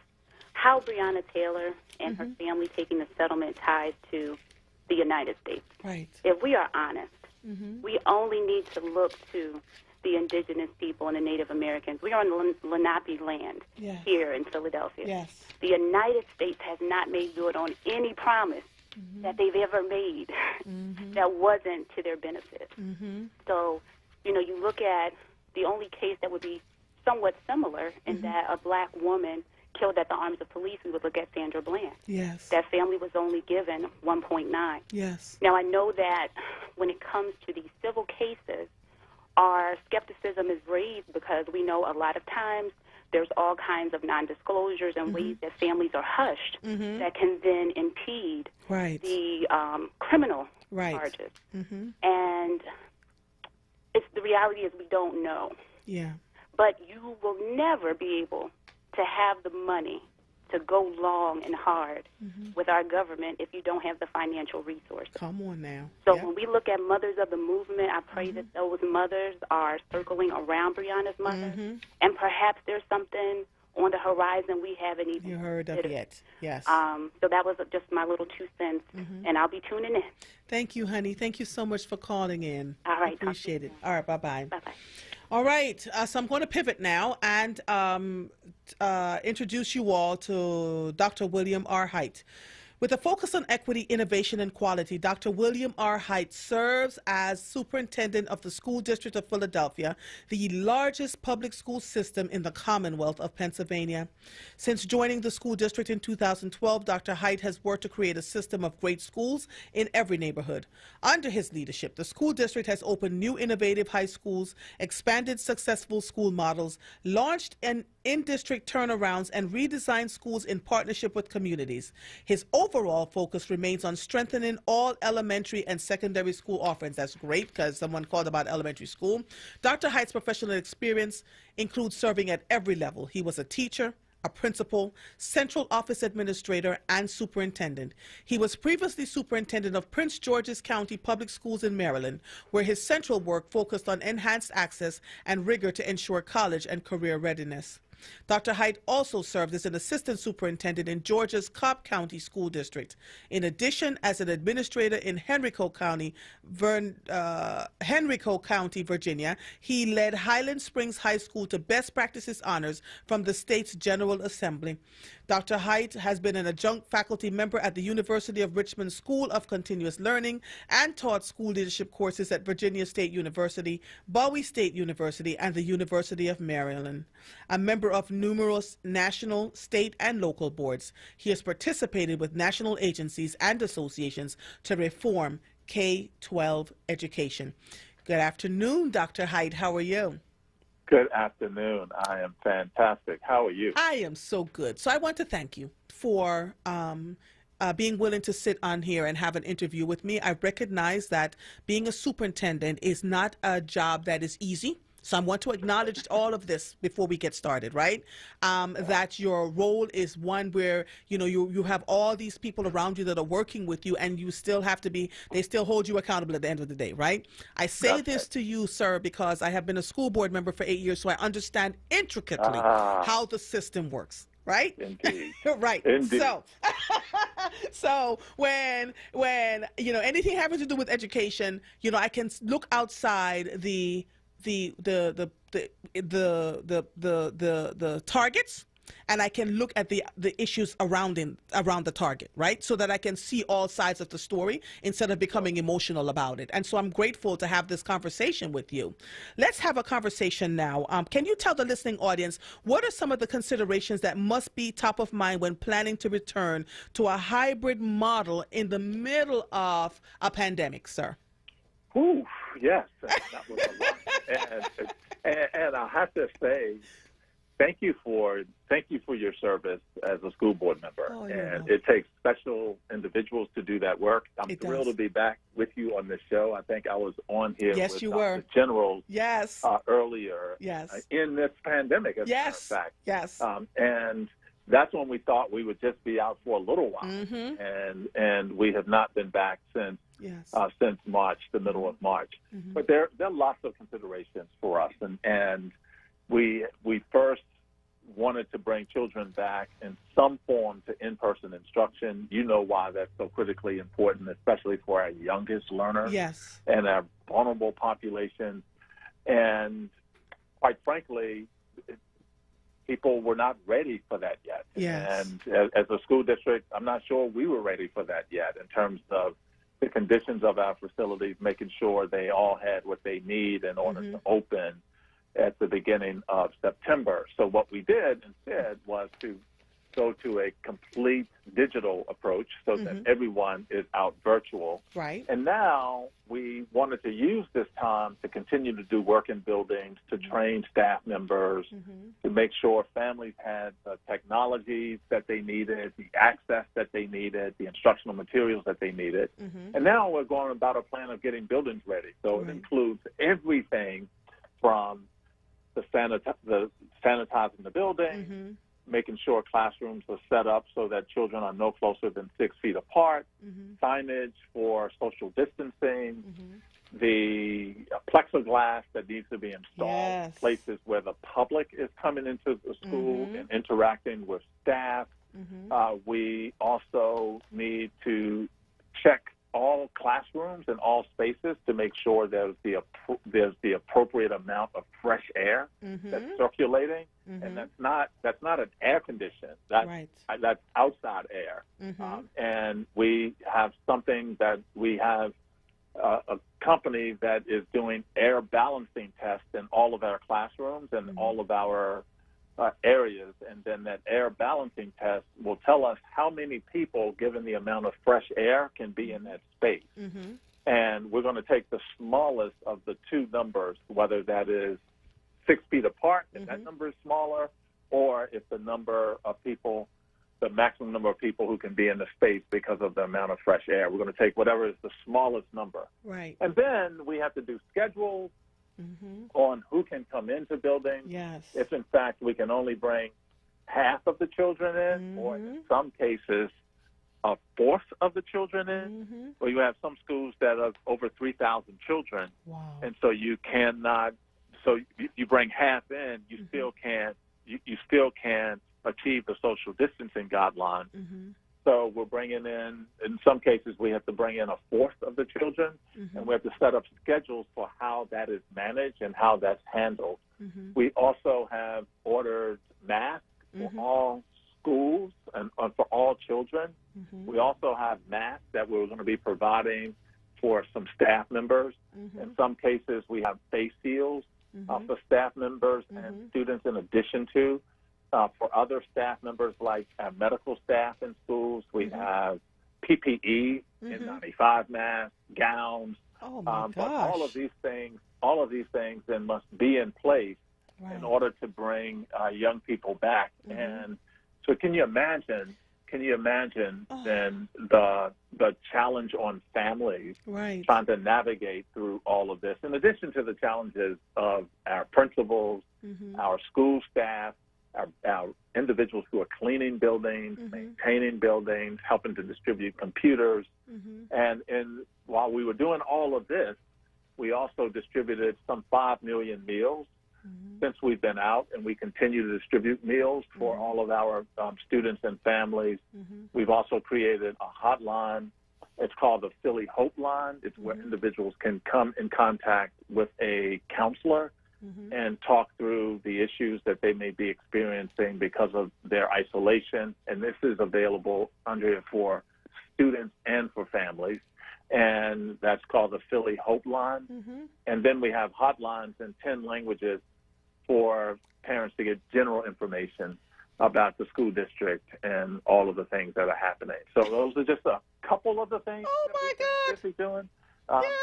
how Breonna Taylor and her family taking the settlement ties to the United States. Right. If we are honest, we only need to look to the indigenous people and the Native Americans. We are on Lenape land here in Philadelphia. Yes. The United States has not made good on any promise that they've ever made that wasn't to their benefit. So, you look at the only case that would be somewhat similar in that a black woman killed at the arms of police, we would look at Sandra Bland. Yes. That family was only given 1.9. Yes. Now, I know that when it comes to these civil cases, our skepticism is raised because we know a lot of times there's all kinds of non-disclosures and ways that families are hushed that can then impede the criminal charges. And it's the reality is we don't know. Yeah. But you will never be able to have the money to go long and hard with our government if you don't have the financial resources. Come on now. So when we look at mothers of the movement, I pray that those mothers are circling around Breonna's mother, and perhaps there's something on the horizon we haven't even heard of yet. Yes. So that was just my little 2 cents, and I'll be tuning in. Thank you, honey. Thank you so much for calling in. All right. Appreciate it. All right. Bye-bye. Bye-bye. All right, so I'm going to pivot now and introduce you all to Dr. William R. Height. With a focus on equity, innovation, and quality, Dr. William R. Height serves as superintendent of the School District of Philadelphia, the largest public school system in the Commonwealth of Pennsylvania. Since joining the school district in 2012, Dr. Height has worked to create a system of great schools in every neighborhood. Under his leadership, the school district has opened new innovative high schools, expanded successful school models, launched in-district turnarounds, and redesigned schools in partnership with communities. His overall focus remains on strengthening all elementary and secondary school offerings. That's great because someone called about elementary school. Dr. Height's professional experience includes serving at every level. He was a teacher, a principal, central office administrator, and superintendent. He was previously superintendent of Prince George's County Public Schools in Maryland, where his central work focused on enhanced access and rigor to ensure college and career readiness. Dr. Height also served as an assistant superintendent in Georgia's Cobb County School District. In addition, as an administrator in Henrico County, Virginia, he led Highland Springs High School to Best Practices Honors from the state's General Assembly. Dr. Height has been an adjunct faculty member at the University of Richmond School of Continuous Learning and taught school leadership courses at Virginia State University, Bowie State University, and the University of Maryland. A member of numerous national, state, and local boards, he has participated with national agencies and associations to reform K-12 education. Good afternoon, Dr. Height. How are you? Good afternoon. I am fantastic. How are you? I am so good. So I want to thank you for being willing to sit on here and have an interview with me. I recognize that being a superintendent is not a job that is easy. So I want to acknowledge all of this before we get started, right? That your role is one where, you have all these people around you that are working with you, and you still have to be, they still hold you accountable at the end of the day, right? I say this to you, sir, because I have been a school board member for 8 years, so I understand intricately how the system works. Right? Indeed. Right. Indeed. So when anything having to do with education, I can look outside the targets, and I can look at the issues around the target, right? So that I can see all sides of the story instead of becoming emotional about it. And so I'm grateful to have this conversation with you. Let's have a conversation now. Can you tell the listening audience what are some of the considerations that must be top of mind when planning to return to a hybrid model in the middle of a pandemic, sir? Ooh, yes, that was a lot. And I have to say, thank you for your service as a school board member. And it takes special individuals to do that work. I'm thrilled to be back with you on this show. I think I was on here with Dr. General earlier in this pandemic, as a matter of fact. Yes. And that's when we thought we would just be out for a little while. And we have not been back since March, the middle of March. But there are lots of considerations for us. And we first wanted to bring children back in some form to in-person instruction. You know why that's so critically important, especially for our youngest learners and our vulnerable population. And quite frankly, people were not ready for that yet. And as a school district, I'm not sure we were ready for that yet in terms of the conditions of our facilities, making sure they all had what they need in order to open at the beginning of September. So what we did instead was to go to a complete digital approach so that everyone is out virtual. Right. And now we wanted to use this time to continue to do work in buildings, to train staff members, to make sure families had the technologies that they needed, the access that they needed, the instructional materials that they needed. And now we're going about a plan of getting buildings ready. So it includes everything from the sanitizing the building, making sure classrooms are set up so that children are no closer than 6 feet apart, signage for social distancing, the plexiglass that needs to be installed, places where the public is coming into the school and interacting with staff. We also need to check all classrooms and all spaces to make sure there's the appropriate amount of fresh air that's circulating, and that's not an air condition. That's outside air. And we have something that we have a company that is doing air balancing tests in all of our classrooms and all of our areas, and then that air balancing test will tell us how many people, given the amount of fresh air, can be in that space. And we're going to take the smallest of the two numbers, whether that is 6 feet apart, if that number is smaller, or if the number of people, the maximum number of people who can be in the space because of the amount of fresh air. We're going to take whatever is the smallest number. Right. And then we have to do schedules on who can come into buildings. If, in fact, we can only bring half of the children in, or in some cases, a fourth of the children in, or you have some schools that are over 3,000 children. And so you cannot, so you bring half in, you still can't you still can't achieve the social distancing guidelines. So we're bringing in some cases, we have to bring in a fourth of the children, and we have to set up schedules for how that is managed and how that's handled. We also have ordered masks for all schools and for all children. We also have masks that we're going to be providing for some staff members. In some cases, we have face shields for staff members and students in addition to. For other staff members, like medical staff in schools, we have PPE, N95 masks, gowns. Oh my but all of these things then must be in place in order to bring young people back. And so, can you imagine then the challenge on families trying to navigate through all of this, in addition to the challenges of our principals, our school staff, our individuals who are cleaning buildings, maintaining buildings, helping to distribute computers. And while we were doing all of this, we also distributed some 5 million meals since we've been out, and we continue to distribute meals for all of our students and families. We've also created a hotline. It's called the Philly Hope Line. It's where individuals can come in contact with a counselor and talk through the issues that they may be experiencing because of their isolation. And this is available, Andrea, for students and for families. And that's called the Philly Hope Line. And then we have hotlines in 10 languages for parents to get general information about the school district and all of the things that are happening. So those are just a couple of the things that we're doing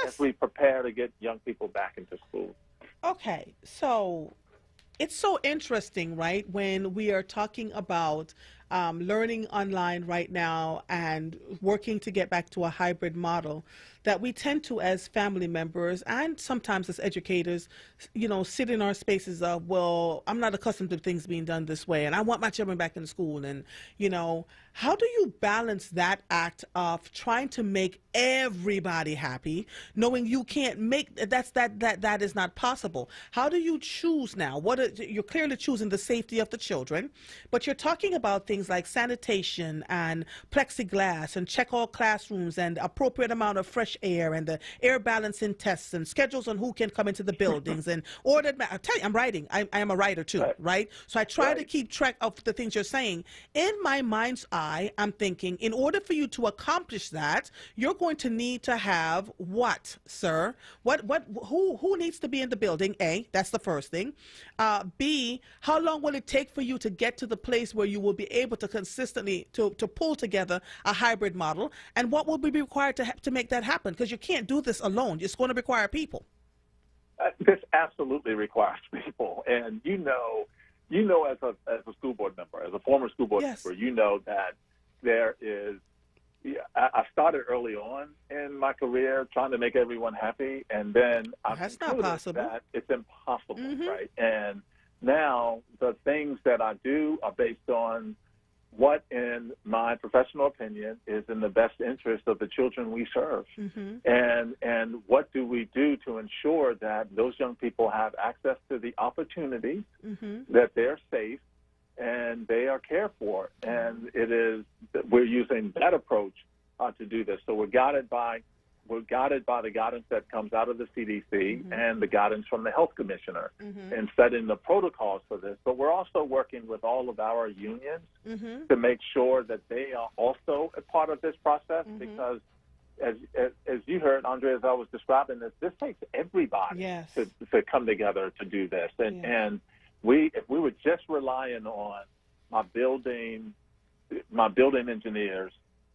as we prepare to get young people back into school. Okay, so it's so interesting, right, when we are talking about learning online right now and working to get back to a hybrid model, that we tend to, as family members and sometimes as educators, sit in our spaces of, well, I'm not accustomed to things being done this way, and I want my children back in school. And, how do you balance that act of trying to make everybody happy, knowing you can't make that is not possible? How do you choose now? You're clearly choosing the safety of the children, but you're talking about things like sanitation and plexiglass and check all classrooms and appropriate amount of fresh air and the air balancing tests and schedules on who can come into the buildings and ordered. I tell you, I'm writing. I am a writer too, right? So I try to keep track of the things you're saying. In my mind's eye, I'm thinking, in order for you to accomplish that, you're going to need to have what, sir? Who needs to be in the building? A, that's the first thing. B, how long will it take for you to get to the place where you will be able to consistently to pull together a hybrid model? And what will be required to make that happen? Because you can't do this alone. It's going to require people. This absolutely requires people. And as a school board member, as a former school board member, you know that there is, I started early on in my career trying to make everyone happy, and then I concluded that it's impossible, right? And now the things that I do are based on what, in my professional opinion, is in the best interest of the children we serve. And what do we do to ensure that those young people have access to the opportunities, that they're safe, and they are cared for? And we're using that approach to do this. So we're guided by the guidance that comes out of the CDC and the guidance from the health commissioner in setting the protocols for this. But we're also working with all of our unions to make sure that they are also a part of this process, because as you heard, Andrea, as I was describing this takes everybody to come together to do this. And if we were just relying on my building engineers,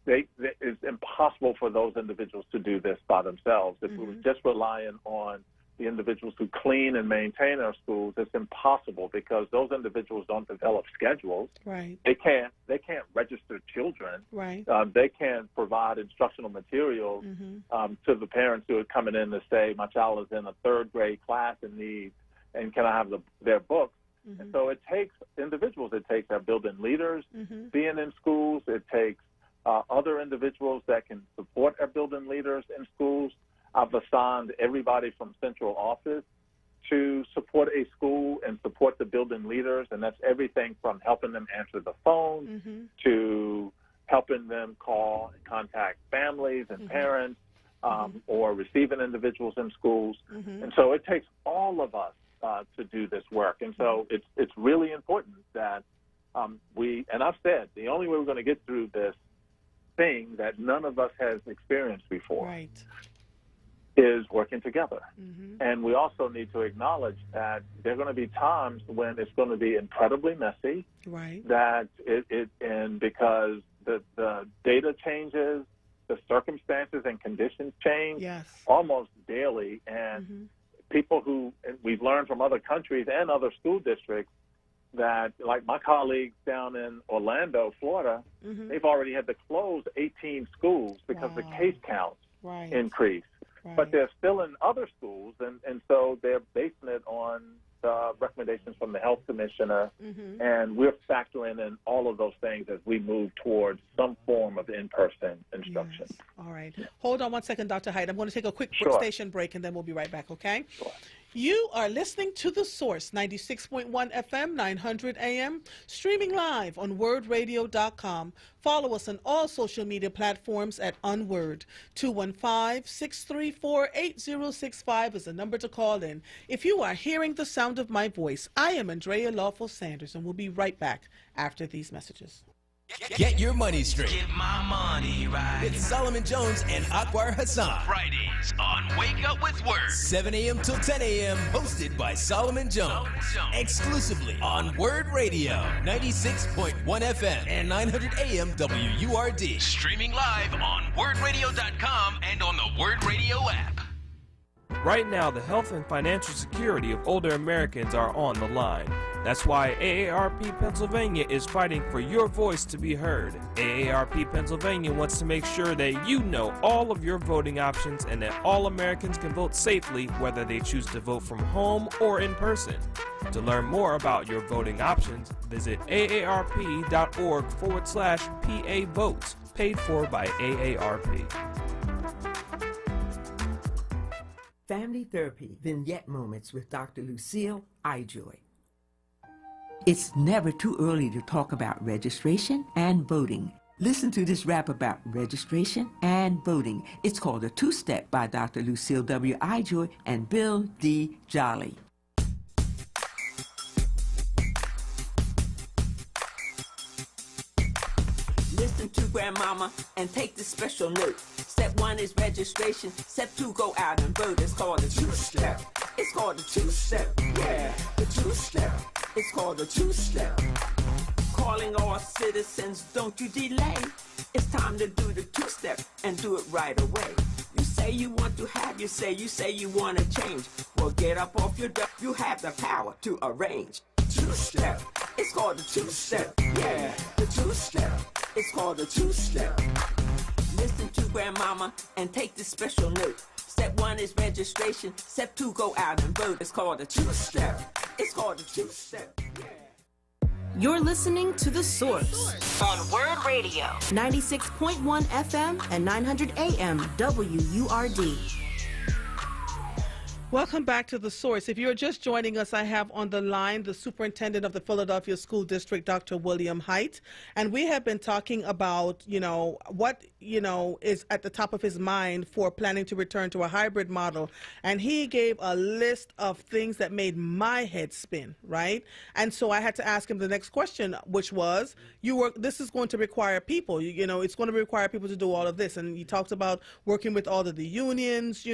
it's impossible for those individuals to do this by themselves. If we were just relying on the individuals who clean and maintain our schools, it's impossible, because those individuals don't develop schedules. Right. They can't register children. Right. They can't provide instructional materials to the parents who are coming in to say, my child is in a third grade class and can I have their books? And so it takes individuals. It takes our building leaders being in schools. It takes other individuals that can support our building leaders in schools. I've assigned everybody from central office to support a school and support the building leaders, and that's everything from helping them answer the phone to helping them call and contact families and parents or receiving individuals in schools. And so it takes all of us to do this work. And so it's really important that and I've said, the only way we're going to get through this thing that none of us has experienced before is working together. And we also need to acknowledge that there are going to be times when it's going to be incredibly messy, that and because the data changes, the circumstances and conditions change almost daily, and people who, and we've learned from other countries and other school districts, that like my colleagues down in Orlando, Florida, they've already had to close 18 schools because the case counts increased. But they're still in other schools, and so they're basing it on the recommendations from the health commissioner, and we're factoring in all of those things as we move towards some form of in-person instruction. All right. Hold on one second, Dr. Hyde. I'm going to take a quick station break, and then we'll be right back, okay? You are listening to The Source, 96.1 FM, 900 AM, streaming live on WordRadio.com. Follow us on all social media platforms at onWURD. 215-634-8065 is the number to call in. If you are hearing the sound of my voice, I am Andrea Lawful Sanders, and we'll be right back after these messages. Get your money straight. Get my money right. It's Solomon Jones and Akbar Hassan. Fridays on Wake Up with Word. 7 a.m. till 10 a.m. Hosted by Solomon Jones. Exclusively on Word Radio. 96.1 FM and 900 AM WURD. Streaming live on WordRadio.com and on the Word Radio app. Right now, the health and financial security of older Americans are on the line. That's why AARP Pennsylvania is fighting for your voice to be heard. AARP Pennsylvania wants to make sure that you know all of your voting options and that all Americans can vote safely, whether they choose to vote from home or in person. To learn more about your voting options, visit aarp.org/PA Votes, paid for by AARP. Family Therapy Vignette Moments with Dr. Lucille Ijoy. It's never too early to talk about registration and voting. Listen to this rap about registration and voting. It's called A Two-Step by Dr. Lucille W. Ijoy and Bill D. Jolly. Listen to Grandmama and take this special note. Step 1 is registration. Step 2, go out and vote. It's called a two-step. It's called a two-step. Yeah, the two-step. It's called a two-step. Calling all citizens, don't you delay. It's time to do the two-step and do it right away. You say you want to have, you say you want to change. Well, get up off your duck. You have the power to arrange. Two-step. It's called a two-step. Yeah, the two-step. It's called a two-step. Listen to Grandmama and take this special note. Step 1 is registration. Step 2, go out and vote. It's called a two-step. It's called a two-step. You're listening to The Source on Word Radio. 96.1 FM and 900 AM WURD. Welcome back to The Source. If you're just joining us, I have on the line the superintendent of the Philadelphia School District, Dr. William Haidt, and we have been talking about, what, is at the top of his mind for planning to return to a hybrid model. And he gave a list of things that made my head spin, right? And so I had to ask him the next question, which was, this is going to require people, it's going to require people to do all of this. And he talked about working with all of the unions,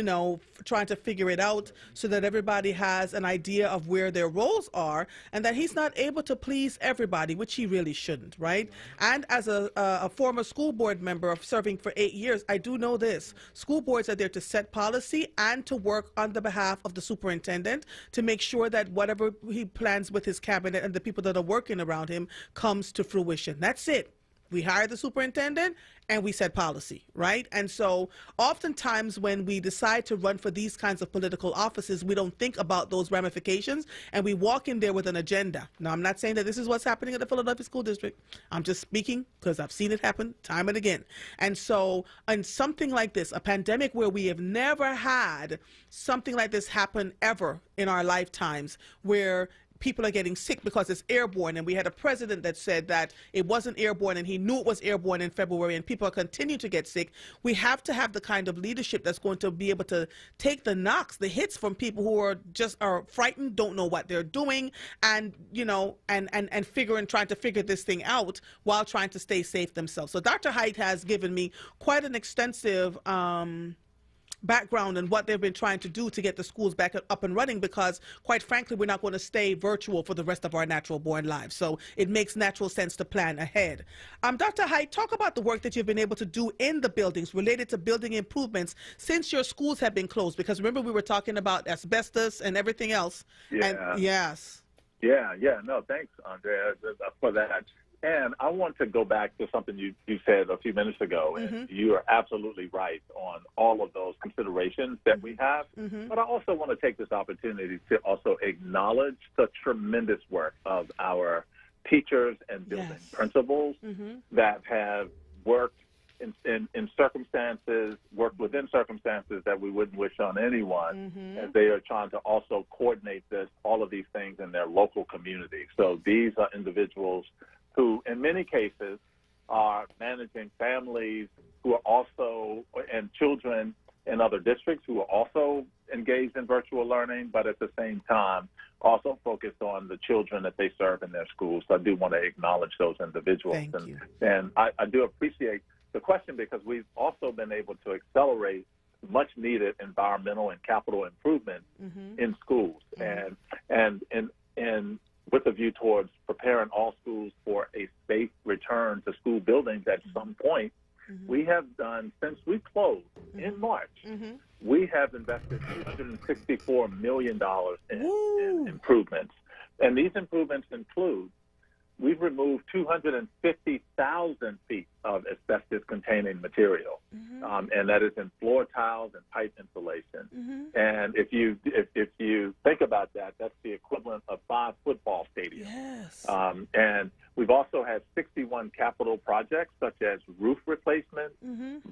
trying to figure it out, so that everybody has an idea of where their roles are, and that he's not able to please everybody, which he really shouldn't, right? And as a former school board member of serving for 8 years, I do know this. School boards are there to set policy and to work on the behalf of the superintendent to make sure that whatever he plans with his cabinet and the people that are working around him comes to fruition. That's it. We hire the superintendent and we set policy, right? And so oftentimes when we decide to run for these kinds of political offices, we don't think about those ramifications, and we walk in there with an agenda. Now, I'm not saying that this is what's happening at the Philadelphia School District. I'm just speaking because I've seen it happen time and again. And so in something like this, a pandemic where we have never had something like this happen ever in our lifetimes, where people are getting sick because it's airborne, and we had a president that said that it wasn't airborne and he knew it was airborne in February, and people continue to get sick. We have to have the kind of leadership that's going to be able to take the knocks, the hits from people who are frightened, don't know what they're doing, and trying to figure this thing out while trying to stay safe themselves. So Dr. Haidt has given me quite an extensive background and what they've been trying to do to get the schools back up and running, because quite frankly, we're not going to stay virtual for the rest of our natural born lives. So it makes natural sense to plan ahead. Dr. Haidt, talk about the work that you've been able to do in the buildings related to building improvements since your schools have been closed, because remember we were talking about asbestos and everything else. Yeah. And, yes. Yeah. No, thanks, Andrea, for that. And I want to go back to something you said a few minutes ago, and you are absolutely right on all of those considerations that we have. But I also want to take this opportunity to also acknowledge the tremendous work of our teachers and building principals that have worked in circumstances, worked within circumstances that we wouldn't wish on anyone, as they are trying to also coordinate all of these things in their local community. So these are individuals who in many cases are managing families who are also, and children in other districts who are also engaged in virtual learning, but at the same time also focused on the children that they serve in their schools. So I do want to acknowledge those individuals. And I do appreciate the question, because we've also been able to accelerate much needed environmental and capital improvements in schools. And with a view towards preparing all schools for a safe return to school buildings at some point, we have done, since we closed in March, we have invested $264 million in improvements. And these improvements include, we've removed 250,000 feet of asbestos-containing material, and that is in floor tiles and pipe insulation. And if you think about that, that's the equivalent of 5 football stadiums. Yes. And we've also had 61 capital projects, such as roof replacements,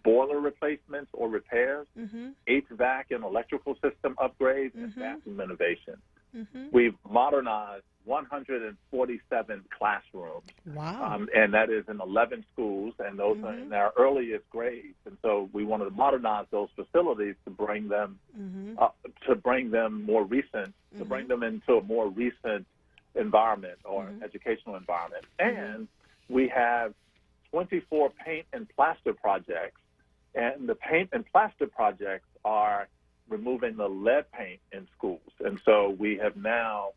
boiler replacements or repairs, HVAC and electrical system upgrades, and bathroom renovations. We've modernized 147 classrooms. Wow. And that is in 11 schools, and those are in our earliest grades. And so we wanted to modernize those facilities to bring them more recent, to bring them into a more recent environment or educational environment. And we have 24 paint and plaster projects, and the paint and plaster projects are removing the lead paint in schools. And so we have now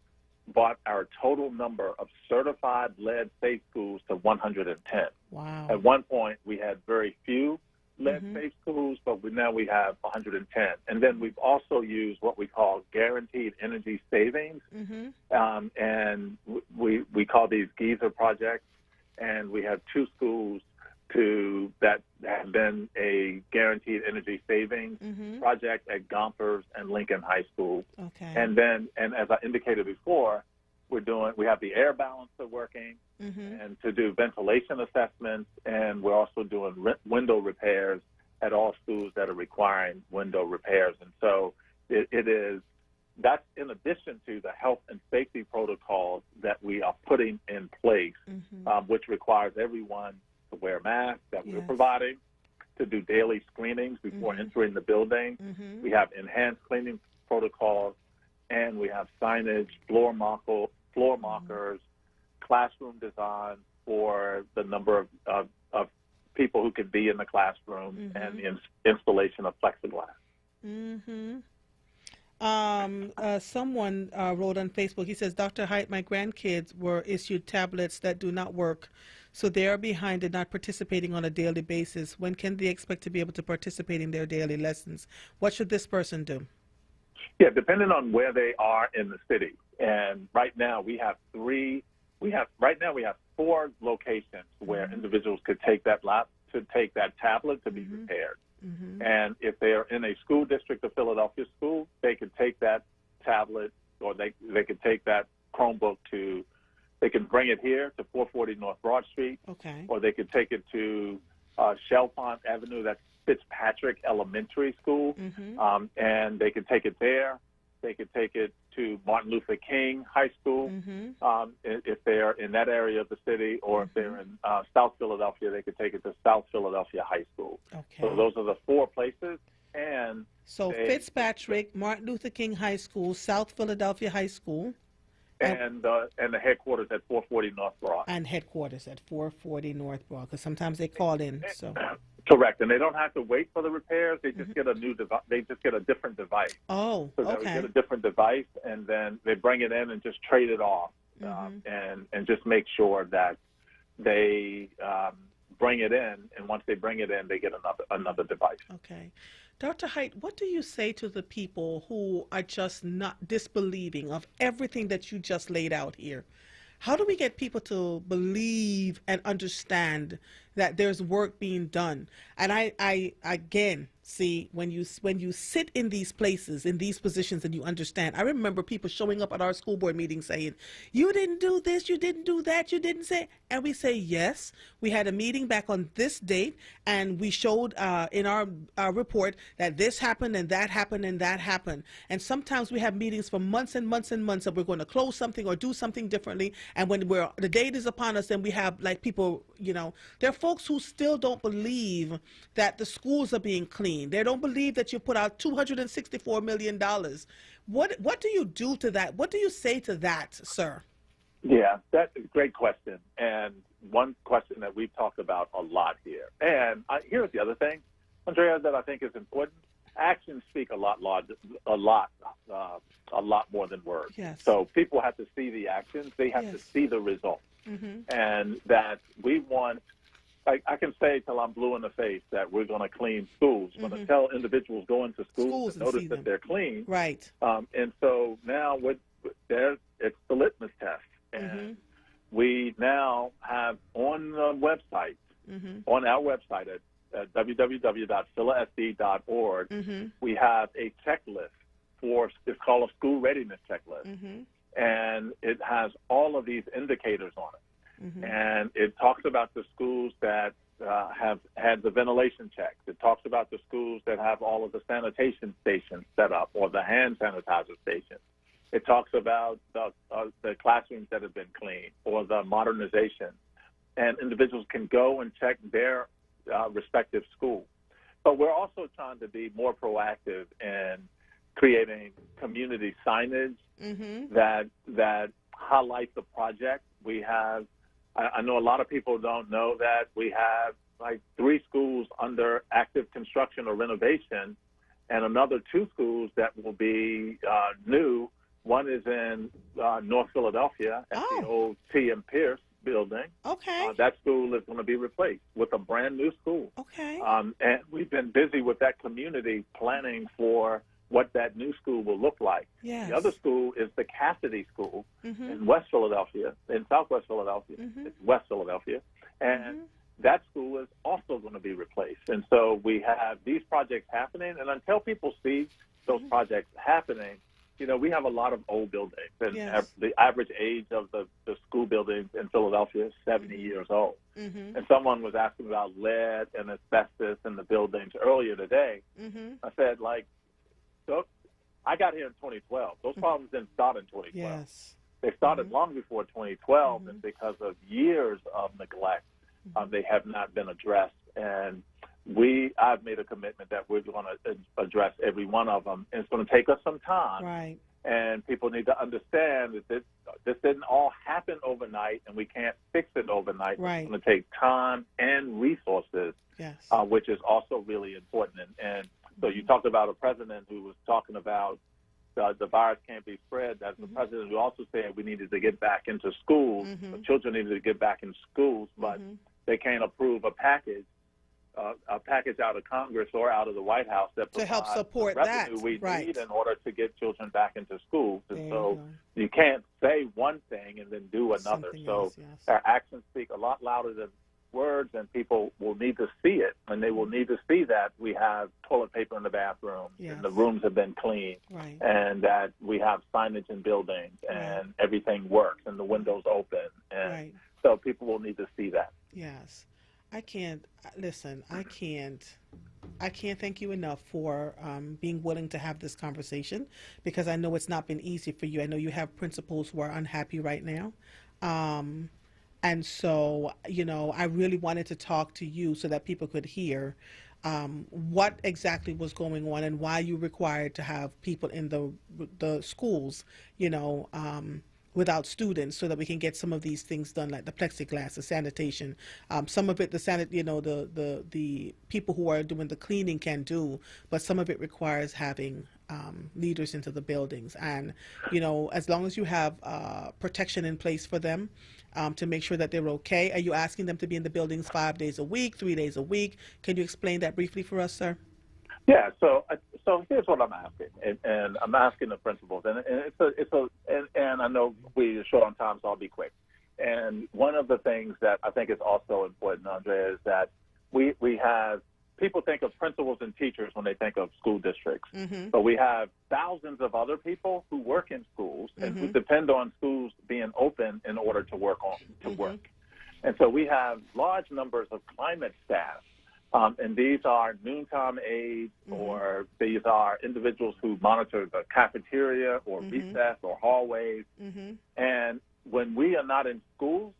brought our total number of certified lead-safe schools to 110. Wow. At one point, we had very few lead-safe schools, but now we have 110. And then we've also used what we call guaranteed energy savings, and we call these geyser projects, and we have 2 schools that have been a guaranteed energy savings project at Gompers and Lincoln High School. Okay. And as I indicated before, we have the air balancer working and to do ventilation assessments, and we're also doing window repairs at all schools that are requiring window repairs. And so that's in addition to the health and safety protocols that we are putting in place, which requires everyone to wear masks that we're providing, to do daily screenings before entering the building. We have enhanced cleaning protocols, and we have signage, floor markers, classroom design for the number of people who could be in the classroom, and the installation of plexiglass. Someone wrote on Facebook, he says, Dr. Haidt, my grandkids were issued tablets that do not work, so they are behind and not participating on a daily basis. When can they expect to be able to participate in their daily lessons? What should this person do? Yeah, depending on where they are in the city. And right now we have 4 locations where individuals individuals could take that tablet to be repaired. And if they are in a school district of Philadelphia school, they could take that tablet, or they could take that Chromebook they can bring it here to 440 North Broad Street, or they could take it to Chalfont Avenue, that's Fitzpatrick Elementary School, and they could take it there. They could take it to Martin Luther King High School if they're in that area of the city, or if they're in South Philadelphia, they could take it to South Philadelphia High School. So those are the 4 places. And so Fitzpatrick, Martin Luther King High School, South Philadelphia High School, and the headquarters at 440 North Broad. And headquarters at 440 North Broad, because sometimes they call in. So. Correct, and they don't have to wait for the repairs. They just get a new device. They just get a different device. Oh, so they get a different device, and then they bring it in and just trade it off, and just make sure that they bring it in. And once they bring it in, they get another device. Okay. Dr. Height, what do you say to the people who are just not disbelieving of everything that you just laid out here? How do we get people to believe and understand that there's work being done? And I again, see, when you sit in these places, in these positions, and you understand. I remember people showing up at our school board meetings saying, you didn't do this, you didn't do that, you didn't say. And we say, yes, we had a meeting back on this date, and we showed in our report that this happened and that happened and that happened. And sometimes we have meetings for months and months and months that we're going to close something or do something differently. And when the date is upon us, then we have like people, there are folks who still don't believe that the schools are being cleaned. They don't believe that you put out $264 million. What do you do to that? What do you say to that, sir? Yeah, that's a great question, and one question that we've talked about a lot here. And here's the other thing, Andrea, that I think is important. Actions speak a lot more than words. Yes. So people have to see the actions. They have to see the results. And that we want, I can say till I'm blue in the face that we're going to clean schools. We're going to tell individuals going to schools to notice that they're clean. Right. And so now it's the litmus test. And we now have on the website, on our website at www.philasd.org, we have a checklist it's called a school readiness checklist. And it has all of these indicators on it. And it talks about the schools that have had the ventilation checks. It talks about the schools that have all of the sanitation stations set up, or the hand sanitizer stations. It talks about the classrooms that have been cleaned, or the modernization. And individuals can go and check their respective school. But we're also trying to be more proactive in creating community signage that highlight the project. We have, I know a lot of people don't know that we have like 3 schools under active construction or renovation, and another 2 schools that will be new. One is in North Philadelphia at the old T.M. Pierce building. Okay. That school is going to be replaced with a brand new school. Okay. And we've been busy with that community planning for what that new school will look like. Yes. The other school is the Cassidy School in West Philadelphia, in Southwest Philadelphia. It's West Philadelphia. And that school is also going to be replaced. And so we have these projects happening. And until people see those projects happening, we have a lot of old buildings. And the average age of the school buildings in Philadelphia is 70 years old. And someone was asking about lead and asbestos in the buildings earlier today. I said, so I got here in 2012. Those problems didn't start in 2012. Yes. They started long before 2012, and because of years of neglect, they have not been addressed. And I've made a commitment that we're going to address every one of them. And it's going to take us some time. Right. And people need to understand that this didn't all happen overnight, and we can't fix it overnight. Right. It's going to take time and resources, which is also really important. And so you talked about a president who was talking about the virus can't be spread. That's the president who also said we needed to get back into schools. The children needed to get back in schools, but they can't approve a package out of Congress or out of the White House that to help support the revenue we need in order to get children back into schools. And so you can't say one thing and then do another. Our actions speak a lot louder words, and people will need to see it, and they will need to see that we have toilet paper in the bathroom, and the rooms have been cleaned, and that we have signage in buildings, and everything works, and the windows open, and so people will need to see that. Yes. I can't thank you enough for being willing to have this conversation, because I know it's not been easy for you. I know you have principals who are unhappy right now. And so, I really wanted to talk to you so that people could hear what exactly was going on and why you required to have people in the schools, without students, so that we can get some of these things done, like the plexiglass, the sanitation. Some of it, the people who are doing the cleaning can do, but some of it requires having leaders into the buildings. And, as long as you have protection in place for them, to make sure that they're okay. Are you asking them to be in the buildings 5 days a week, 3 days a week? Can you explain that briefly for us, sir? Yeah, so here's what I'm asking, and I'm asking the principals, and I know we're short on time, so I'll be quick. And one of the things that I think is also important, Andrea, is that we have people think of principals and teachers when they think of school districts, but we have thousands of other people who work in schools and who depend on schools being open in order to work. And so we have large numbers of climate staff. And these are noontime aides, or these are individuals who monitor the cafeteria or recess or hallways. And when we are not in schools,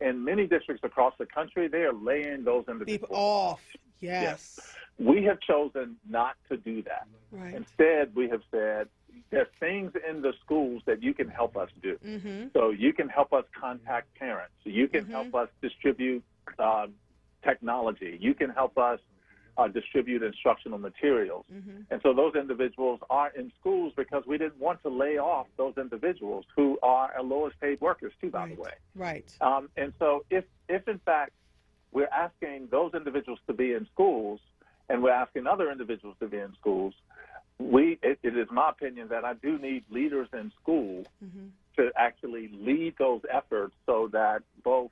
in many districts across the country, they are laying those individuals off. Yes. We have chosen not to do that. Right. Instead, we have said, there's things in the schools that you can help us do. So you can help us contact parents. You can help us distribute technology. You can help us distribute instructional materials. And so those individuals are in schools because we didn't want to lay off those individuals who are our lowest paid workers too, by the way. Right. And so if in fact we're asking those individuals to be in schools and we're asking other individuals to be in schools, it is my opinion that I do need leaders in school to actually lead those efforts so that both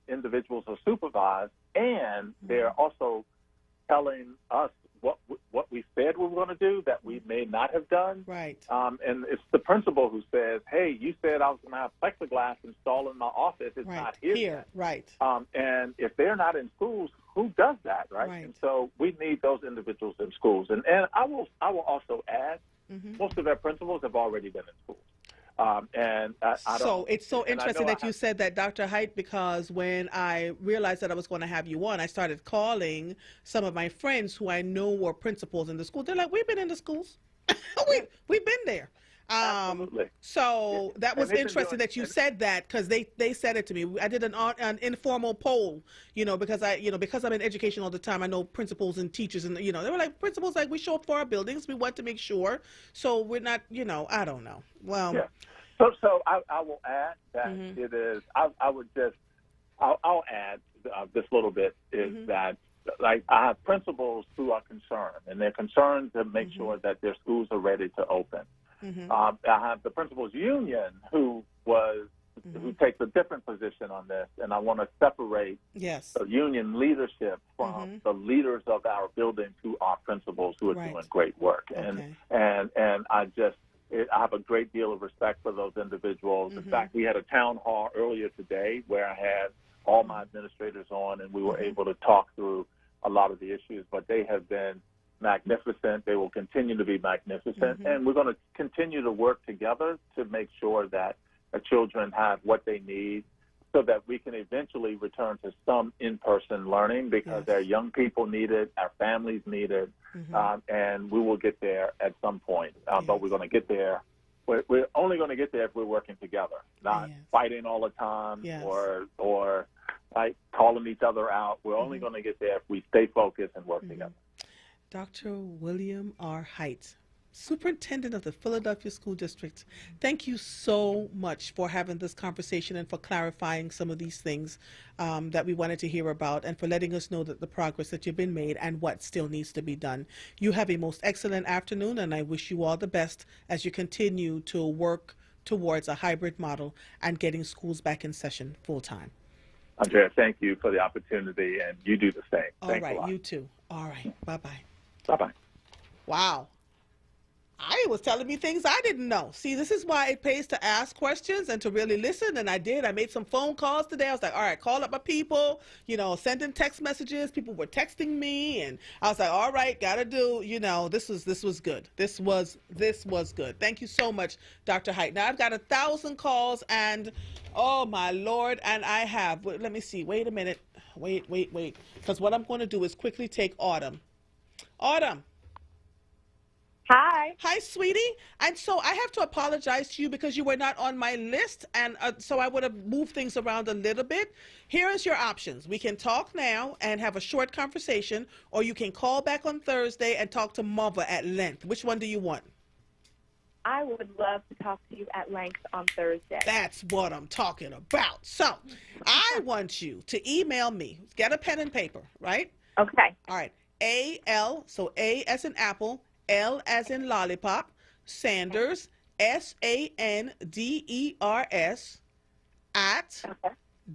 individuals are supervised and they're also telling us what we said we were going to do that we may not have done. Right. And it's the principal who says, hey, you said I was going to have plexiglass installed in my office. It's not here yet. Right. And if they're not in schools, who does that, right? And so we need those individuals in schools. And I will also add, most of our principals have already been in schools. It's so interesting that you said that, Dr. Height, because when I realized that I was going to have you on, I started calling some of my friends who I know were principals in the school. They're like, we've been in the schools. We've been there. Absolutely. So that was interesting that you said that, because they said it to me. I did an informal poll, because I'm in education all the time. I know principals and teachers, and they were like, principals, like, we show up for our buildings. We want to make sure, so we're not, I don't know. Well, yeah. So I will add that it is. I'll add this little bit is that, like, I have principals who are concerned, and they're concerned to make sure that their schools are ready to open. I have the principals union who takes a different position on this, and I want to separate the union leadership from the leaders of our buildings who are principals who are doing great work. And I have a great deal of respect for those individuals. In fact, we had a town hall earlier today where I had all my administrators on, and we were able to talk through a lot of the issues, but they have been magnificent. They will continue to be magnificent, and we're going to continue to work together to make sure that our children have what they need so that we can eventually return to some in-person learning, because our young people need it, our families need it, and we will get there at some point. But we're going to get there. We're only going to get there if we're working together, not fighting all the time or like calling each other out. We're only going to get there if we stay focused and work together. Dr. William R. Height, Superintendent of the Philadelphia School District, thank you so much for having this conversation and for clarifying some of these things that we wanted to hear about, and for letting us know that the progress that you've been made and what still needs to be done. You have a most excellent afternoon, and I wish you all the best as you continue to work towards a hybrid model and getting schools back in session full time. Andrea, thank you for the opportunity, and you do the same. All right, you too. All right, bye-bye. Bye-bye. Wow. I was telling me things I didn't know. See, this is why it pays to ask questions and to really listen, and I did. I made some phone calls today. I was like, all right, call up my people, sending text messages. People were texting me, and I was like, all right, got to do, this was good. This was good. Thank you so much, Dr. Height. Now, I've got 1,000 calls, and oh, my Lord, and I have, let me see, wait a minute. Wait, because what I'm going to do is quickly take Autumn. Autumn. Hi. Hi, sweetie. And so I have to apologize to you because you were not on my list, and so I would have moved things around a little bit. Here is your options. We can talk now and have a short conversation, or you can call back on Thursday and talk to Mother at length. Which one do you want? I would love to talk to you at length on Thursday. That's what I'm talking about. So I want you to email me. Get a pen and paper, right? Okay. All right. A-L, so A as in apple, L as in lollipop, Sanders, Sanders, at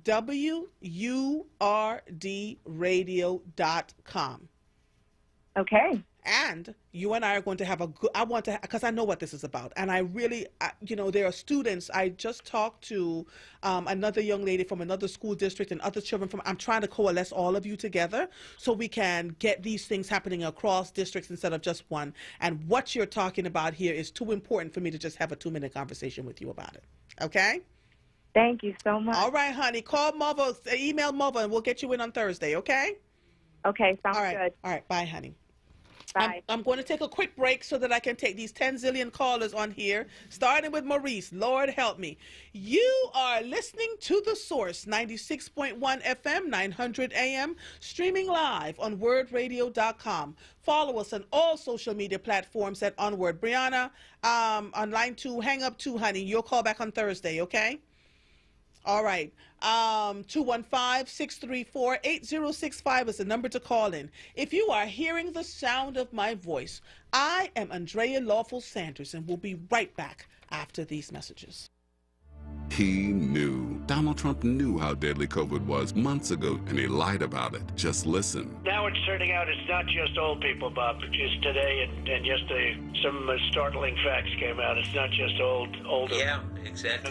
WURDradio.com. Okay. And you and I are going to have because I know what this is about. And I really, there are students. I just talked to another young lady from another school district and other children I'm trying to coalesce all of you together so we can get these things happening across districts instead of just one. And what you're talking about here is too important for me to just have a 2-minute conversation with you about it. Okay? Thank you so much. All right, honey. Call Mother, email Mother, and we'll get you in on Thursday, okay? Okay, sounds all right. good. All right, bye, honey. Bye. I'm going to take a quick break so that I can take these 10 zillion callers on here, starting with Maurice. Lord help me. You are listening to The Source, 96.1 FM, 900 AM, streaming live on WordRadio.com. Follow us on all social media platforms at onWURD. Brianna, on line 2, hang up 2, honey. You'll call back on Thursday, okay? All right. 215-634-8065 is the number to call in. If you are hearing the sound of my voice, I am Andrea Lawful Sanders, and we'll be right back after these messages. He knew. Donald Trump knew how deadly COVID was months ago, and he lied about it. Just listen. Now it's turning out it's not just old people, Bob. Just today and yesterday, some startling facts came out. It's not just older young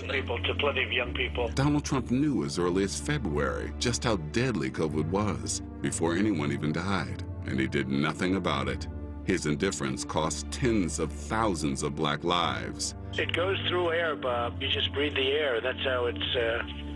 people to plenty of young people. Donald Trump knew as early as February just how deadly COVID was before anyone even died, and he did nothing about it. His indifference cost tens of thousands of black lives. It goes through air, Bob. You just breathe the air. That's how it's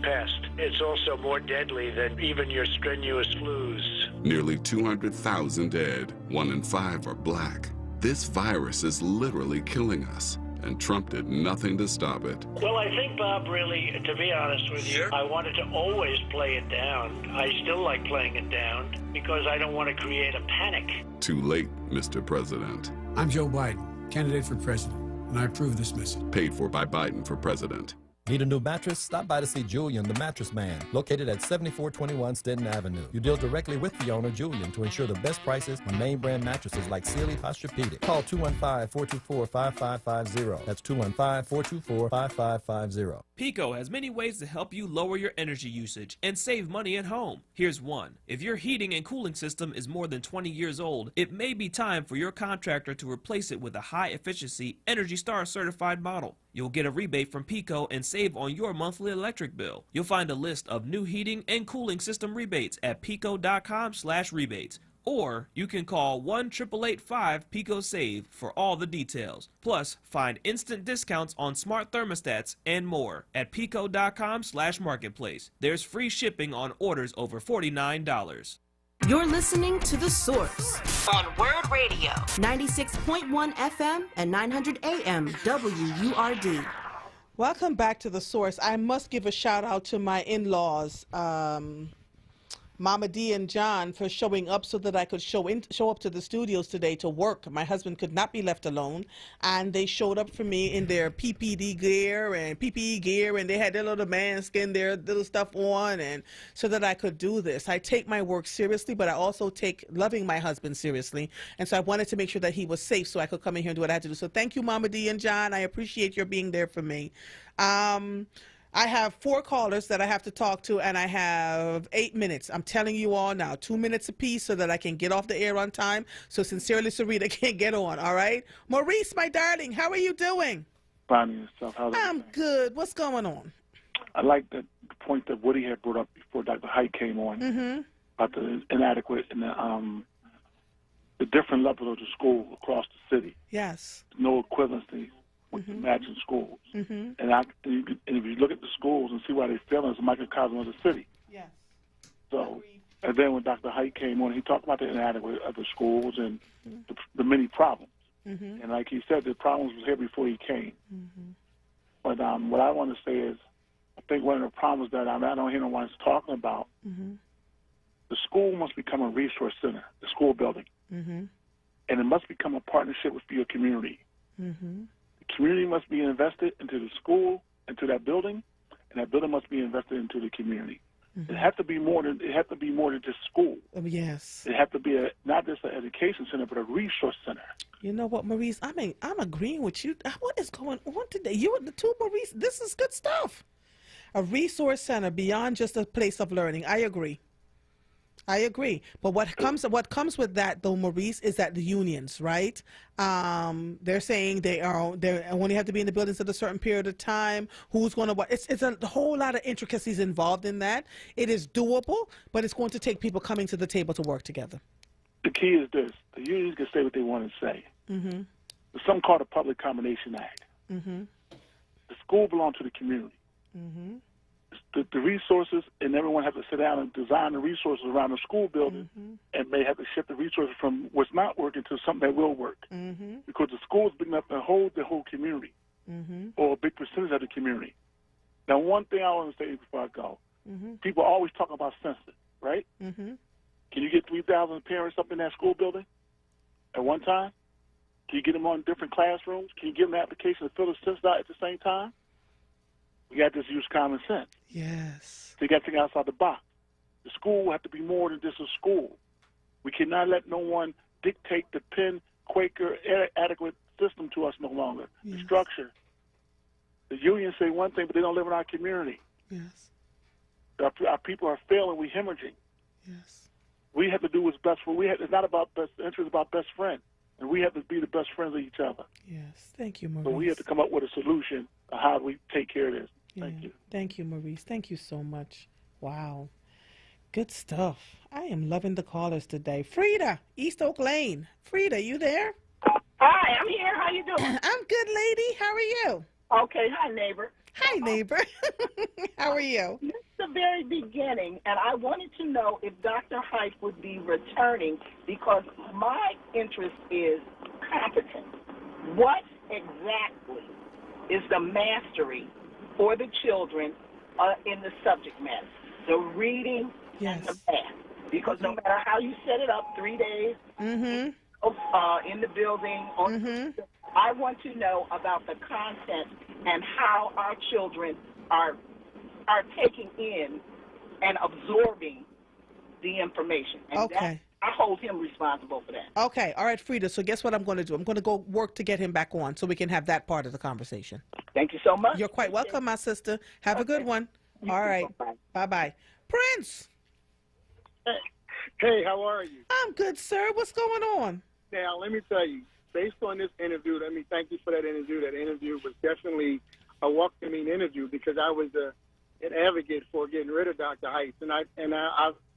passed. It's also more deadly than even your strenuous flus. Nearly 200,000 dead. 1 in 5 are black. This virus is literally killing us, and Trump did nothing to stop it. Well, I think, Bob, really, to be honest with you, I wanted to always play it down. I still like playing it down because I don't want to create a panic. Too late, Mr. President. I'm Joe Biden, candidate for president, and I approve this message. Paid for by Biden for president. Need a new mattress? Stop by to see Julian, the Mattress Man, located at 7421 Stenton Avenue. You deal directly with the owner, Julian, to ensure the best prices on name brand mattresses like Sealy Posturepedic. Call 215-424-5550. That's 215-424-5550. Pico has many ways to help you lower your energy usage and save money at home. Here's one. If your heating and cooling system is more than 20 years old, it may be time for your contractor to replace it with a high-efficiency Energy Star certified model. You'll get a rebate from Pico and save on your monthly electric bill. You'll find a list of new heating and cooling system rebates at pico.com/rebates. Or you can call 1-888-5-PICO-SAVE for all the details. Plus, find instant discounts on smart thermostats and more at pico.com/marketplace. There's free shipping on orders over $49. You're listening to The Source on Word Radio, 96.1 FM and 900 AM WURD. Welcome back to The Source. I must give a shout out to my in-laws, Mama D and John, for showing up so that I could show up to the studios today to work. My husband could not be left alone, and they showed up for me in their PPE gear, and they had their little manskin, their little stuff on, and so that I could do this. I take my work seriously, but I also take loving my husband seriously, and so I wanted to make sure that he was safe so I could come in here and do what I had to do. So thank you, Mama D and John. I appreciate your being there for me. I have 4 callers that I have to talk to, and I have 8 minutes. I'm telling you all now, 2 minutes apiece so that I can get off the air on time. So sincerely, Sarita can't get on, all right? Maurice, my darling, how are you doing? Fine yourself. How's I'm good. What's going on? I like the point that Woody had brought up before Dr. Height came on about the inadequate and the different levels of the school across the city. Yes. No equivalency with the matching schools. And if you look at the schools and see why they're failing, it's a microcosm of the city. Yes. So, and then when Dr. Height came on, he talked about the inadequate of the schools and the many problems. And like he said, the problems was here before he came. But what I want to say is, I think one of the problems that I don't hear no one's talking about, the school must become a resource center, the school building. And it must become a partnership with your community. The community must be invested into the school, into that building, and that building must be invested into the community. It has to be more than just school. Yes. It has to be not just an education center, but a resource center. You know what, Maurice? I'm agreeing with you. What is going on today? You and the two, Maurice. This is good stuff. A resource center beyond just a place of learning. I agree. But what comes with that, though, Maurice, is that the unions, right? They're saying they only have to be in the buildings at a certain period of time. Who's going to what? It's a whole lot of intricacies involved in that. It is doable, but it's going to take people coming to the table to work together. The key is this: the unions can say what they want to say. There's something called a Public Combination Act. The school belongs to the community. The resources, and everyone has to sit down and design the resources around the school building, and may have to shift the resources from what's not working to something that will work. Because the school is big enough to hold the whole community, or a big percentage of the community. Now, one thing I want to say before I go, people always talk about census, right? Can you get 3,000 parents up in that school building at one time? Can you get them on different classrooms? Can you give them an application to fill the census out at the same time? We got to just use common sense. Yes. So you got to think outside the box. The school will have to be more than just a school. We cannot let no one dictate the Penn Quaker adequate system to us no longer. Yes. The structure. The unions say one thing, but they don't live in our community. Yes. Our people are failing. We're hemorrhaging. Yes. We have to do what's best for. It's not about best interest. It's about best friend, and we have to be the best friends of each other. Yes. Thank you, Maurice. So we have to come up with a solution of how we take care of this. Thank you. Thank you, Maurice. Thank you so much. Wow. Good stuff. I am loving the callers today. Frida, East Oak Lane. Frida, you there? Hi, I'm here. How you doing? I'm good, lady. How are you? Okay. Hi, neighbor. Hi, neighbor. How are you? This is the very beginning, and I wanted to know if Dr. Height would be returning because my interest is competence. What exactly is the mastery for the children in the subject matter? The reading and the math. Because no matter how you set it up, 3 days in the building, I want to know about the content and how our children are taking in and absorbing the information. And I hold him responsible for that. Okay. All right, Frida. So guess what I'm going to do? I'm going to go work to get him back on so we can have that part of the conversation. Thank you so much. You're quite welcome, my sister. Have a good one. All right. Bye-bye. Prince. Hey, how are you? I'm good, sir. What's going on? Now, let me tell you, based on this interview, let me thank you for that interview. That interview was definitely a welcoming interview because I was an advocate for getting rid of Dr. Heights. And I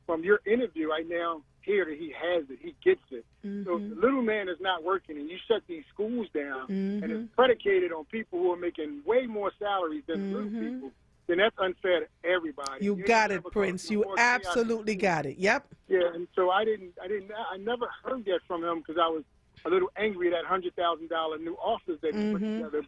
from your interview, I now hear that he has it. He gets it. So if the little man is not working and you shut these schools down and it's predicated on people who are making way more salaries than little people, then that's unfair to everybody. You got it, Prince. You absolutely got it. Yep. Yeah, and so I never heard that from him because I was a little angry at that $100,000 new office that he put together.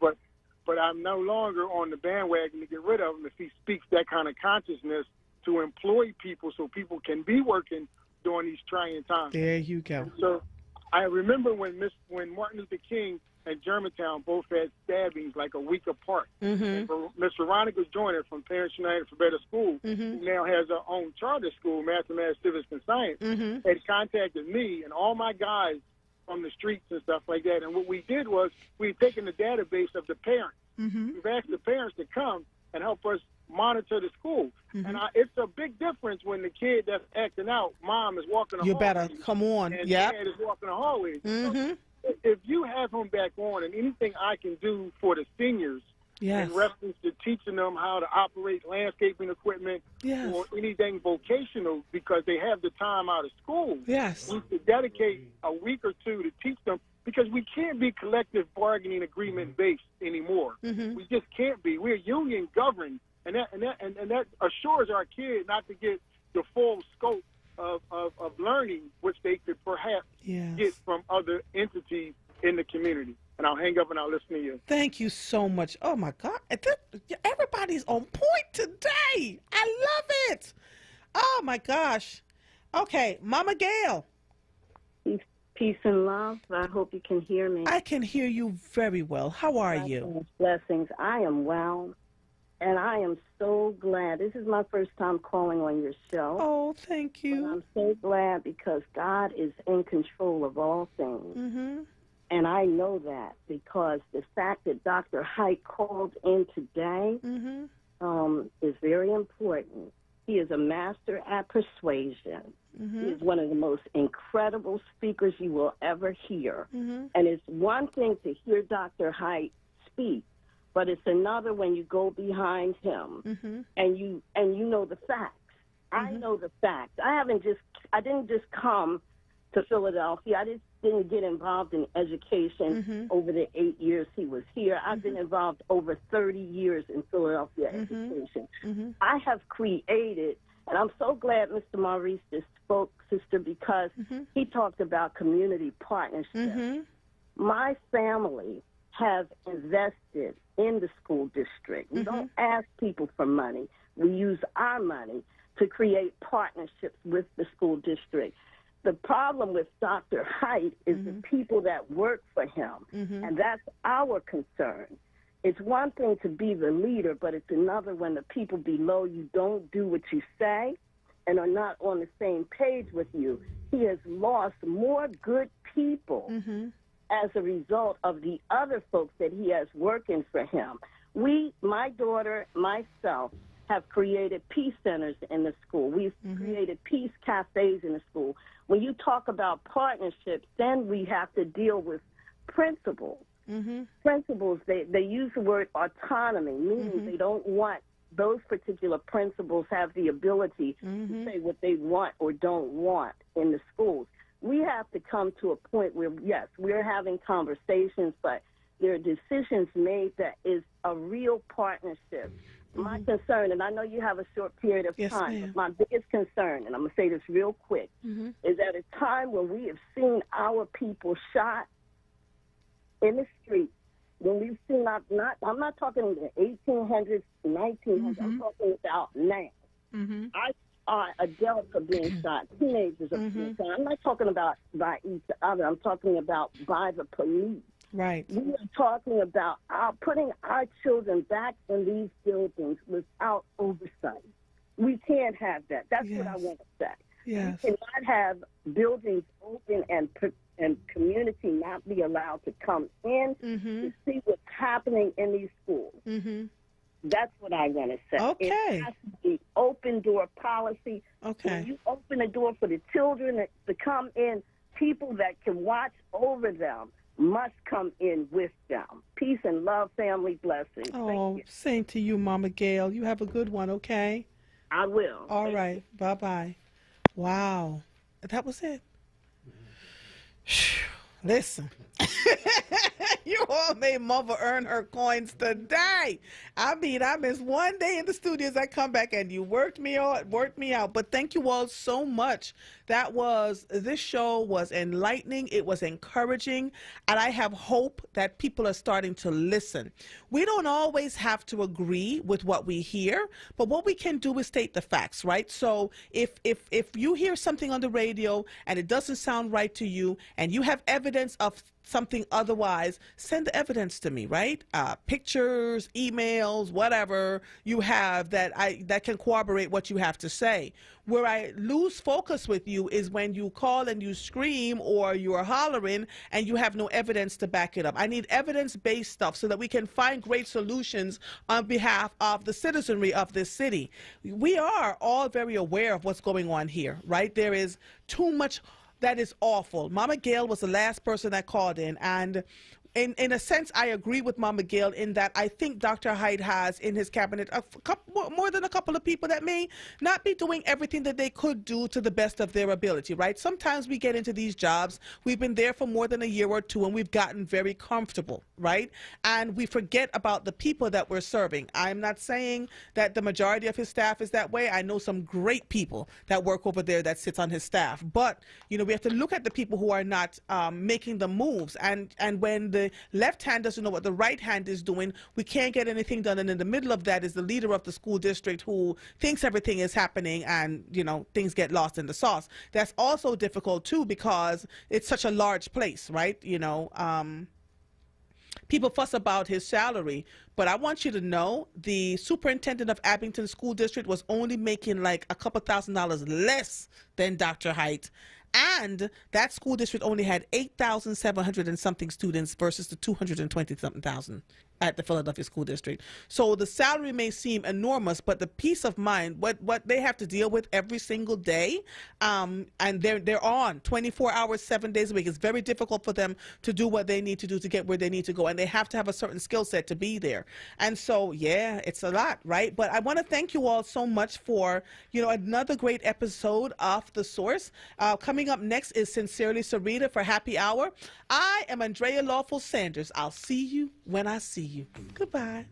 But I'm no longer on the bandwagon to get rid of him if he speaks that kind of consciousness to employ people so people can be working during these trying times. There you go. And so I remember when Martin Luther King and Germantown both had stabbings like a week apart. Miss Veronica Joyner from Parents United for Better School, who now has her own charter school, Mathematics, Civics, and Science, had contacted me and all my guys from the streets and stuff like that. And what we did was we'd taken the database of the parents. We've asked the parents to come and help us monitor the school. And it's a big difference when the kid that's acting out, mom is walking the You hallway. better come on. And Yep. dad is walking the hallway. Mm-hmm. So if you have him back on, and anything I can do for the seniors Yes. in reference to teaching them how to operate landscaping equipment Yes. or anything vocational because they have the time out of school. Yes. We should dedicate a week or two to teach them because we can't be collective bargaining agreement based anymore. Mm-hmm. We just can't be. We're union governed, and that assures our kids not to get the full scope of learning which they could perhaps get from other entities in the community. And I'll hang up and I'll listen to you. Thank you so much. Oh, my God. Everybody's on point today. I love it. Oh, my gosh. Okay, Mama Gail. Peace and love. I hope you can hear me. I can hear you very well. How are you? Blessings. I am well, and I am so glad. This is my first time calling on your show. Oh, thank you. But I'm so glad because God is in control of all things. Mm-hmm. And I know that because the fact that Dr. Hite called in today is very important. He is a master at persuasion. Mm-hmm. He is one of the most incredible speakers you will ever hear. Mm-hmm. And it's one thing to hear Dr. Hite speak, but it's another when you go behind him and you know the facts. I know the facts. I didn't just come to Philadelphia. I didn't get involved in education over the 8 years he was here. I've been involved over 30 years in Philadelphia education. I have created, and I'm so glad Mr. Maurice just spoke, sister, because he talked about community partnerships. My family has invested in the school district. We don't ask people for money. We use our money to create partnerships with the school district. The problem with Dr. Hite is the people that work for him, and that's our concern. It's one thing to be the leader, but it's another when the people below you don't do what you say and are not on the same page with you. He has lost more good people as a result of the other folks that he has working for him. My daughter, myself, have created peace centers in the school. We've created peace cafes in the school. When you talk about partnerships, then we have to deal with principles. Principles, they use the word autonomy, meaning they don't want those particular principals have the ability to say what they want or don't want in the schools. We have to come to a point where, yes, we're having conversations, but there are decisions made that is a real partnership. My concern, and I know you have a short period of time, but my biggest concern, and I'm going to say this real quick, is at a time when we have seen our people shot in the street, when we've seen, I'm not talking in the 1800s, 1900s, I'm talking about now. I saw adults are being shot, teenagers are being shot. I'm not talking about by each other, I'm talking about by the police. Right. We are talking about putting our children back in these buildings without oversight. We can't have that. That's what I want to say. Yes. We cannot have buildings open and community not be allowed to come in to see what's happening in these schools. That's what I want to say. Okay. It has to be open door policy. Okay. When you open the door for the children to come in, people that can watch over them must come in with them. Peace and love, family, blessings. Oh, same to you, Mama Gail. You have a good one, okay? I will. All right. Bye-bye. Wow. That was it. Listen. You all made Mother earn her coins today. I mean, I missed one day in the studios. I come back and you worked me out. But thank you all so much. This show was enlightening. It was encouraging. And I have hope that people are starting to listen. We don't always have to agree with what we hear, but what we can do is state the facts, right? So if you hear something on the radio and it doesn't sound right to you and you have evidence evidence of something otherwise, send the evidence to me, right? Pictures, emails, whatever you have that can corroborate what you have to say. Where I lose focus with you is when you call and you scream or you're hollering and you have no evidence to back it up. I need evidence-based stuff so that we can find great solutions on behalf of the citizenry of this city. We are all very aware of what's going on here, right? There is too much that is awful. Mama Gail was the last person that called in, and in a sense, I agree with Mama Gail in that I think Dr. Haidt has in his cabinet more than a couple of people that may not be doing everything that they could do to the best of their ability, right? Sometimes we get into these jobs, we've been there for more than a year or two, and we've gotten very comfortable, right? And we forget about the people that we're serving. I'm not saying that the majority of his staff is that way. I know some great people that work over there that sits on his staff. But, you know, we have to look at the people who are not making the moves. And when the left hand doesn't know what the right hand is doing, we can't get anything done. And in the middle of that is the leader of the school district who thinks everything is happening, and, you know, things get lost in the sauce. That's also difficult too, because it's such a large place, right? You know, people fuss about his salary, but I want you to know the superintendent of Abington School District was only making like a couple $1,000s less than Dr. Haidt. And that school district only had 8,700 and something students versus the 220-something thousand at the Philadelphia School District. So the salary may seem enormous, but the peace of mind, what they have to deal with every single day, and they're on 24 hours, 7 days a week. It's very difficult for them to do what they need to do to get where they need to go, and they have to have a certain skill set to be there. And so, yeah, it's a lot, right? But I want to thank you all so much for, you know, another great episode of The Source. Coming up next is Sincerely Sarita for Happy Hour. I am Andrea Lawful Sanders. I'll see you when I see you. Goodbye.